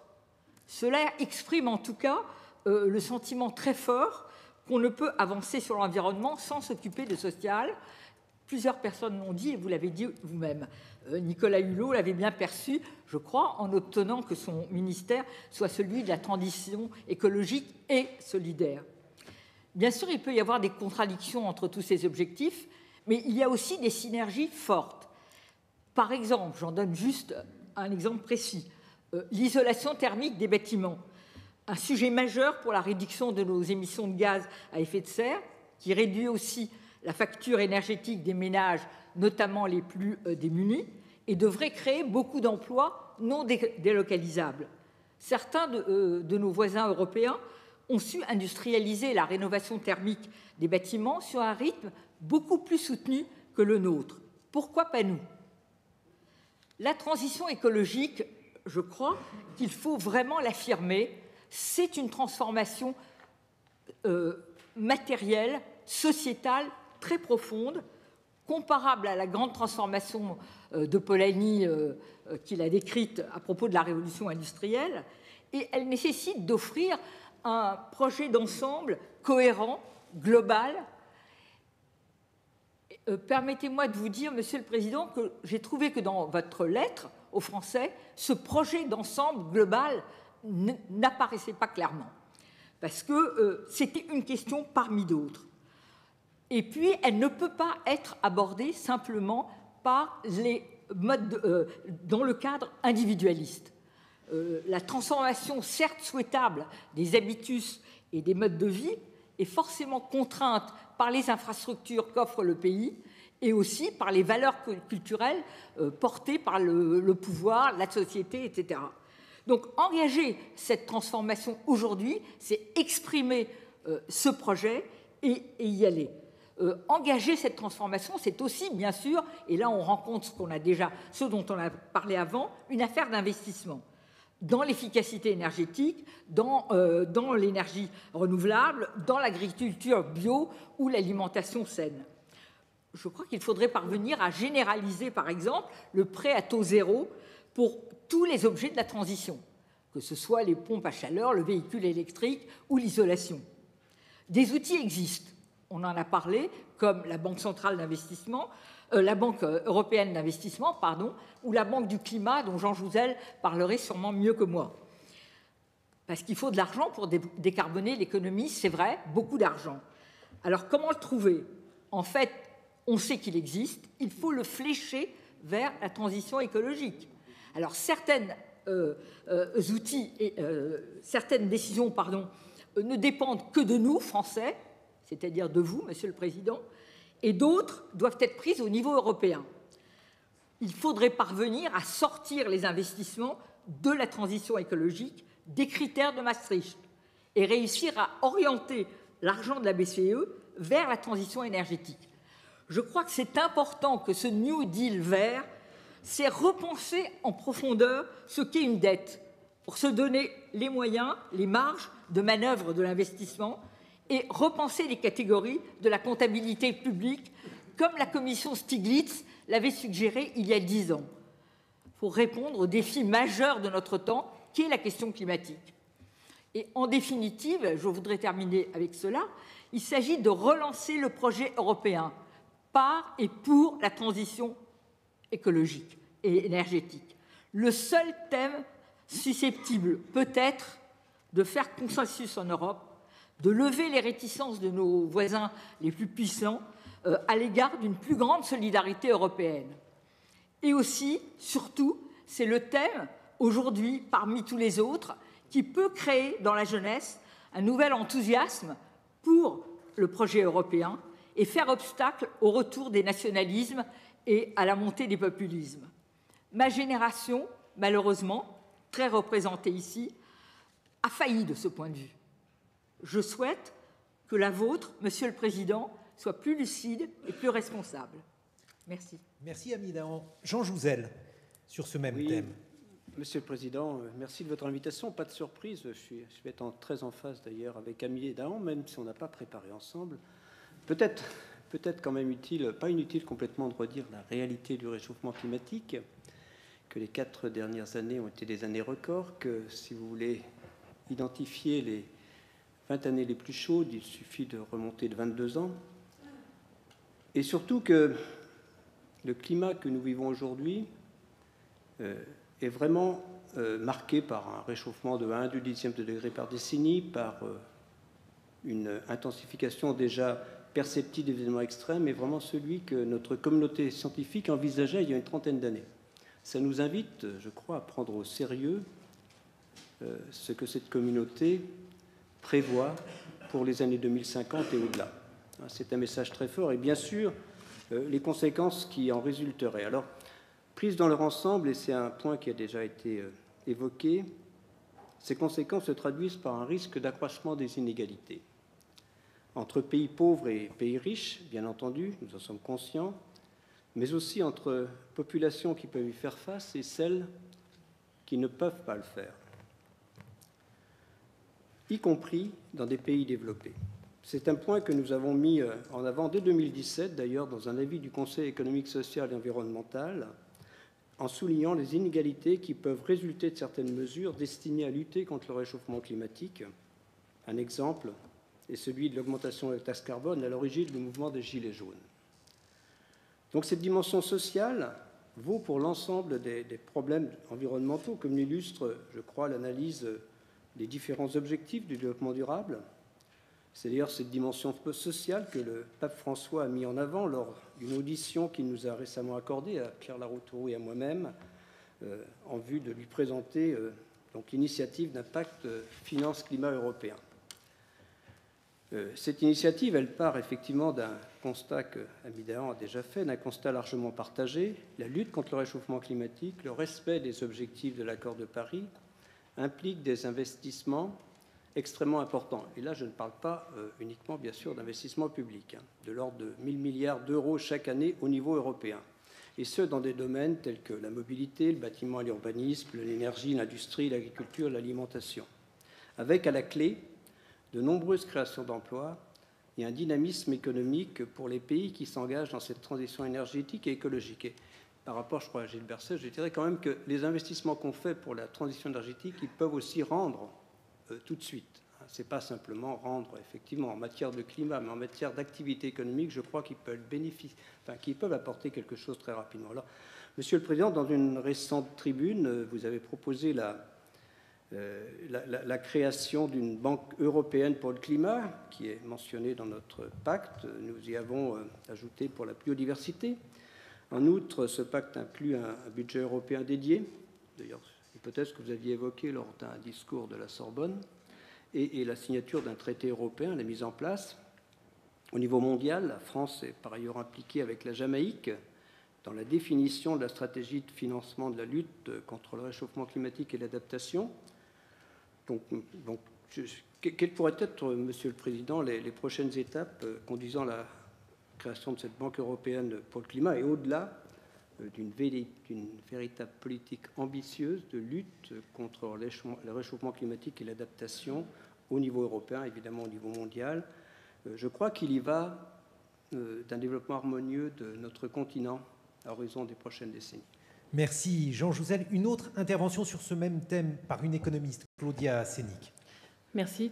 Cela exprime en tout cas le sentiment très fort qu'on ne peut avancer sur l'environnement sans s'occuper de social. Plusieurs personnes l'ont dit et vous l'avez dit vous-même. Nicolas Hulot l'avait bien perçu, je crois, en obtenant que son ministère soit celui de la transition écologique et solidaire. Bien sûr, il peut y avoir des contradictions entre tous ces objectifs, mais il y a aussi des synergies fortes. Par exemple, j'en donne juste un exemple précis, l'isolation thermique des bâtiments. un sujet majeur pour la réduction de nos émissions de gaz à effet de serre, qui réduit aussi la facture énergétique des ménages, notamment les plus démunis, et devrait créer beaucoup d'emplois non délocalisables. Certains de nos voisins européens ont su industrialiser la rénovation thermique des bâtiments sur un rythme beaucoup plus soutenu que le nôtre. Pourquoi pas nous? La transition écologique, je crois qu'il faut vraiment l'affirmer, c'est une transformation matérielle, sociétale, très profonde, comparable à la grande transformation de Polanyi qu'il a décrite à propos de la révolution industrielle, et elle nécessite d'offrir un projet d'ensemble cohérent, global. Permettez-moi de vous dire, Monsieur le Président, que j'ai trouvé que dans votre lettre aux Français, ce projet d'ensemble global n'apparaissait pas clairement, parce que c'était une question parmi d'autres. Et puis, elle ne peut pas être abordée simplement par les modes dans le cadre individualiste. La transformation, certes souhaitable, des habitus et des modes de vie est forcément contrainte par les infrastructures qu'offre le pays et aussi par les valeurs culturelles portées par le pouvoir, la société, etc. Donc, engager cette transformation aujourd'hui, c'est exprimer ce projet et y aller. Engager cette transformation, c'est aussi, bien sûr, et là on rencontre ce dont on a parlé avant, une affaire d'investissement dans l'efficacité énergétique, dans l'énergie renouvelable, dans l'agriculture bio ou l'alimentation saine. Je crois qu'il faudrait parvenir à généraliser, par exemple, le prêt à taux zéro pour tous les objets de la transition, que ce soit les pompes à chaleur, le véhicule électrique ou l'isolation. Des outils existent. On en a parlé, comme la Banque centrale d'investissement, la Banque européenne d'investissement, pardon, ou la Banque du climat, dont Jean Jouzel parlerait sûrement mieux que moi. Parce qu'il faut de l'argent pour décarboner l'économie, c'est vrai, beaucoup d'argent. Alors comment le trouver? En fait, on sait qu'il existe, il faut le flécher vers la transition écologique. Alors certaines outils et certaines décisions, ne dépendent que de nous, Français, c'est-à-dire de vous, Monsieur le Président, et d'autres doivent être prises au niveau européen. Il faudrait parvenir à sortir les investissements de la transition écologique des critères de Maastricht et réussir à orienter l'argent de la BCE vers la transition énergétique. Je crois que c'est important que ce New Deal vert, c'est repenser en profondeur ce qu'est une dette pour se donner les moyens, les marges de manœuvre de l'investissement et repenser les catégories de la comptabilité publique comme la commission Stiglitz l'avait suggéré il y a 10 ans, pour répondre au défi majeur de notre temps, qui est la question climatique. Et en définitive, je voudrais terminer avec cela, il s'agit de relancer le projet européen par et pour la transition écologique et énergétique. Le seul thème susceptible peut-être de faire consensus en Europe, de lever les réticences de nos voisins les plus puissants à l'égard d'une plus grande solidarité européenne. Et aussi, surtout, c'est le thème, aujourd'hui, parmi tous les autres, qui peut créer dans la jeunesse un nouvel enthousiasme pour le projet européen et faire obstacle au retour des nationalismes et à la montée des populismes. Ma génération, malheureusement, très représentée ici, a failli de ce point de vue. Je souhaite que la vôtre, Monsieur le Président, soit plus lucide et plus responsable. Merci. Merci, Amélie Dahan. Jean Jouzel, sur ce même thème. Monsieur le Président, merci de votre invitation. Pas de surprise, je vais être très en phase d'ailleurs avec Amélie Dahan, même si on n'a pas préparé ensemble. Peut-être quand même utile, pas inutile complètement de redire la réalité du réchauffement climatique, que les 4 dernières années ont été des années records, que si vous voulez identifier les 20 années les plus chaudes, il suffit de remonter de 22 ans. Et surtout que le climat que nous vivons aujourd'hui est vraiment marqué par un réchauffement de 1/10 de degré par décennie, par une intensification déjà perceptible d'événements extrêmes, et vraiment celui que notre communauté scientifique envisageait il y a une 30aine d'années. Ça nous invite, je crois, à prendre au sérieux ce que cette communauté prévoit pour les années 2050 et au-delà. C'est un message très fort et bien sûr les conséquences qui en résulteraient. Alors, prises dans leur ensemble, et c'est un point qui a déjà été évoqué, ces conséquences se traduisent par un risque d'accroissement des inégalités. Entre pays pauvres et pays riches, bien entendu, nous en sommes conscients, mais aussi entre populations qui peuvent y faire face et celles qui ne peuvent pas le faire, y compris dans des pays développés. C'est un point que nous avons mis en avant dès 2017, d'ailleurs, dans un avis du Conseil économique, social et environnemental, en soulignant les inégalités qui peuvent résulter de certaines mesures destinées à lutter contre le réchauffement climatique. Un exemple est celui de l'augmentation de la taxe carbone à l'origine du mouvement des Gilets jaunes. Donc cette dimension sociale vaut pour l'ensemble des problèmes environnementaux, comme l'illustre, je crois, l'analyse des différents objectifs du développement durable. C'est d'ailleurs cette dimension sociale que le pape François a mis en avant lors d'une audition qu'il nous a récemment accordée à Pierre Laroutourou et à moi-même, en vue de lui présenter donc l'initiative d'un pacte finance-climat européen. Cette initiative, elle part effectivement d'un constat que Dahan a déjà fait, d'un constat largement partagé. La lutte contre le réchauffement climatique, le respect des objectifs de l'accord de Paris implique des investissements extrêmement importants. Et là, je ne parle pas uniquement, bien sûr, d'investissements publics, de l'ordre de 1 000 milliards d'euros chaque année au niveau européen. Et ce, dans des domaines tels que la mobilité, le bâtiment et l'urbanisme, l'énergie, l'industrie, l'agriculture, l'alimentation. Avec à la clé de nombreuses créations d'emplois et un dynamisme économique pour les pays qui s'engagent dans cette transition énergétique et écologique. Et par rapport, je crois, à Gilles Berset, je dirais quand même que les investissements qu'on fait pour la transition énergétique, ils peuvent aussi rendre tout de suite. Ce n'est pas simplement rendre, effectivement, en matière de climat, mais en matière d'activité économique, je crois qu'ils peuvent qu'ils peuvent apporter quelque chose très rapidement. Alors, Monsieur le Président, dans une récente tribune, vous avez proposé la création d'une banque européenne pour le climat, qui est mentionnée dans notre pacte. Nous y avons ajouté pour la biodiversité. En outre, ce pacte inclut un budget européen dédié, d'ailleurs, hypothèse que vous aviez évoquée lors d'un discours de la Sorbonne, et la signature d'un traité européen, la mise en place. Au niveau mondial, la France est par ailleurs impliquée avec la Jamaïque dans la définition de la stratégie de financement de la lutte contre le réchauffement climatique et l'adaptation. Donc, quelles pourraient être, Monsieur le Président, les prochaines étapes conduisant à la création de cette Banque européenne pour le climat et au-delà d'une véritable politique ambitieuse de lutte contre le réchauffement climatique et l'adaptation au niveau européen, évidemment au niveau mondial. Je crois qu'il y va d'un développement harmonieux de notre continent à l'horizon des prochaines décennies. Merci Jean Jouzel. Une autre intervention sur ce même thème par une économiste, Claudia Sénic. Merci.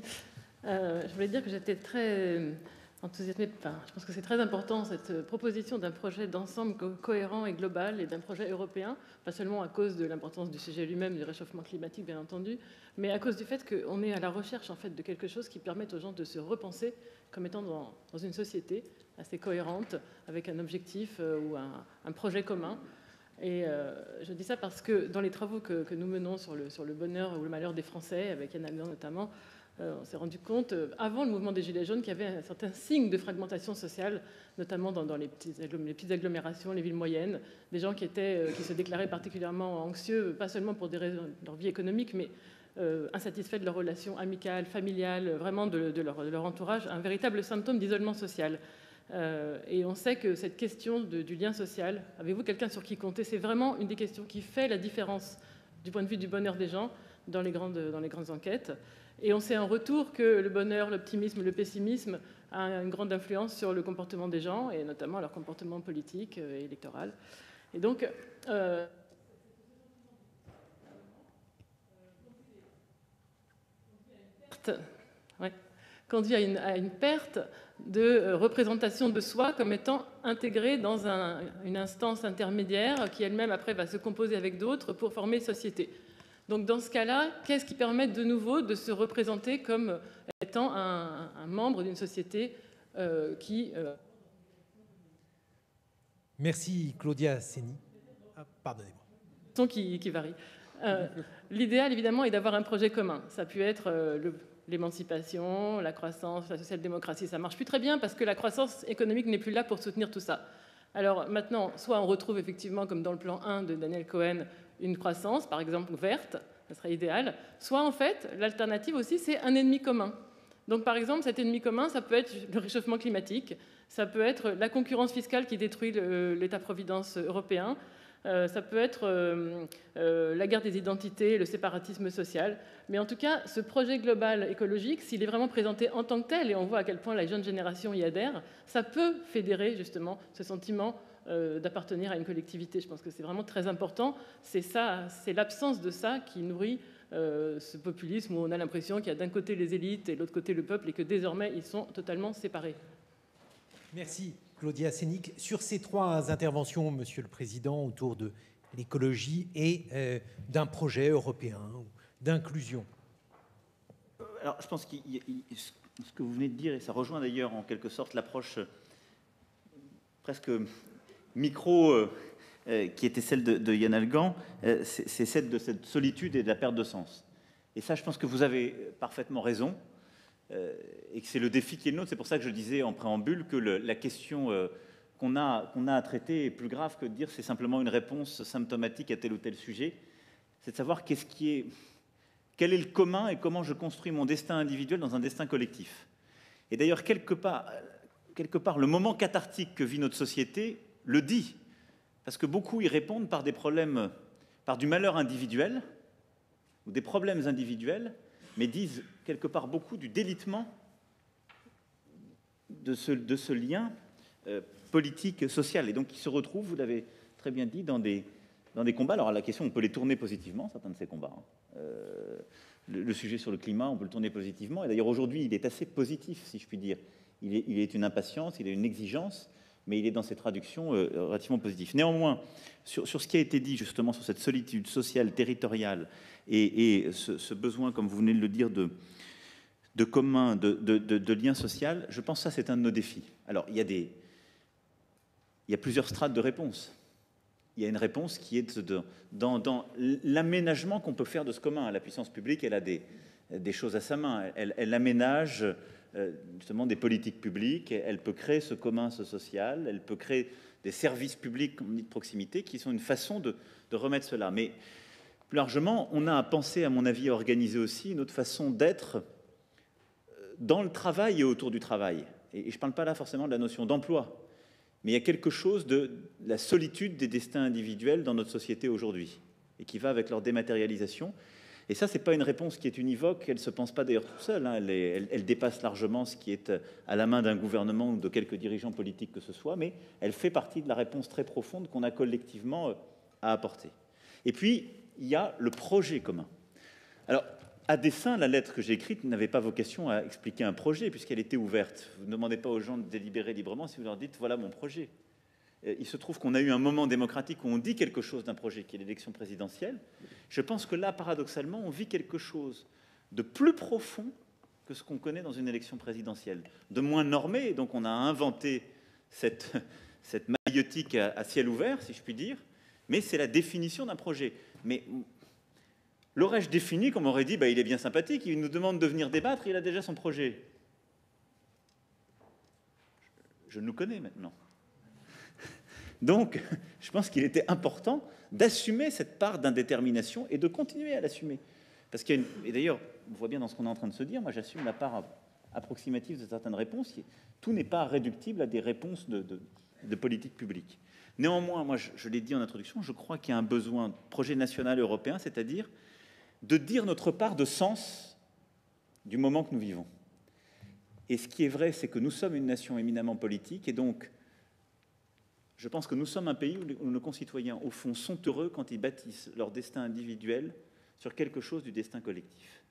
Je voulais dire que j'étais très enthousiasmée. Je pense que c'est très important, cette proposition d'un projet d'ensemble cohérent et global et d'un projet européen, pas seulement à cause de l'importance du sujet lui-même, du réchauffement climatique, bien entendu, mais à cause du fait qu'on est à la recherche en fait, de quelque chose qui permette aux gens de se repenser comme étant dans une société assez cohérente, avec un objectif ou un projet commun. Et je dis ça parce que dans les travaux que nous menons sur le bonheur ou le malheur des Français, avec Yann Alban notamment, on s'est rendu compte, avant le mouvement des Gilets jaunes, qu'il y avait un certain signe de fragmentation sociale, notamment dans les petites agglomérations, les villes moyennes, des gens qui se déclaraient particulièrement anxieux, pas seulement pour des raisons de leur vie économique, mais insatisfaits de leurs relations amicales, familiales, vraiment de leur entourage, un véritable symptôme d'isolement social. Et on sait que cette question du lien social, avez-vous quelqu'un sur qui compter, c'est vraiment une des questions qui fait la différence du point de vue du bonheur des gens dans les grandes enquêtes. Et on sait en retour que le bonheur, l'optimisme, le pessimisme a une grande influence sur le comportement des gens, et notamment leur comportement politique et électoral. Et donc, conduit à une perte de représentation de soi comme étant intégrée dans une instance intermédiaire qui elle-même après va se composer avec d'autres pour former société. Donc dans ce cas-là, qu'est-ce qui permet de nouveau de se représenter comme étant un membre d'une société qui... Merci Claudia Sénic. Pardonnez-moi. Qui varie. L'idéal, évidemment, est d'avoir un projet commun. Ça peut être l'émancipation, la croissance, la social-démocratie. Ça ne marche plus très bien parce que la croissance économique n'est plus là pour soutenir tout ça. Alors maintenant, soit on retrouve effectivement, comme dans le plan 1 de Daniel Cohen, une croissance, par exemple, verte, ça serait idéal. Soit, en fait, l'alternative aussi, c'est un ennemi commun. Donc, par exemple, cet ennemi commun, ça peut être le réchauffement climatique, ça peut être la concurrence fiscale qui détruit l'État-providence européen, ça peut être la guerre des identités, le séparatisme social. Mais en tout cas, ce projet global écologique, s'il est vraiment présenté en tant que tel, et on voit à quel point la jeune génération y adhère, ça peut fédérer justement ce sentiment d'appartenir à une collectivité. Je pense que c'est vraiment très important. C'est ça, c'est l'absence de ça qui nourrit ce populisme où on a l'impression qu'il y a d'un côté les élites et de l'autre côté le peuple et que désormais ils sont totalement séparés. Merci Claudia Sénic. Sur ces trois interventions, Monsieur le Président, autour de l'écologie et d'un projet européen d'inclusion. Alors je pense que ce que vous venez de dire, et ça rejoint d'ailleurs en quelque sorte l'approche presque micro qui était celle de Yann Algan, c'est celle de cette solitude et de la perte de sens. Et ça, je pense que vous avez parfaitement raison, et que c'est le défi qui est le nôtre. C'est pour ça que je disais en préambule que la question qu'on a à traiter est plus grave que de dire c'est simplement une réponse symptomatique à tel ou tel sujet. C'est de savoir quel est le commun et comment je construis mon destin individuel dans un destin collectif. Et d'ailleurs, quelque part, le moment cathartique que vit notre société le dit. Parce que beaucoup y répondent par des problèmes, par du malheur individuel, ou des problèmes individuels, mais disent quelque part beaucoup du délitement de ce lien politique, social. Et donc, ils se retrouvent, vous l'avez très bien dit, dans des combats. Alors, la question, on peut les tourner positivement, certains de ces combats. Le sujet sur le climat, on peut le tourner positivement. Et d'ailleurs, aujourd'hui, il est assez positif, si je puis dire. Il est une impatience, il est une exigence, mais il est dans ses traductions relativement positif. Néanmoins, sur ce qui a été dit justement sur cette solitude sociale, territoriale, et ce besoin, comme vous venez de le dire, de commun, de lien social, je pense que ça, c'est un de nos défis. Alors, il y a plusieurs strates de réponse. Il y a une réponse qui est dans l'aménagement qu'on peut faire de ce commun. La puissance publique, elle a des choses à sa main. Elle aménage justement des politiques publiques, elle peut créer ce commun social, elle peut créer des services publics comme on dit, de proximité qui sont une façon de remettre cela. Mais plus largement, on a à penser, à mon avis, à organiser aussi une autre façon d'être dans le travail et autour du travail. Et je ne parle pas là forcément de la notion d'emploi, mais il y a quelque chose de la solitude des destins individuels dans notre société aujourd'hui et qui va avec leur dématérialisation. Et ça, ce n'est pas une réponse qui est univoque, elle ne se pense pas d'ailleurs toute seule, hein. Elle dépasse largement ce qui est à la main d'un gouvernement ou de quelques dirigeants politiques que ce soit, mais elle fait partie de la réponse très profonde qu'on a collectivement à apporter. Et puis, il y a le projet commun. Alors, à dessein, la lettre que j'ai écrite n'avait pas vocation à expliquer un projet, puisqu'elle était ouverte. Vous ne demandez pas aux gens de délibérer librement si vous leur dites « voilà mon projet ». Il se trouve qu'on a eu un moment démocratique où on dit quelque chose d'un projet qui est l'élection présidentielle. Je pense que là, paradoxalement, on vit quelque chose de plus profond que ce qu'on connaît dans une élection présidentielle, de moins normé. Donc on a inventé cette maïeutique à ciel ouvert, si je puis dire, mais c'est la définition d'un projet. Mais l'aurais-je défini, comme on aurait dit, il est bien sympathique, il nous demande de venir débattre, il a déjà son projet. Je nous connais maintenant. Donc, je pense qu'il était important d'assumer cette part d'indétermination et de continuer à l'assumer. Parce qu'il y a et d'ailleurs, on voit bien dans ce qu'on est en train de se dire, moi j'assume la part approximative de certaines réponses. Tout n'est pas réductible à des réponses de politique publique. Néanmoins, moi je l'ai dit en introduction, je crois qu'il y a un besoin de projet national européen, c'est-à-dire de dire notre part de sens du moment que nous vivons. Et ce qui est vrai, c'est que nous sommes une nation éminemment politique, et donc je pense que nous sommes un pays où nos concitoyens, au fond, sont heureux quand ils bâtissent leur destin individuel sur quelque chose du destin collectif.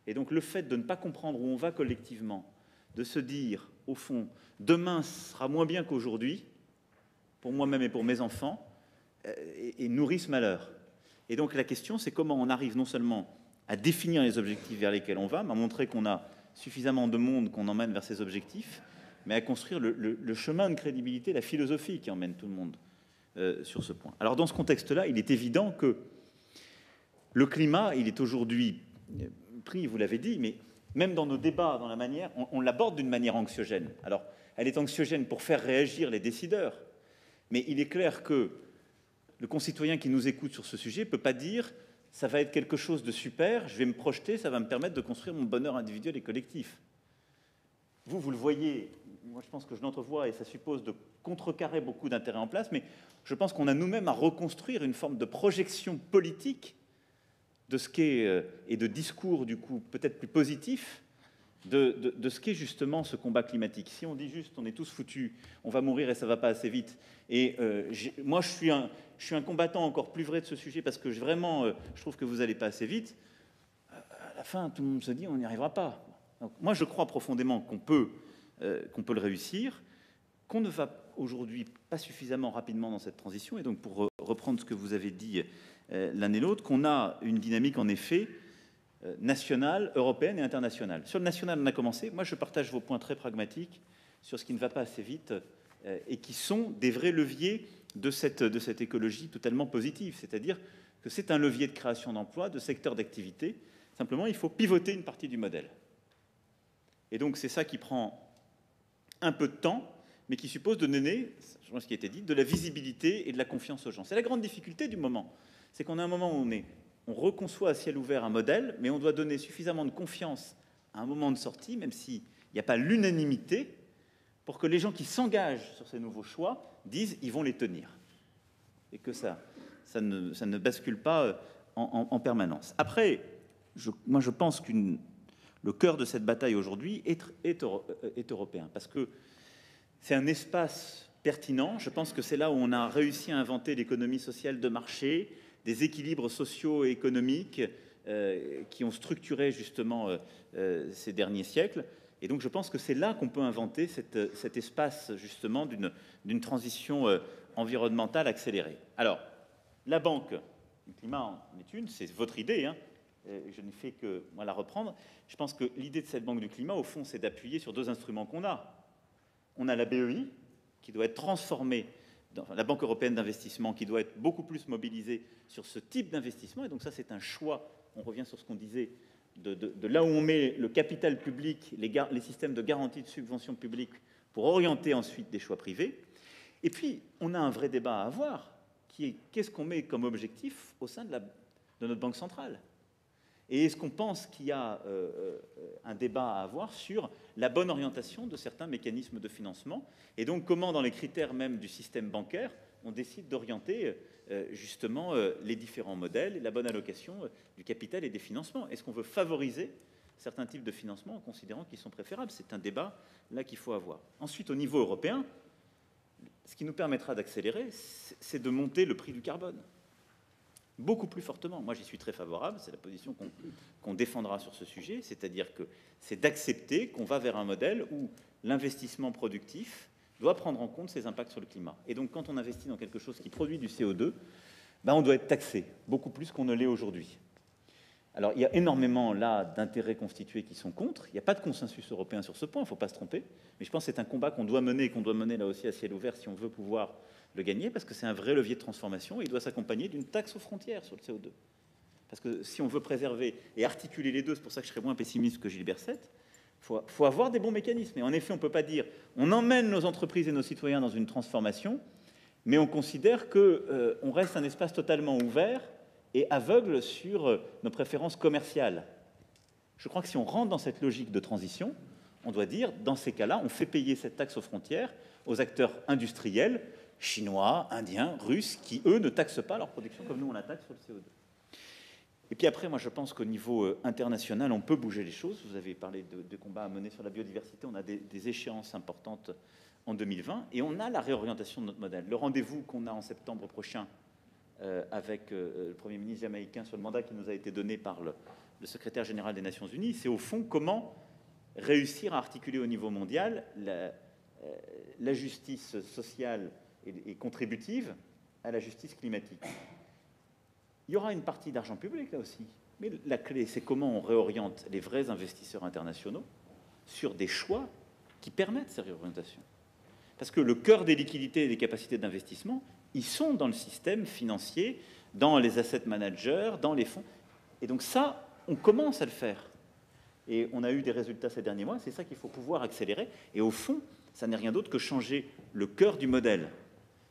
Et donc le fait de ne pas comprendre où on va collectivement, de se dire, au fond, demain sera moins bien qu'aujourd'hui, pour moi-même et pour mes enfants, et nourrit ce malheur. Et donc la question, c'est comment on arrive non seulement à définir les objectifs vers lesquels on va, mais à montrer qu'on a suffisamment de monde qu'on emmène vers ces objectifs, mais à construire le chemin de crédibilité, la philosophie qui emmène tout le monde sur ce point. Alors dans ce contexte-là, il est évident que Le climat, il est aujourd'hui pris, vous l'avez dit, mais même dans nos débats, dans la manière, on l'aborde d'une manière anxiogène. Alors, elle est anxiogène pour faire réagir les décideurs, mais il est clair que le concitoyen qui nous écoute sur ce sujet ne peut pas dire « ça va être quelque chose de super, je vais me projeter, ça va me permettre de construire mon bonheur individuel et collectif ». Vous le voyez, moi je pense que je l'entrevois et ça suppose de contrecarrer beaucoup d'intérêts en place, mais je pense qu'on a nous-mêmes à reconstruire une forme de projection politique de ce qu'est, et de discours du coup peut-être plus positif, de ce qu'est justement ce combat climatique. Si on dit juste on est tous foutus, on va mourir et ça va pas assez vite, et moi je suis un combattant encore plus vrai de ce sujet parce que vraiment je trouve que vous allez pas assez vite, à la fin tout le monde se dit on n'y arrivera pas. Donc, moi je crois profondément qu'on peut le réussir, qu'on ne va aujourd'hui pas suffisamment rapidement dans cette transition, et donc pour reprendre ce que vous avez dit l'un et l'autre, qu'on a une dynamique en effet nationale, européenne et internationale. Sur le national, on a commencé. Moi, je partage vos points très pragmatiques sur ce qui ne va pas assez vite et qui sont des vrais leviers de cette écologie totalement positive. C'est-à-dire que c'est un levier de création d'emplois, de secteurs d'activité. Simplement, il faut pivoter une partie du modèle. Et donc, c'est ça qui prend un peu de temps, mais qui suppose de donner, je pense ce qui a été dit, de la visibilité et de la confiance aux gens. C'est la grande difficulté du moment. C'est qu'on a un moment où on reconçoit à ciel ouvert un modèle, mais on doit donner suffisamment de confiance à un moment de sortie, même s'il n'y a pas l'unanimité, pour que les gens qui s'engagent sur ces nouveaux choix disent ils vont les tenir. Et que ça ne bascule pas en permanence. Après, moi je pense que le cœur de cette bataille aujourd'hui est européen, parce que c'est un espace pertinent. Je pense que c'est là où on a réussi à inventer l'économie sociale de marché, des équilibres sociaux et économiques qui ont structuré justement ces derniers siècles. Et donc je pense que c'est là qu'on peut inventer cet espace justement d'une transition environnementale accélérée. Alors, la banque du climat en est une, c'est votre idée, hein. Je n'ai fait que moi la reprendre. Je pense que l'idée de cette banque du climat, au fond, c'est d'appuyer sur deux instruments qu'on a. On a la BEI, qui doit être transformée, la Banque européenne d'investissement, qui doit être beaucoup plus mobilisée sur ce type d'investissement. Et donc ça, c'est un choix, on revient sur ce qu'on disait, de là où on met le capital public, les systèmes de garantie de subvention publique, pour orienter ensuite des choix privés. Et puis, on a un vrai débat à avoir, qui est qu'est-ce qu'on met comme objectif au sein de notre banque centrale ? Et est-ce qu'on pense qu'il y a un débat à avoir sur la bonne orientation de certains mécanismes de financement? Et donc, comment, dans les critères même du système bancaire, on décide d'orienter justement les différents modèles et la bonne allocation du capital et des financements? Est-ce qu'on veut favoriser certains types de financements en considérant qu'ils sont préférables? C'est un débat là qu'il faut avoir. Ensuite, au niveau européen, ce qui nous permettra d'accélérer, c'est de monter le prix du carbone. Beaucoup plus fortement. Moi, j'y suis très favorable. C'est la position qu'on défendra sur ce sujet. C'est-à-dire que c'est d'accepter qu'on va vers un modèle où l'investissement productif doit prendre en compte ses impacts sur le climat. Et donc, quand on investit dans quelque chose qui produit du CO2, on doit être taxé beaucoup plus qu'on ne l'est aujourd'hui. Alors, il y a énormément, là, d'intérêts constitués qui sont contre. Il n'y a pas de consensus européen sur ce point, il ne faut pas se tromper. Mais je pense que c'est un combat qu'on doit mener, et qu'on doit mener là aussi à ciel ouvert si on veut pouvoir le gagner, parce que c'est un vrai levier de transformation et il doit s'accompagner d'une taxe aux frontières sur le CO2. Parce que si on veut préserver et articuler les deux, c'est pour ça que je serais moins pessimiste que Gilbert Sette, il faut avoir des bons mécanismes. Et en effet, on ne peut pas dire on emmène nos entreprises et nos citoyens dans une transformation, mais on considère qu'on reste un espace totalement ouvert et aveugle sur nos préférences commerciales. Je crois que si on rentre dans cette logique de transition, on doit dire, dans ces cas-là, on fait payer cette taxe aux frontières aux acteurs industriels, chinois, indiens, russes, qui, eux, ne taxent pas leur production comme nous, on la taxe sur le CO2. Et puis après, moi, je pense qu'au niveau international, on peut bouger les choses. Vous avez parlé de combats à mener sur la biodiversité. On a des échéances importantes en 2020 et on a la réorientation de notre modèle. Le rendez-vous qu'on a en septembre prochain avec le Premier ministre jamaïcain sur le mandat qui nous a été donné par le secrétaire général des Nations Unies, c'est au fond comment réussir à articuler au niveau mondial la justice sociale et contributive à la justice climatique. Il y aura une partie d'argent public là aussi, mais la clé, c'est comment on réoriente les vrais investisseurs internationaux sur des choix qui permettent ces réorientations. Parce que le cœur des liquidités et des capacités d'investissement, ils sont dans le système financier, dans les asset managers, dans les fonds. Et donc ça, on commence à le faire. Et on a eu des résultats ces derniers mois, c'est ça qu'il faut pouvoir accélérer. Et au fond, ça n'est rien d'autre que changer le cœur du modèle.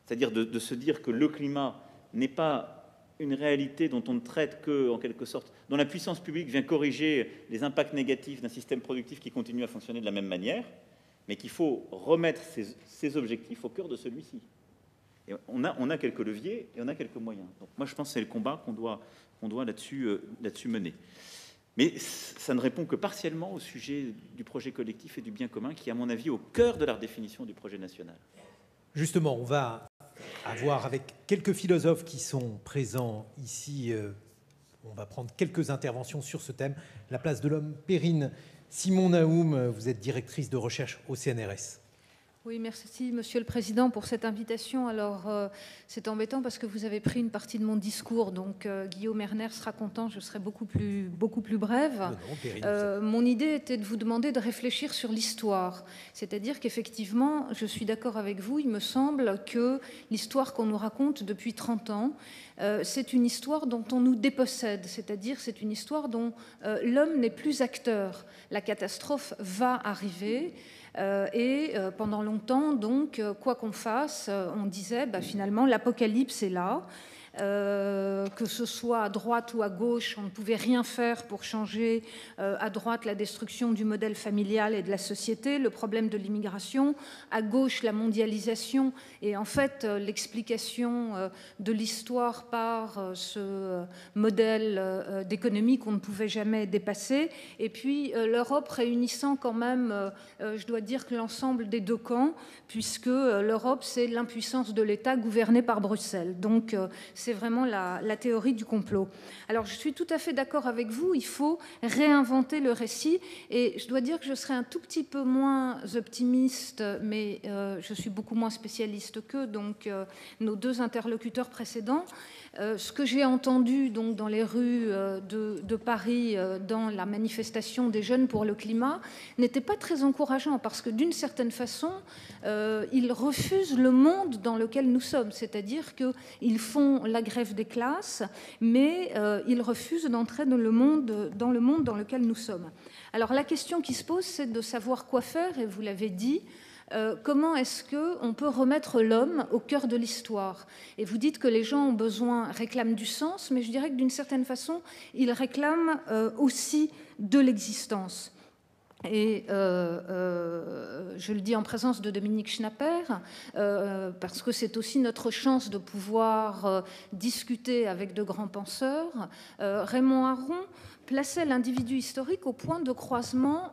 C'est-à-dire de se dire que le climat n'est pas une réalité dont on ne traite que, en quelque sorte, dont la puissance publique vient corriger les impacts négatifs d'un système productif qui continue à fonctionner de la même manière, mais qu'il faut remettre ces objectifs au cœur de celui-ci. Et on a quelques leviers et on a quelques moyens. Donc moi, je pense que c'est le combat qu'on doit là-dessus mener. Mais ça ne répond que partiellement au sujet du projet collectif et du bien commun, qui est, à mon avis, au cœur de la redéfinition du projet national. Justement, on va avoir avec quelques philosophes qui sont présents ici, on va prendre quelques interventions sur ce thème. La place de l'homme, Perrine Simon-Naoum, vous êtes directrice de recherche au CNRS. Oui, merci Monsieur le Président pour cette invitation. Alors, c'est embêtant parce que vous avez pris une partie de mon discours, donc Guillaume Erner sera content, je serai beaucoup plus brève. Mon idée était de vous demander de réfléchir sur l'histoire. C'est-à-dire qu'effectivement, je suis d'accord avec vous, il me semble que l'histoire qu'on nous raconte depuis 30 ans, c'est une histoire dont on nous dépossède, c'est-à-dire c'est une histoire dont l'homme n'est plus acteur. La catastrophe va arriver. Et pendant longtemps, donc, quoi qu'on fasse, on disait finalement l'apocalypse est là. Que ce soit à droite ou à gauche, on ne pouvait rien faire pour changer à droite la destruction du modèle familial et de la société, le problème de l'immigration, à gauche la mondialisation et en fait l'explication de l'histoire par ce modèle d'économie qu'on ne pouvait jamais dépasser et puis l'Europe réunissant quand même, je dois dire que l'ensemble des deux camps, puisque l'Europe c'est l'impuissance de l'État gouverné par Bruxelles. Donc c'est vraiment la théorie du complot. Alors, je suis tout à fait d'accord avec vous, il faut réinventer le récit, et je dois dire que je serais un tout petit peu moins optimiste, mais je suis beaucoup moins spécialiste qu'eux, donc nos deux interlocuteurs précédents. Ce que j'ai entendu donc, dans les rues de Paris, dans la manifestation des jeunes pour le climat, n'était pas très encourageant, parce que d'une certaine façon, ils refusent le monde dans lequel nous sommes, c'est-à-dire qu'ils font la grève des classes, mais ils refusent d'entrer dans le monde dans lequel nous sommes. Alors la question qui se pose, c'est de savoir quoi faire, et vous l'avez dit, comment est-ce qu'on peut remettre l'homme au cœur de l'histoire? Et vous dites que les gens réclament du sens, mais je dirais que d'une certaine façon, ils réclament aussi de l'existence. Et je le dis en présence de Dominique Schnapper, parce que c'est aussi notre chance de pouvoir discuter avec de grands penseurs. Raymond Aron plaçait l'individu historique au point de croisement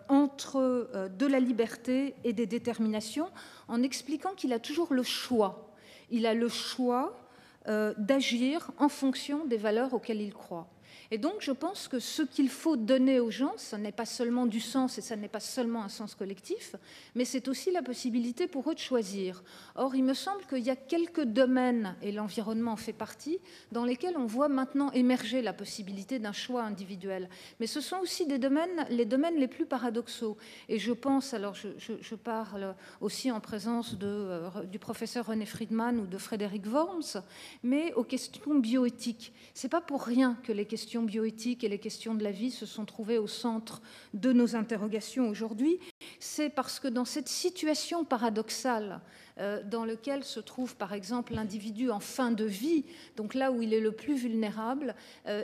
entre de la liberté et des déterminations, en expliquant qu'il a toujours le choix. Il a le choix d'agir en fonction des valeurs auxquelles il croit. Et donc, je pense que ce qu'il faut donner aux gens, ce n'est pas seulement du sens et ce n'est pas seulement un sens collectif, mais c'est aussi la possibilité pour eux de choisir. Or, il me semble qu'il y a quelques domaines, et l'environnement en fait partie, dans lesquels on voit maintenant émerger la possibilité d'un choix individuel. Mais ce sont aussi les domaines les plus paradoxaux. Et je pense, alors je parle aussi en présence du professeur René Friedman ou de Frédéric Worms, mais aux questions bioéthiques. Ce n'est pas pour rien que les questions bioéthiques et les questions de la vie se sont trouvées au centre de nos interrogations aujourd'hui. C'est parce que dans cette situation paradoxale dans laquelle se trouve par exemple l'individu en fin de vie, donc là où il est le plus vulnérable,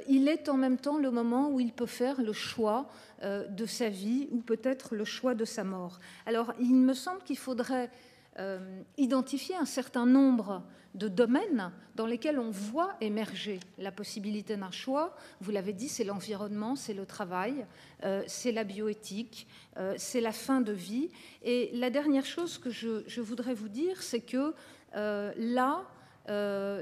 il est en même temps le moment où il peut faire le choix de sa vie ou peut-être le choix de sa mort. Alors il me semble qu'il faudrait identifier un certain nombre de domaines dans lesquels on voit émerger la possibilité d'un choix. Vous l'avez dit, c'est l'environnement, c'est le travail, c'est la bioéthique, c'est la fin de vie. Et la dernière chose que je voudrais vous dire, c'est que là,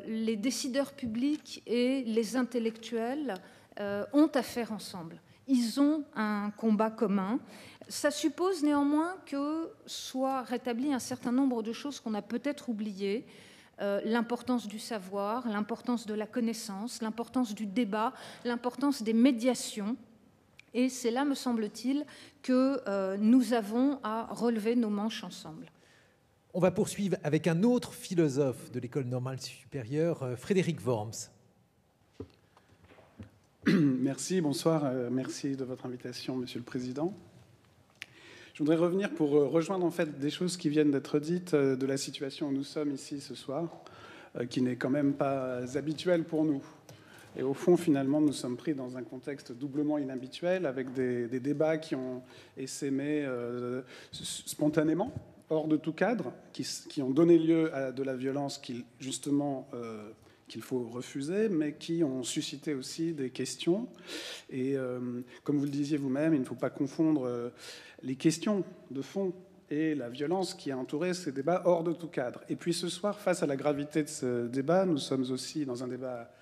les décideurs publics et les intellectuels ont à faire ensemble. Ils ont un combat commun. Ça suppose néanmoins que soit rétabli un certain nombre de choses qu'on a peut-être oubliées, l'importance du savoir, l'importance de la connaissance, l'importance du débat, l'importance des médiations. Et c'est là, me semble-t-il, que nous avons à relever nos manches ensemble. On va poursuivre avec un autre philosophe de l'École normale supérieure, Frédéric Worms. Merci, bonsoir. Merci de votre invitation, Monsieur le Président. Je voudrais revenir pour rejoindre en fait des choses qui viennent d'être dites de la situation où nous sommes ici ce soir, qui n'est quand même pas habituelle pour nous. Et au fond, finalement, nous sommes pris dans un contexte doublement inhabituel, avec des débats qui ont essaimé spontanément, hors de tout cadre, qui ont donné lieu à de la violence justement qu'il faut refuser, mais qui ont suscité aussi des questions. Et comme vous le disiez vous-même, il ne faut pas confondre les questions de fond et la violence qui a entouré ces débats hors de tout cadre. Et puis ce soir, face à la gravité de ce débat, nous sommes aussi dans un débat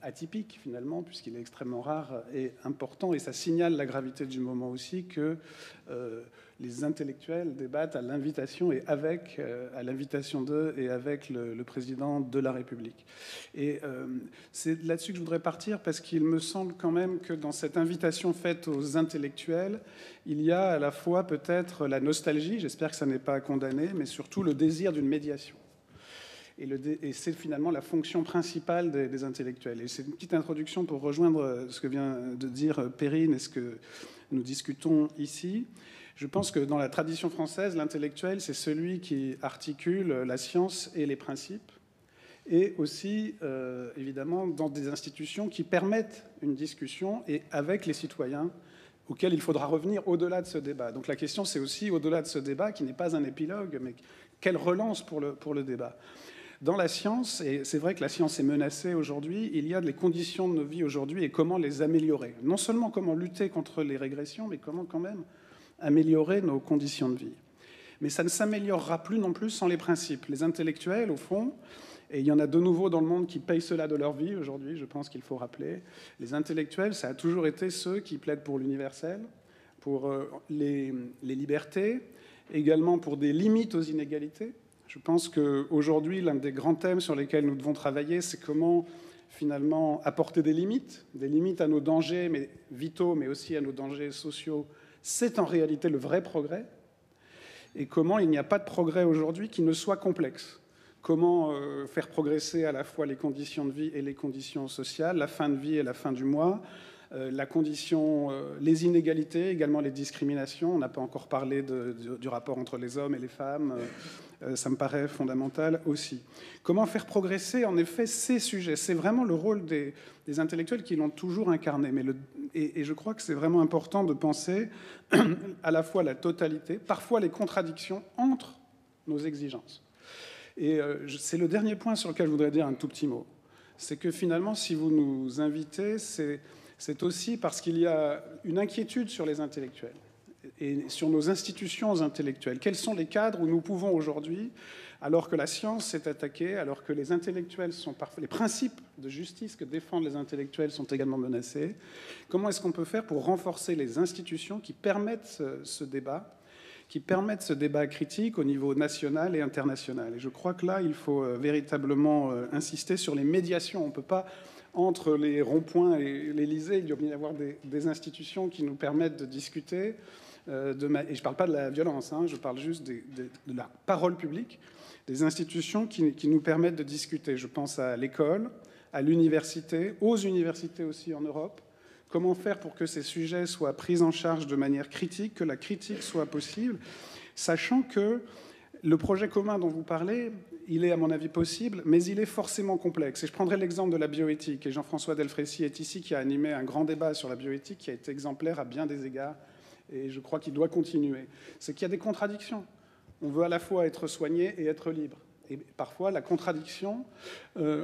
atypique finalement, puisqu'il est extrêmement rare et important, et ça signale la gravité du moment aussi que les intellectuels débattent à l'invitation et à l'invitation d'eux et avec le président de la République. Et c'est là-dessus que je voudrais partir, parce qu'il me semble quand même que dans cette invitation faite aux intellectuels, il y a à la fois peut-être la nostalgie, j'espère que ça n'est pas condamné, mais surtout le désir d'une médiation. Et c'est finalement la fonction principale des intellectuels. Et c'est une petite introduction pour rejoindre ce que vient de dire Perrine et ce que nous discutons ici. Je pense que dans la tradition française, l'intellectuel, c'est celui qui articule la science et les principes, et aussi, évidemment, dans des institutions qui permettent une discussion et avec les citoyens, auxquels il faudra revenir au-delà de ce débat. Donc la question, c'est aussi, au-delà de ce débat, qui n'est pas un épilogue, mais quelle relance pour le débat. Dans la science, et c'est vrai que la science est menacée aujourd'hui, il y a les conditions de nos vies aujourd'hui et comment les améliorer. Non seulement comment lutter contre les régressions, mais comment quand même améliorer nos conditions de vie. Mais ça ne s'améliorera plus non plus sans les principes. Les intellectuels, au fond, et il y en a de nouveaux dans le monde qui payent cela de leur vie aujourd'hui, je pense qu'il faut rappeler, les intellectuels, ça a toujours été ceux qui plaident pour l'universel, pour les libertés, également pour des limites aux inégalités. Je pense qu'aujourd'hui, l'un des grands thèmes sur lesquels nous devons travailler, c'est comment finalement apporter des limites à nos dangers vitaux, mais aussi à nos dangers sociaux. C'est en réalité le vrai progrès. Et comment il n'y a pas de progrès aujourd'hui qui ne soit complexe. Comment faire progresser à la fois les conditions de vie et les conditions sociales, la fin de vie et la fin du mois, les inégalités, également les discriminations. On n'a pas encore parlé du rapport entre les hommes et les femmes. Ça me paraît fondamental aussi. Comment faire progresser, en effet, ces sujets? C'est vraiment le rôle des intellectuels qui l'ont toujours incarné. Et je crois que c'est vraiment important de penser à la fois la totalité, parfois les contradictions entre nos exigences. Et c'est le dernier point sur lequel je voudrais dire un tout petit mot. C'est que finalement, si vous nous invitez, c'est aussi parce qu'il y a une inquiétude sur les intellectuels et sur nos institutions intellectuelles. Quels sont les cadres où nous pouvons aujourd'hui, alors que la science s'est attaquée, alors que les intellectuels sont parfois... Les principes de justice que défendent les intellectuels sont également menacés. Comment est-ce qu'on peut faire pour renforcer les institutions qui permettent ce débat, qui permettent ce débat critique au niveau national et international? Et je crois que là, il faut véritablement insister sur les médiations. On ne peut pas... Entre les ronds-points et l'Élysée, il doit bien y avoir des institutions qui nous permettent de discuter. Et je ne parle pas de la violence, je parle juste de la parole publique, des institutions qui nous permettent de discuter. Je pense à l'école, à l'université, aux universités aussi en Europe. Comment faire pour que ces sujets soient pris en charge de manière critique, que la critique soit possible, sachant que le projet commun dont vous parlez, il est à mon avis possible, mais il est forcément complexe. Et je prendrai l'exemple de la bioéthique. Et Jean-François Delfrécy est ici, qui a animé un grand débat sur la bioéthique, qui a été exemplaire à bien des égards. Et je crois qu'il doit continuer. C'est qu'il y a des contradictions. On veut à la fois être soigné et être libre. Et parfois, la contradiction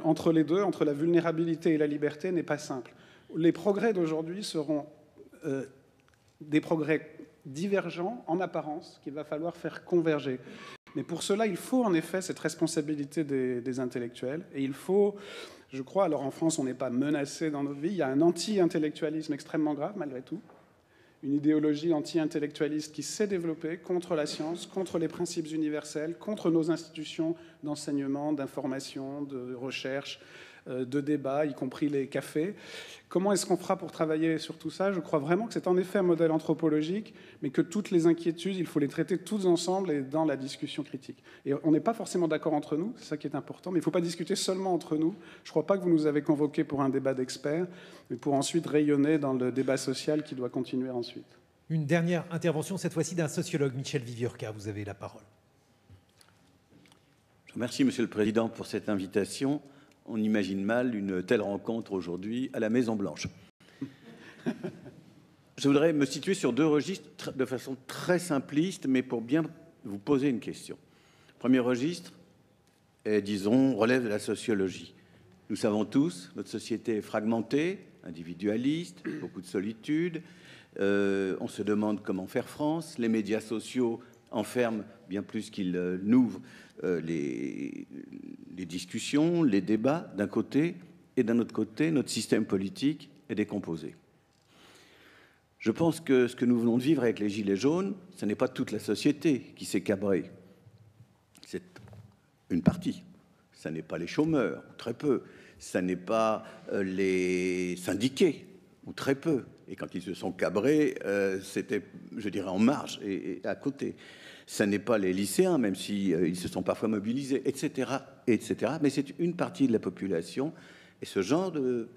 entre les deux, entre la vulnérabilité et la liberté, n'est pas simple. Les progrès d'aujourd'hui seront des progrès divergents en apparence qu'il va falloir faire converger. Mais pour cela, il faut en effet cette responsabilité des intellectuels. Et il faut, je crois, alors en France, on n'est pas menacé dans notre vie, il y a un anti-intellectualisme extrêmement grave, malgré tout. Une idéologie anti-intellectualiste qui s'est développée contre la science, contre les principes universels, contre nos institutions d'enseignement, d'information, de recherche, de débat, y compris les cafés. Comment est-ce qu'on fera pour travailler sur tout ça? Je crois vraiment que c'est en effet un modèle anthropologique, mais que toutes les inquiétudes, il faut les traiter toutes ensemble et dans la discussion critique. Et on n'est pas forcément d'accord entre nous, c'est ça qui est important, mais il ne faut pas discuter seulement entre nous. Je ne crois pas que vous nous avez convoqués pour un débat d'experts, mais pour ensuite rayonner dans le débat social qui doit continuer ensuite. Une dernière intervention, cette fois-ci d'un sociologue, Michel Viviorca, vous avez la parole. Je remercie Monsieur le Président pour cette invitation. On imagine mal une telle rencontre aujourd'hui à la Maison-Blanche. Je voudrais me situer sur deux registres de façon très simpliste, mais pour bien vous poser une question. Le premier registre est, disons, relève de la sociologie. Nous savons tous, notre société est fragmentée, individualiste, beaucoup de solitude. On se demande comment faire France. Les médias sociaux enferment bien plus qu'ils n'ouvrent les discussions, les débats d'un côté, et d'un autre côté, notre système politique est décomposé. Je pense que ce que nous venons de vivre avec les Gilets jaunes, ce n'est pas toute la société qui s'est cabrée. C'est une partie. Ce n'est pas les chômeurs, ou très peu. Ce n'est pas les syndiqués, ou très peu. Et quand ils se sont cabrés, c'était, je dirais, en marge et à côté. Ce n'est pas les lycéens, même si ils se sont parfois mobilisés, etc., etc. Mais c'est une partie de la population. Et ce genre de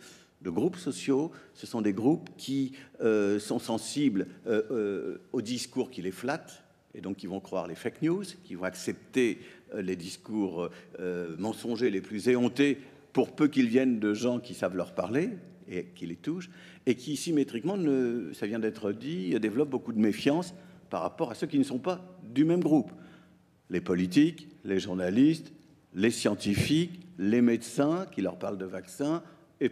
groupes sociaux, ce sont des groupes qui sont sensibles aux discours qui les flattent, et donc qui vont croire les fake news, qui vont accepter les discours mensongers les plus éhontés, pour peu qu'ils viennent de gens qui savent leur parler et qui les touchent, et qui symétriquement, ça vient d'être dit, développent beaucoup de méfiance par rapport à ceux qui ne sont pas du même groupe. Les politiques, les journalistes, les scientifiques, les médecins qui leur parlent de vaccins, et,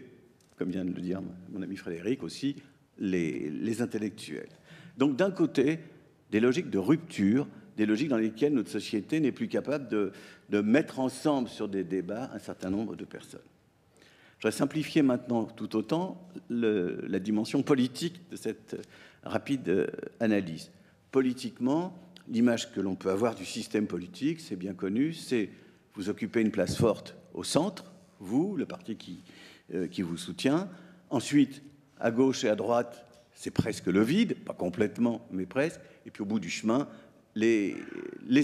comme vient de le dire mon ami Frédéric aussi, les intellectuels. Donc d'un côté, des logiques de rupture, des logiques dans lesquelles notre société n'est plus capable de mettre ensemble sur des débats un certain nombre de personnes. Je voudrais simplifier maintenant tout autant la dimension politique de cette rapide analyse. Politiquement, l'image que l'on peut avoir du système politique, c'est bien connu, c'est vous occupez une place forte au centre, vous, le parti qui vous soutient. Ensuite, à gauche et à droite, c'est presque le vide, pas complètement, mais presque. Et puis au bout du chemin, les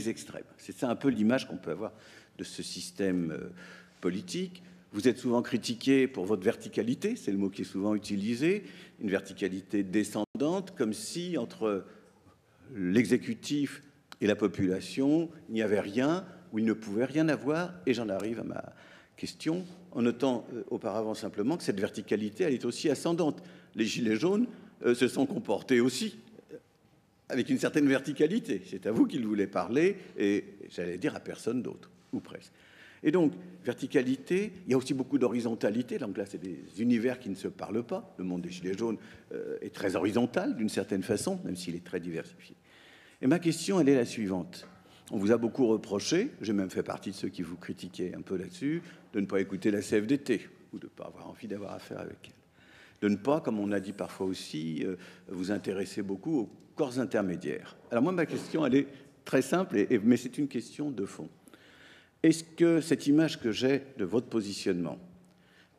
extrêmes. C'est ça un peu l'image qu'on peut avoir de ce système politique. Vous êtes souvent critiqué pour votre verticalité, c'est le mot qui est souvent utilisé, une verticalité descendante, comme si entre l'exécutif et la population, il n'y avait rien, ou il ne pouvait rien avoir. Et j'en arrive à ma question, en notant auparavant simplement que cette verticalité, elle est aussi ascendante. Les Gilets jaunes se sont comportés aussi avec une certaine verticalité. C'est à vous qu'ils voulaient parler, et j'allais dire à personne d'autre, ou presque. Et donc, verticalité, il y a aussi beaucoup d'horizontalité. Donc là, c'est des univers qui ne se parlent pas. Le monde des Gilets jaunes est très horizontal, d'une certaine façon, même s'il est très diversifié. Et ma question, elle est la suivante. On vous a beaucoup reproché, j'ai même fait partie de ceux qui vous critiquaient un peu là-dessus, de ne pas écouter la CFDT, ou de ne pas avoir envie d'avoir affaire avec elle. De ne pas, comme on a dit parfois aussi, vous intéresser beaucoup aux corps intermédiaires. Alors moi, ma question, elle est très simple, mais c'est une question de fond. Est-ce que cette image que j'ai de votre positionnement,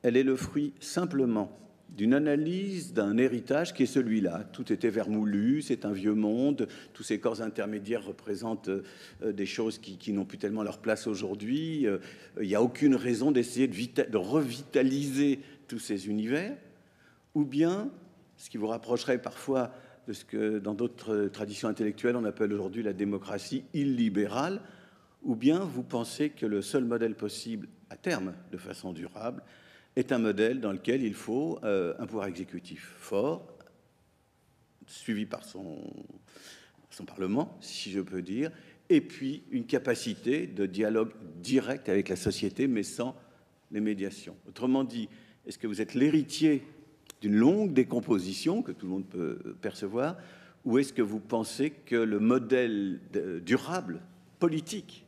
elle est le fruit simplement d'une analyse d'un héritage qui est celui-là? Tout était vermoulu, c'est un vieux monde, tous ces corps intermédiaires représentent des choses qui n'ont plus tellement leur place aujourd'hui. Il n'y a aucune raison d'essayer de revitaliser tous ces univers. Ou bien, ce qui vous rapprocherait parfois de ce que dans d'autres traditions intellectuelles on appelle aujourd'hui la démocratie illibérale, ou bien vous pensez que le seul modèle possible à terme, de façon durable, est un modèle dans lequel il faut un pouvoir exécutif fort, suivi par son Parlement, si je peux dire, et puis une capacité de dialogue direct avec la société, mais sans les médiations. Autrement dit, est-ce que vous êtes l'héritier d'une longue décomposition que tout le monde peut percevoir, ou est-ce que vous pensez que le modèle durable, politique,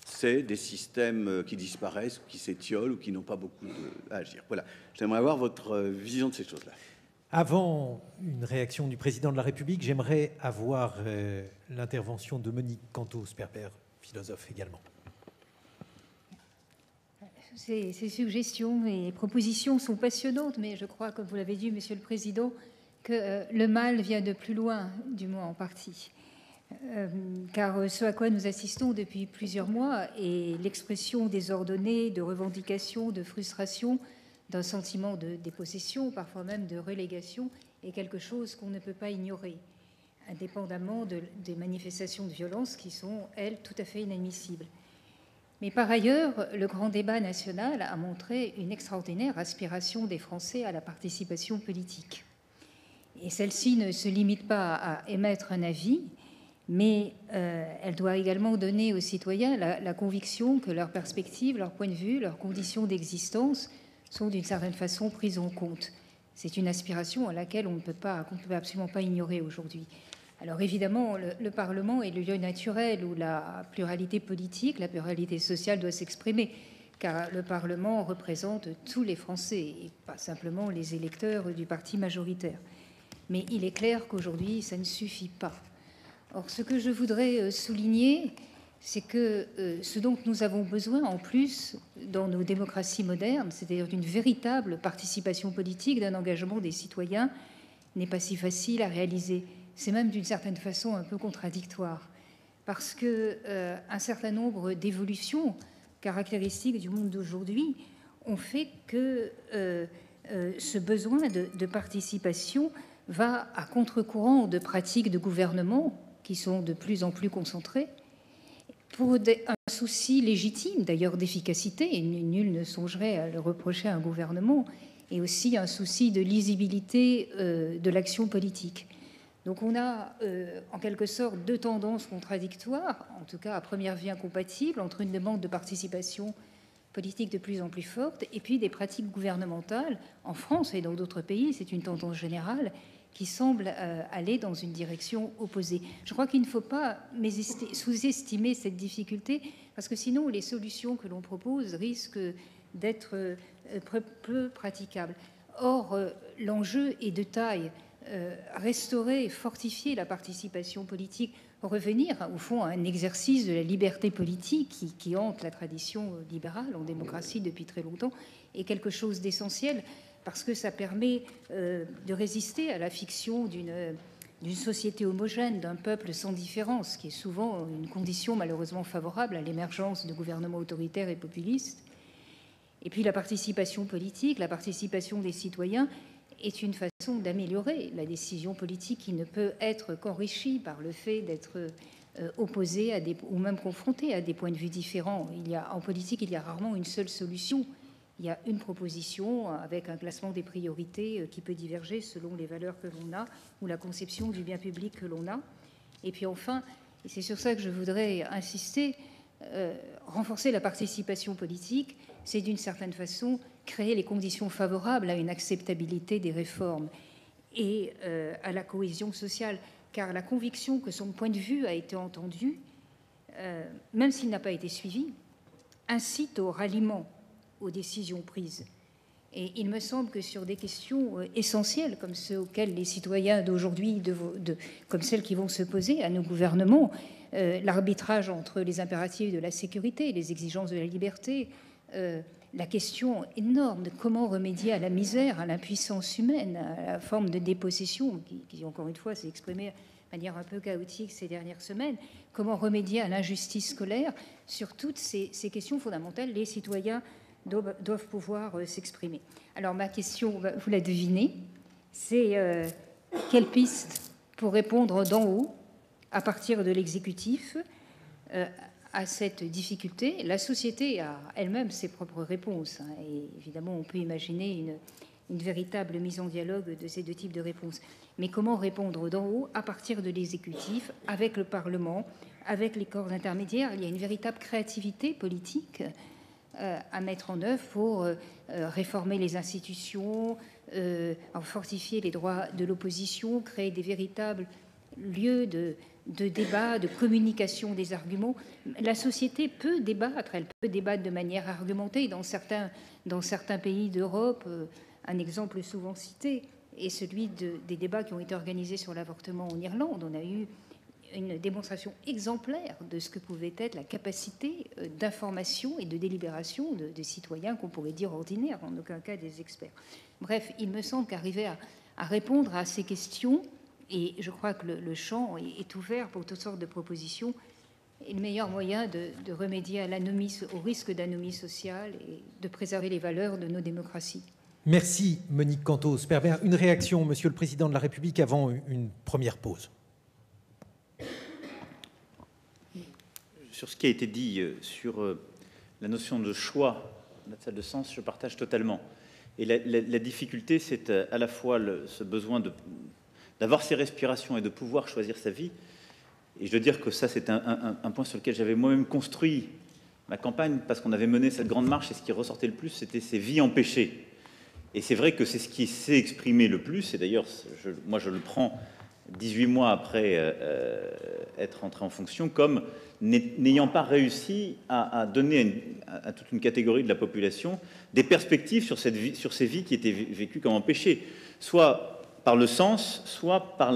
c'est des systèmes qui disparaissent, qui s'étiolent ou qui n'ont pas beaucoup à agir? Voilà, j'aimerais avoir votre vision de ces choses-là. Avant une réaction du président de la République, j'aimerais avoir l'intervention de Monique Cantos-Perper, philosophe également. Ces suggestions et propositions sont passionnantes, mais je crois, comme vous l'avez dit, Monsieur le Président, que le mal vient de plus loin, du moins en partie. Car ce à quoi nous assistons depuis plusieurs mois est l'expression désordonnée de revendications, de frustration, d'un sentiment de dépossession, parfois même de relégation, est quelque chose qu'on ne peut pas ignorer, indépendamment des manifestations de violence qui sont, elles, tout à fait inadmissibles. Mais par ailleurs, le grand débat national a montré une extraordinaire aspiration des Français à la participation politique. Et celle-ci ne se limite pas à émettre un avis, mais elle doit également donner aux citoyens la conviction que leurs perspectives, leurs points de vue, leurs conditions d'existence sont d'une certaine façon prises en compte. C'est une aspiration à laquelle on ne peut absolument pas ignorer aujourd'hui. Alors évidemment, le Parlement est le lieu naturel où la pluralité politique, la pluralité sociale doit s'exprimer, car le Parlement représente tous les Français et pas simplement les électeurs du parti majoritaire. Mais il est clair qu'aujourd'hui, ça ne suffit pas. Or, ce que je voudrais souligner, c'est que ce dont nous avons besoin en plus dans nos démocraties modernes, c'est-à-dire d'une véritable participation politique, d'un engagement des citoyens, n'est pas si facile à réaliser. C'est même d'une certaine façon un peu contradictoire, parce qu'un certain nombre d'évolutions caractéristiques du monde d'aujourd'hui ont fait que ce besoin de participation va à contre-courant de pratiques de gouvernement qui sont de plus en plus concentrées, pour un souci légitime d'ailleurs d'efficacité, et nul ne songerait à le reprocher à un gouvernement, et aussi un souci de lisibilité de l'action politique. Donc on a en quelque sorte deux tendances contradictoires, en tout cas à première vue incompatibles, entre une demande de participation politique de plus en plus forte et puis des pratiques gouvernementales. En France et dans d'autres pays, c'est une tendance générale qui semble aller dans une direction opposée. Je crois qu'il ne faut pas sous-estimer cette difficulté, parce que sinon les solutions que l'on propose risquent d'être peu praticables. Or, l'enjeu est de taille. Restaurer et fortifier la participation politique, revenir au fond à un exercice de la liberté politique qui hante la tradition libérale en démocratie depuis très longtemps, est quelque chose d'essentiel, parce que ça permet de résister à la fiction d'une société homogène, d'un peuple sans différence, qui est souvent une condition malheureusement favorable à l'émergence de gouvernements autoritaires et populistes. Et puis la participation politique, la participation des citoyens est une façon d'améliorer la décision politique qui ne peut être qu'enrichie par le fait d'être opposé ou même confronté à des points de vue différents. En politique, il y a rarement une seule solution. Il y a une proposition avec un classement des priorités qui peut diverger selon les valeurs que l'on a ou la conception du bien public que l'on a. Et puis enfin, et c'est sur ça que je voudrais insister, renforcer la participation politique, c'est d'une certaine façon créer les conditions favorables à une acceptabilité des réformes et à la cohésion sociale, car la conviction que son point de vue a été entendu, même s'il n'a pas été suivi, incite au ralliement aux décisions prises. Et il me semble que sur des questions essentielles comme ceux auxquelles les citoyens d'aujourd'hui, comme celles qui vont se poser à nos gouvernements, l'arbitrage entre les impératifs de la sécurité, les exigences de la liberté, la question énorme de comment remédier à la misère, à l'impuissance humaine, à la forme de dépossession qui encore une fois s'est exprimée de manière un peu chaotique ces dernières semaines, comment remédier à l'injustice scolaire, sur toutes ces questions fondamentales, les citoyens doivent pouvoir s'exprimer. Alors ma question, vous la devinez, c'est quelle piste pour répondre d'en haut, à partir de l'exécutif, à cette difficulté. La société a elle-même ses propres réponses, et évidemment on peut imaginer une véritable mise en dialogue de ces deux types de réponses. Mais comment répondre d'en haut, à partir de l'exécutif, avec le Parlement, avec les corps intermédiaires? Il y a une véritable créativité politique à mettre en œuvre pour réformer les institutions, fortifier les droits de l'opposition, créer des véritables lieux de débat, de communication des arguments. La société peut débattre, elle peut débattre de manière argumentée. Dans certains pays d'Europe, un exemple souvent cité est celui des débats qui ont été organisés sur l'avortement en Irlande. On a eu une démonstration exemplaire de ce que pouvait être la capacité d'information et de délibération de citoyens qu'on pourrait dire ordinaires, en aucun cas des experts. Bref, il me semble qu'arriver à répondre à ces questions, et je crois que le champ est ouvert pour toutes sortes de propositions, est le meilleur moyen de remédier à au risque d'anomie sociale et de préserver les valeurs de nos démocraties. Merci Monique Cantos-Perbert. Une réaction, Monsieur le Président de la République, avant une première pause. Sur ce qui a été dit sur la notion de choix, la salle de sens, je partage totalement. Et la difficulté, c'est à la fois ce besoin d'avoir ses respirations et de pouvoir choisir sa vie. Et je dois dire que ça, c'est un point sur lequel j'avais moi-même construit ma campagne, parce qu'on avait mené cette grande marche, et ce qui ressortait le plus, c'était ces vies empêchées. Et c'est vrai que c'est ce qui s'est exprimé le plus, et d'ailleurs, moi je le prends 18 mois après être entré en fonction, comme n'ayant pas réussi à donner à toute une catégorie de la population des perspectives sur ces vies qui étaient vécues comme empêchées, soit par le sens, soit par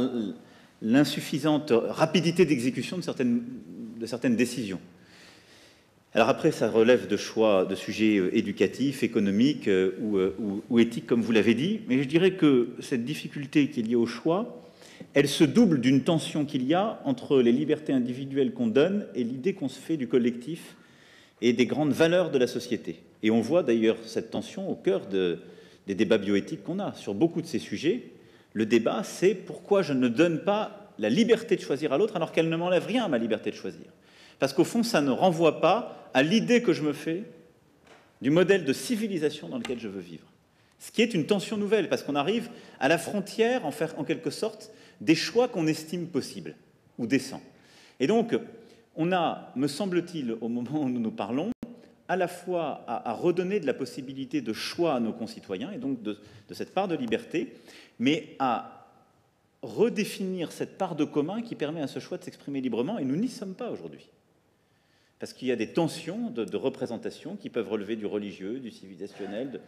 l'insuffisante rapidité d'exécution de certaines décisions. Alors après, ça relève de choix, de sujets éducatifs, économiques ou éthiques, comme vous l'avez dit, mais je dirais que cette difficulté qui est liée au choix, elle se double d'une tension qu'il y a entre les libertés individuelles qu'on donne et l'idée qu'on se fait du collectif et des grandes valeurs de la société. Et on voit d'ailleurs cette tension au cœur des débats bioéthiques qu'on a. Sur beaucoup de ces sujets, le débat, c'est pourquoi je ne donne pas la liberté de choisir à l'autre alors qu'elle ne m'enlève rien à ma liberté de choisir. Parce qu'au fond, ça ne renvoie pas à l'idée que je me fais du modèle de civilisation dans lequel je veux vivre. Ce qui est une tension nouvelle, parce qu'on arrive à la frontière, en quelque sorte, des choix qu'on estime possibles ou décents. Et donc, on a, me semble-t-il, au moment où nous nous parlons, à la fois à redonner de la possibilité de choix à nos concitoyens, et donc de cette part de liberté, mais à redéfinir cette part de commun qui permet à ce choix de s'exprimer librement, et nous n'y sommes pas aujourd'hui. Parce qu'il y a des tensions de représentation qui peuvent relever du religieux, du civilisationnel,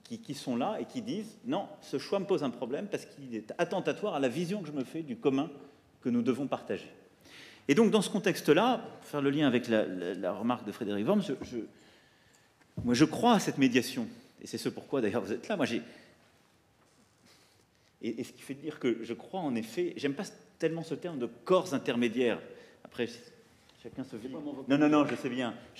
qui sont là et qui disent « Non, ce choix me pose un problème parce qu'il est attentatoire à la vision que je me fais du commun que nous devons partager. » Et donc, dans ce contexte-là, pour faire le lien avec la remarque de Frédéric Worms, moi, je crois à cette médiation. Et c'est ce pourquoi, d'ailleurs, vous êtes là. Moi, et ce qui fait dire que je crois, en effet, j'aime pas tellement ce terme de corps intermédiaires. Après, chacun se vit. Non, je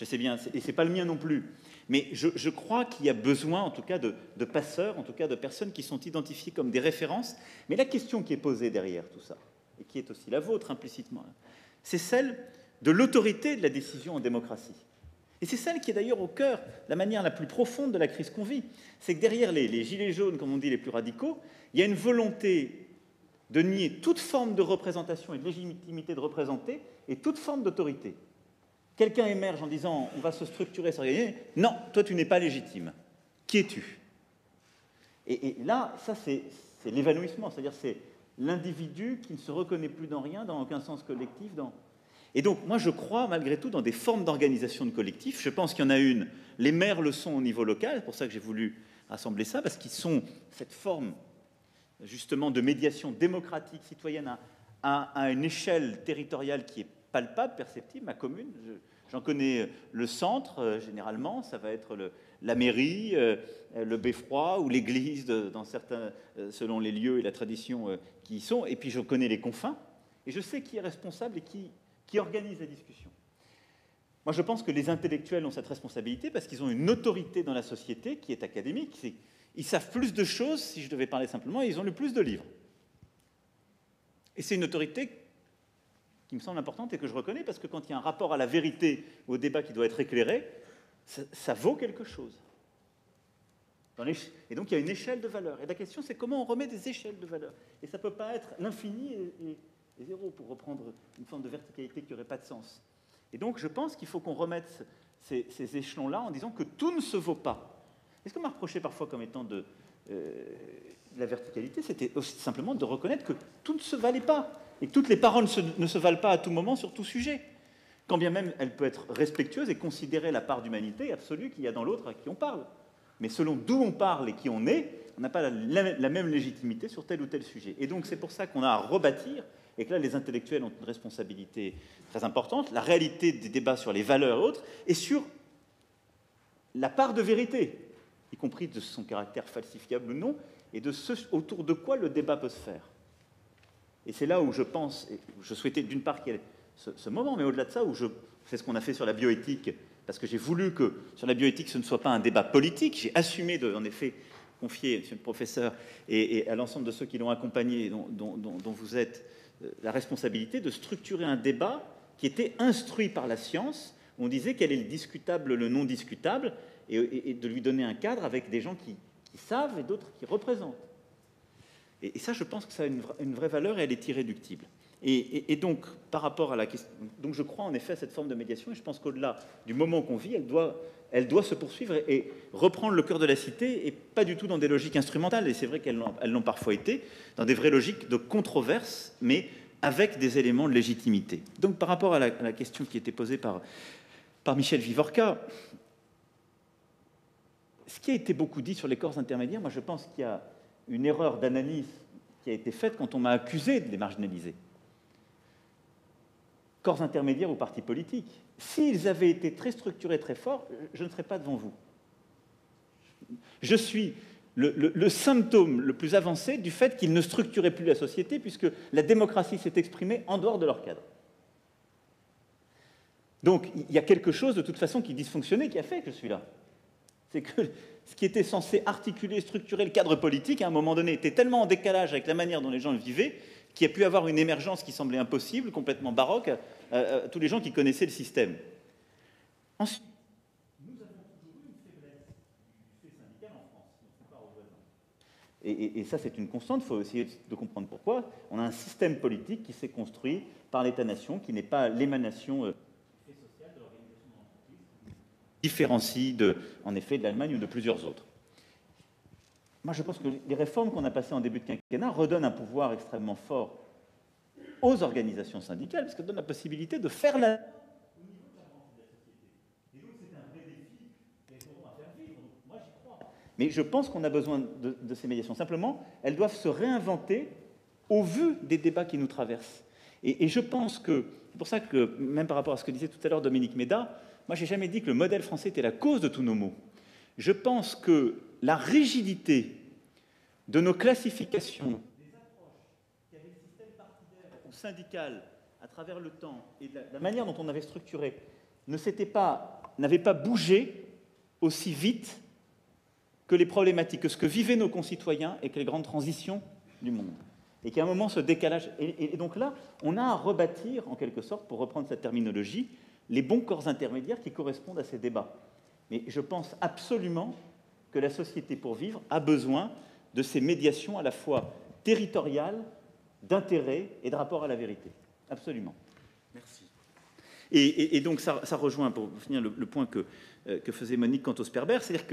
sais bien, et c'est pas le mien non plus. Mais je crois qu'il y a besoin, en tout cas, de passeurs, en tout cas de personnes qui sont identifiées comme des références. Mais la question qui est posée derrière tout ça, et qui est aussi la vôtre implicitement, c'est celle de l'autorité de la décision en démocratie. Et c'est celle qui est d'ailleurs au cœur, la manière la plus profonde de la crise qu'on vit. C'est que derrière les gilets jaunes, comme on dit, les plus radicaux, il y a une volonté de nier toute forme de représentation et de légitimité de représenter et toute forme d'autorité. Quelqu'un émerge en disant « on va se structurer, s'organiser ». Non, toi, tu n'es pas légitime. Qui es-tu ? Et là, ça, c'est l'évanouissement. C'est-à-dire c'est l'individu qui ne se reconnaît plus dans rien, dans aucun sens collectif. Et donc, moi, je crois, malgré tout, dans des formes d'organisation de collectifs. Je pense qu'il y en a une. Les maires le sont au niveau local. C'est pour ça que j'ai voulu rassembler ça, parce qu'ils sont cette forme, justement, de médiation démocratique, citoyenne, à une échelle territoriale qui est palpable, perceptible, ma commune. J'en connais le centre, généralement, ça va être la mairie, le beffroi ou l'église, dans certains, selon les lieux et la tradition qui y sont. Et puis je connais les confins, et je sais qui est responsable et qui organise la discussion. Moi, je pense que les intellectuels ont cette responsabilité parce qu'ils ont une autorité dans la société qui est académique. Ils savent plus de choses, si je devais parler simplement, et ils ont le plus de livres. Et c'est une autorité qui me semble importante et que je reconnais, parce que quand il y a un rapport à la vérité ou au débat qui doit être éclairé, ça vaut quelque chose. Et donc il y a une échelle de valeur. Et la question, c'est comment on remet des échelles de valeur. Et ça ne peut pas être l'infini et zéro, pour reprendre une forme de verticalité qui n'aurait pas de sens. Et donc je pense qu'il faut qu'on remette ces échelons-là en disant que tout ne se vaut pas. Et ce qu'on m'a reproché parfois comme étant de la verticalité, c'était aussi simplement de reconnaître que tout ne se valait pas. Et que toutes les paroles ne se valent pas à tout moment sur tout sujet. Quand bien même elle peut être respectueuse et considérer la part d'humanité absolue qu'il y a dans l'autre à qui on parle. Mais selon d'où on parle et qui on est, on n'a pas la même légitimité sur tel ou tel sujet. Et donc c'est pour ça qu'on a à rebâtir et que là, les intellectuels ont une responsabilité très importante, la réalité des débats sur les valeurs et autres, et sur la part de vérité, y compris de son caractère falsifiable ou non, et de ce autour de quoi le débat peut se faire. Et c'est là où je pense, et je souhaitais d'une part qu'il y ait ce moment, mais au-delà de ça, où c'est ce qu'on a fait sur la bioéthique, parce que j'ai voulu que sur la bioéthique, ce ne soit pas un débat politique. J'ai assumé en effet, confier, monsieur le professeur, et à l'ensemble de ceux qui l'ont accompagné, dont vous êtes, la responsabilité de structurer un débat qui était instruit par la science. Où on disait quel est le discutable, le non discutable, et de lui donner un cadre avec des gens qui savent et d'autres qui représentent. Et ça, je pense que ça a une vraie valeur et elle est irréductible. Et donc, par rapport à la question... Donc, je crois en effet à cette forme de médiation et je pense qu'au-delà du moment qu'on vit, elle doit se poursuivre et reprendre le cœur de la cité et pas du tout dans des logiques instrumentales. Et c'est vrai qu'elles l'ont parfois été, dans des vraies logiques de controverse, mais avec des éléments de légitimité. Donc, par rapport à la question qui était posée par Michel Vivorca, ce qui a été beaucoup dit sur les corps intermédiaires, moi je pense qu'il y a une erreur d'analyse qui a été faite quand on m'a accusé de les marginaliser. Corps intermédiaires ou partis politiques, s'ils avaient été très structurés, très forts, je ne serais pas devant vous. Je suis le symptôme le plus avancé du fait qu'ils ne structuraient plus la société puisque la démocratie s'est exprimée en dehors de leur cadre. Donc, il y a quelque chose, de toute façon, qui dysfonctionnait, qui a fait que je suis là. C'est que ce qui était censé articuler, structurer le cadre politique, à un moment donné, était tellement en décalage avec la manière dont les gens le vivaient, qu'il y a pu avoir une émergence qui semblait impossible, complètement baroque, à tous les gens qui connaissaient le système. Ensuite, nous avons toujours eu une faiblesse du fait syndical en France, si on ne compare aux voisins. Et ça, c'est une constante, il faut essayer de comprendre pourquoi. On a un système politique qui s'est construit par l'État-nation, qui n'est pas l'émanation différencie en effet de l'Allemagne ou de plusieurs autres. Moi, je pense que les réformes qu'on a passées en début de quinquennat redonnent un pouvoir extrêmement fort aux organisations syndicales, parce qu'elles donnent la possibilité de faire la... au niveau de la société. Et donc, c'est un vrai défi qu'elles auront à faire vivre. Donc, moi, j'y crois. Mais je pense qu'on a besoin de ces médiations. Simplement, elles doivent se réinventer au vu des débats qui nous traversent. Et je pense que, c'est pour ça que, même par rapport à ce que disait tout à l'heure Dominique Méda, moi, je n'ai jamais dit que le modèle français était la cause de tous nos maux. Je pense que la rigidité de nos classifications, des approches qu'avait le système partidaire ou syndical à travers le temps et de la manière dont on avait structuré, n'avait pas bougé aussi vite que les problématiques, que ce que vivaient nos concitoyens et que les grandes transitions du monde. Et qu'à un moment, ce décalage... Et donc là, on a à rebâtir, en quelque sorte, pour reprendre cette terminologie, les bons corps intermédiaires qui correspondent à ces débats. Mais je pense absolument que la société, pour vivre, a besoin de ces médiations à la fois territoriales, d'intérêt et de rapport à la vérité. Absolument. Merci. Et donc, ça rejoint, pour finir, le point que faisait Monique quant au Sperber, c'est-à-dire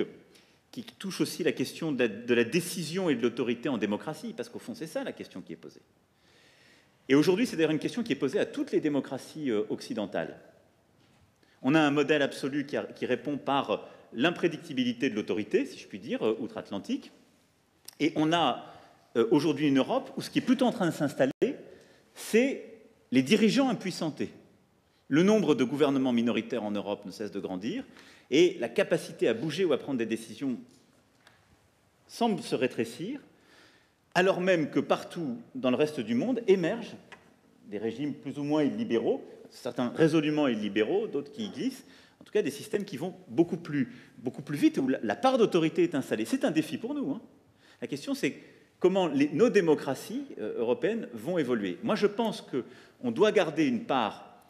qui touche aussi la question de la décision et de l'autorité en démocratie, parce qu'au fond, c'est ça la question qui est posée. Et aujourd'hui, c'est d'ailleurs une question qui est posée à toutes les démocraties occidentales. On a un modèle absolu qui répond par l'imprédictibilité de l'autorité, si je puis dire, outre-Atlantique. Et on a aujourd'hui une Europe où ce qui est plutôt en train de s'installer, c'est les dirigeants impuissantés. Le nombre de gouvernements minoritaires en Europe ne cesse de grandir et la capacité à bouger ou à prendre des décisions semble se rétrécir, alors même que partout dans le reste du monde émergent des régimes plus ou moins illibéraux, certains résolument illibéraux, d'autres qui y glissent, en tout cas des systèmes qui vont beaucoup plus vite, où la part d'autorité est installée. C'est un défi pour nous. La question, c'est comment nos démocraties européennes vont évoluer. Moi, je pense qu'on doit garder une part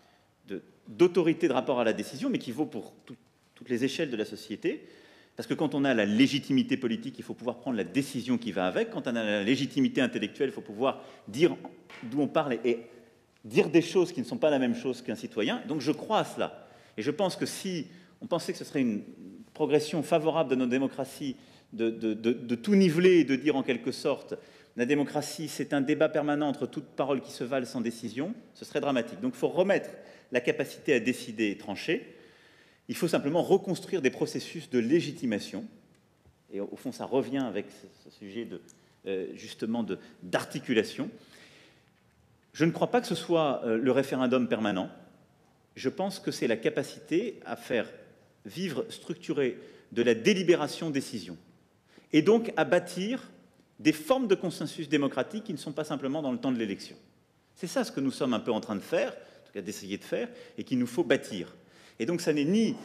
d'autorité de rapport à la décision, mais qui vaut pour toutes les échelles de la société, parce que quand on a la légitimité politique, il faut pouvoir prendre la décision qui va avec. Quand on a la légitimité intellectuelle, il faut pouvoir dire d'où on parle et dire des choses qui ne sont pas la même chose qu'un citoyen. Donc je crois à cela. Et je pense que si on pensait que ce serait une progression favorable de nos démocraties de tout niveler et de dire en quelque sorte la démocratie, c'est un débat permanent entre toutes paroles qui se valent sans décision, ce serait dramatique. Donc il faut remettre la capacité à décider et trancher. Il faut simplement reconstruire des processus de légitimation. Et au fond, ça revient avec ce sujet justement d'articulation. Je ne crois pas que ce soit le référendum permanent. Je pense que c'est la capacité à faire vivre, structurer de la délibération-décision, et donc à bâtir des formes de consensus démocratique qui ne sont pas simplement dans le temps de l'élection. C'est ça ce que nous sommes un peu en train de faire, en tout cas d'essayer de faire, et qu'il nous faut bâtir. Et donc ça n'est ni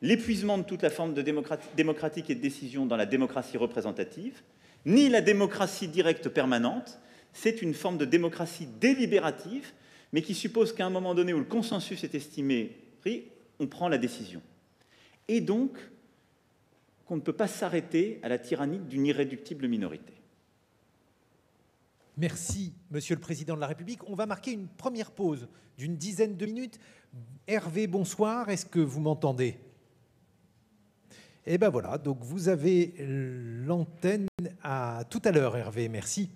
l'épuisement de toute la forme de démocratique et de décision dans la démocratie représentative, ni la démocratie directe permanente. C'est une forme de démocratie délibérative, mais qui suppose qu'à un moment donné où le consensus est estimé pris, on prend la décision. Et donc, qu'on ne peut pas s'arrêter à la tyrannie d'une irréductible minorité. Merci, Monsieur le Président de la République. On va marquer une première pause d'une dizaine de minutes. Hervé, bonsoir. Est-ce que vous m'entendez? Eh bien voilà, donc vous avez l'antenne à tout à l'heure, Hervé. Merci.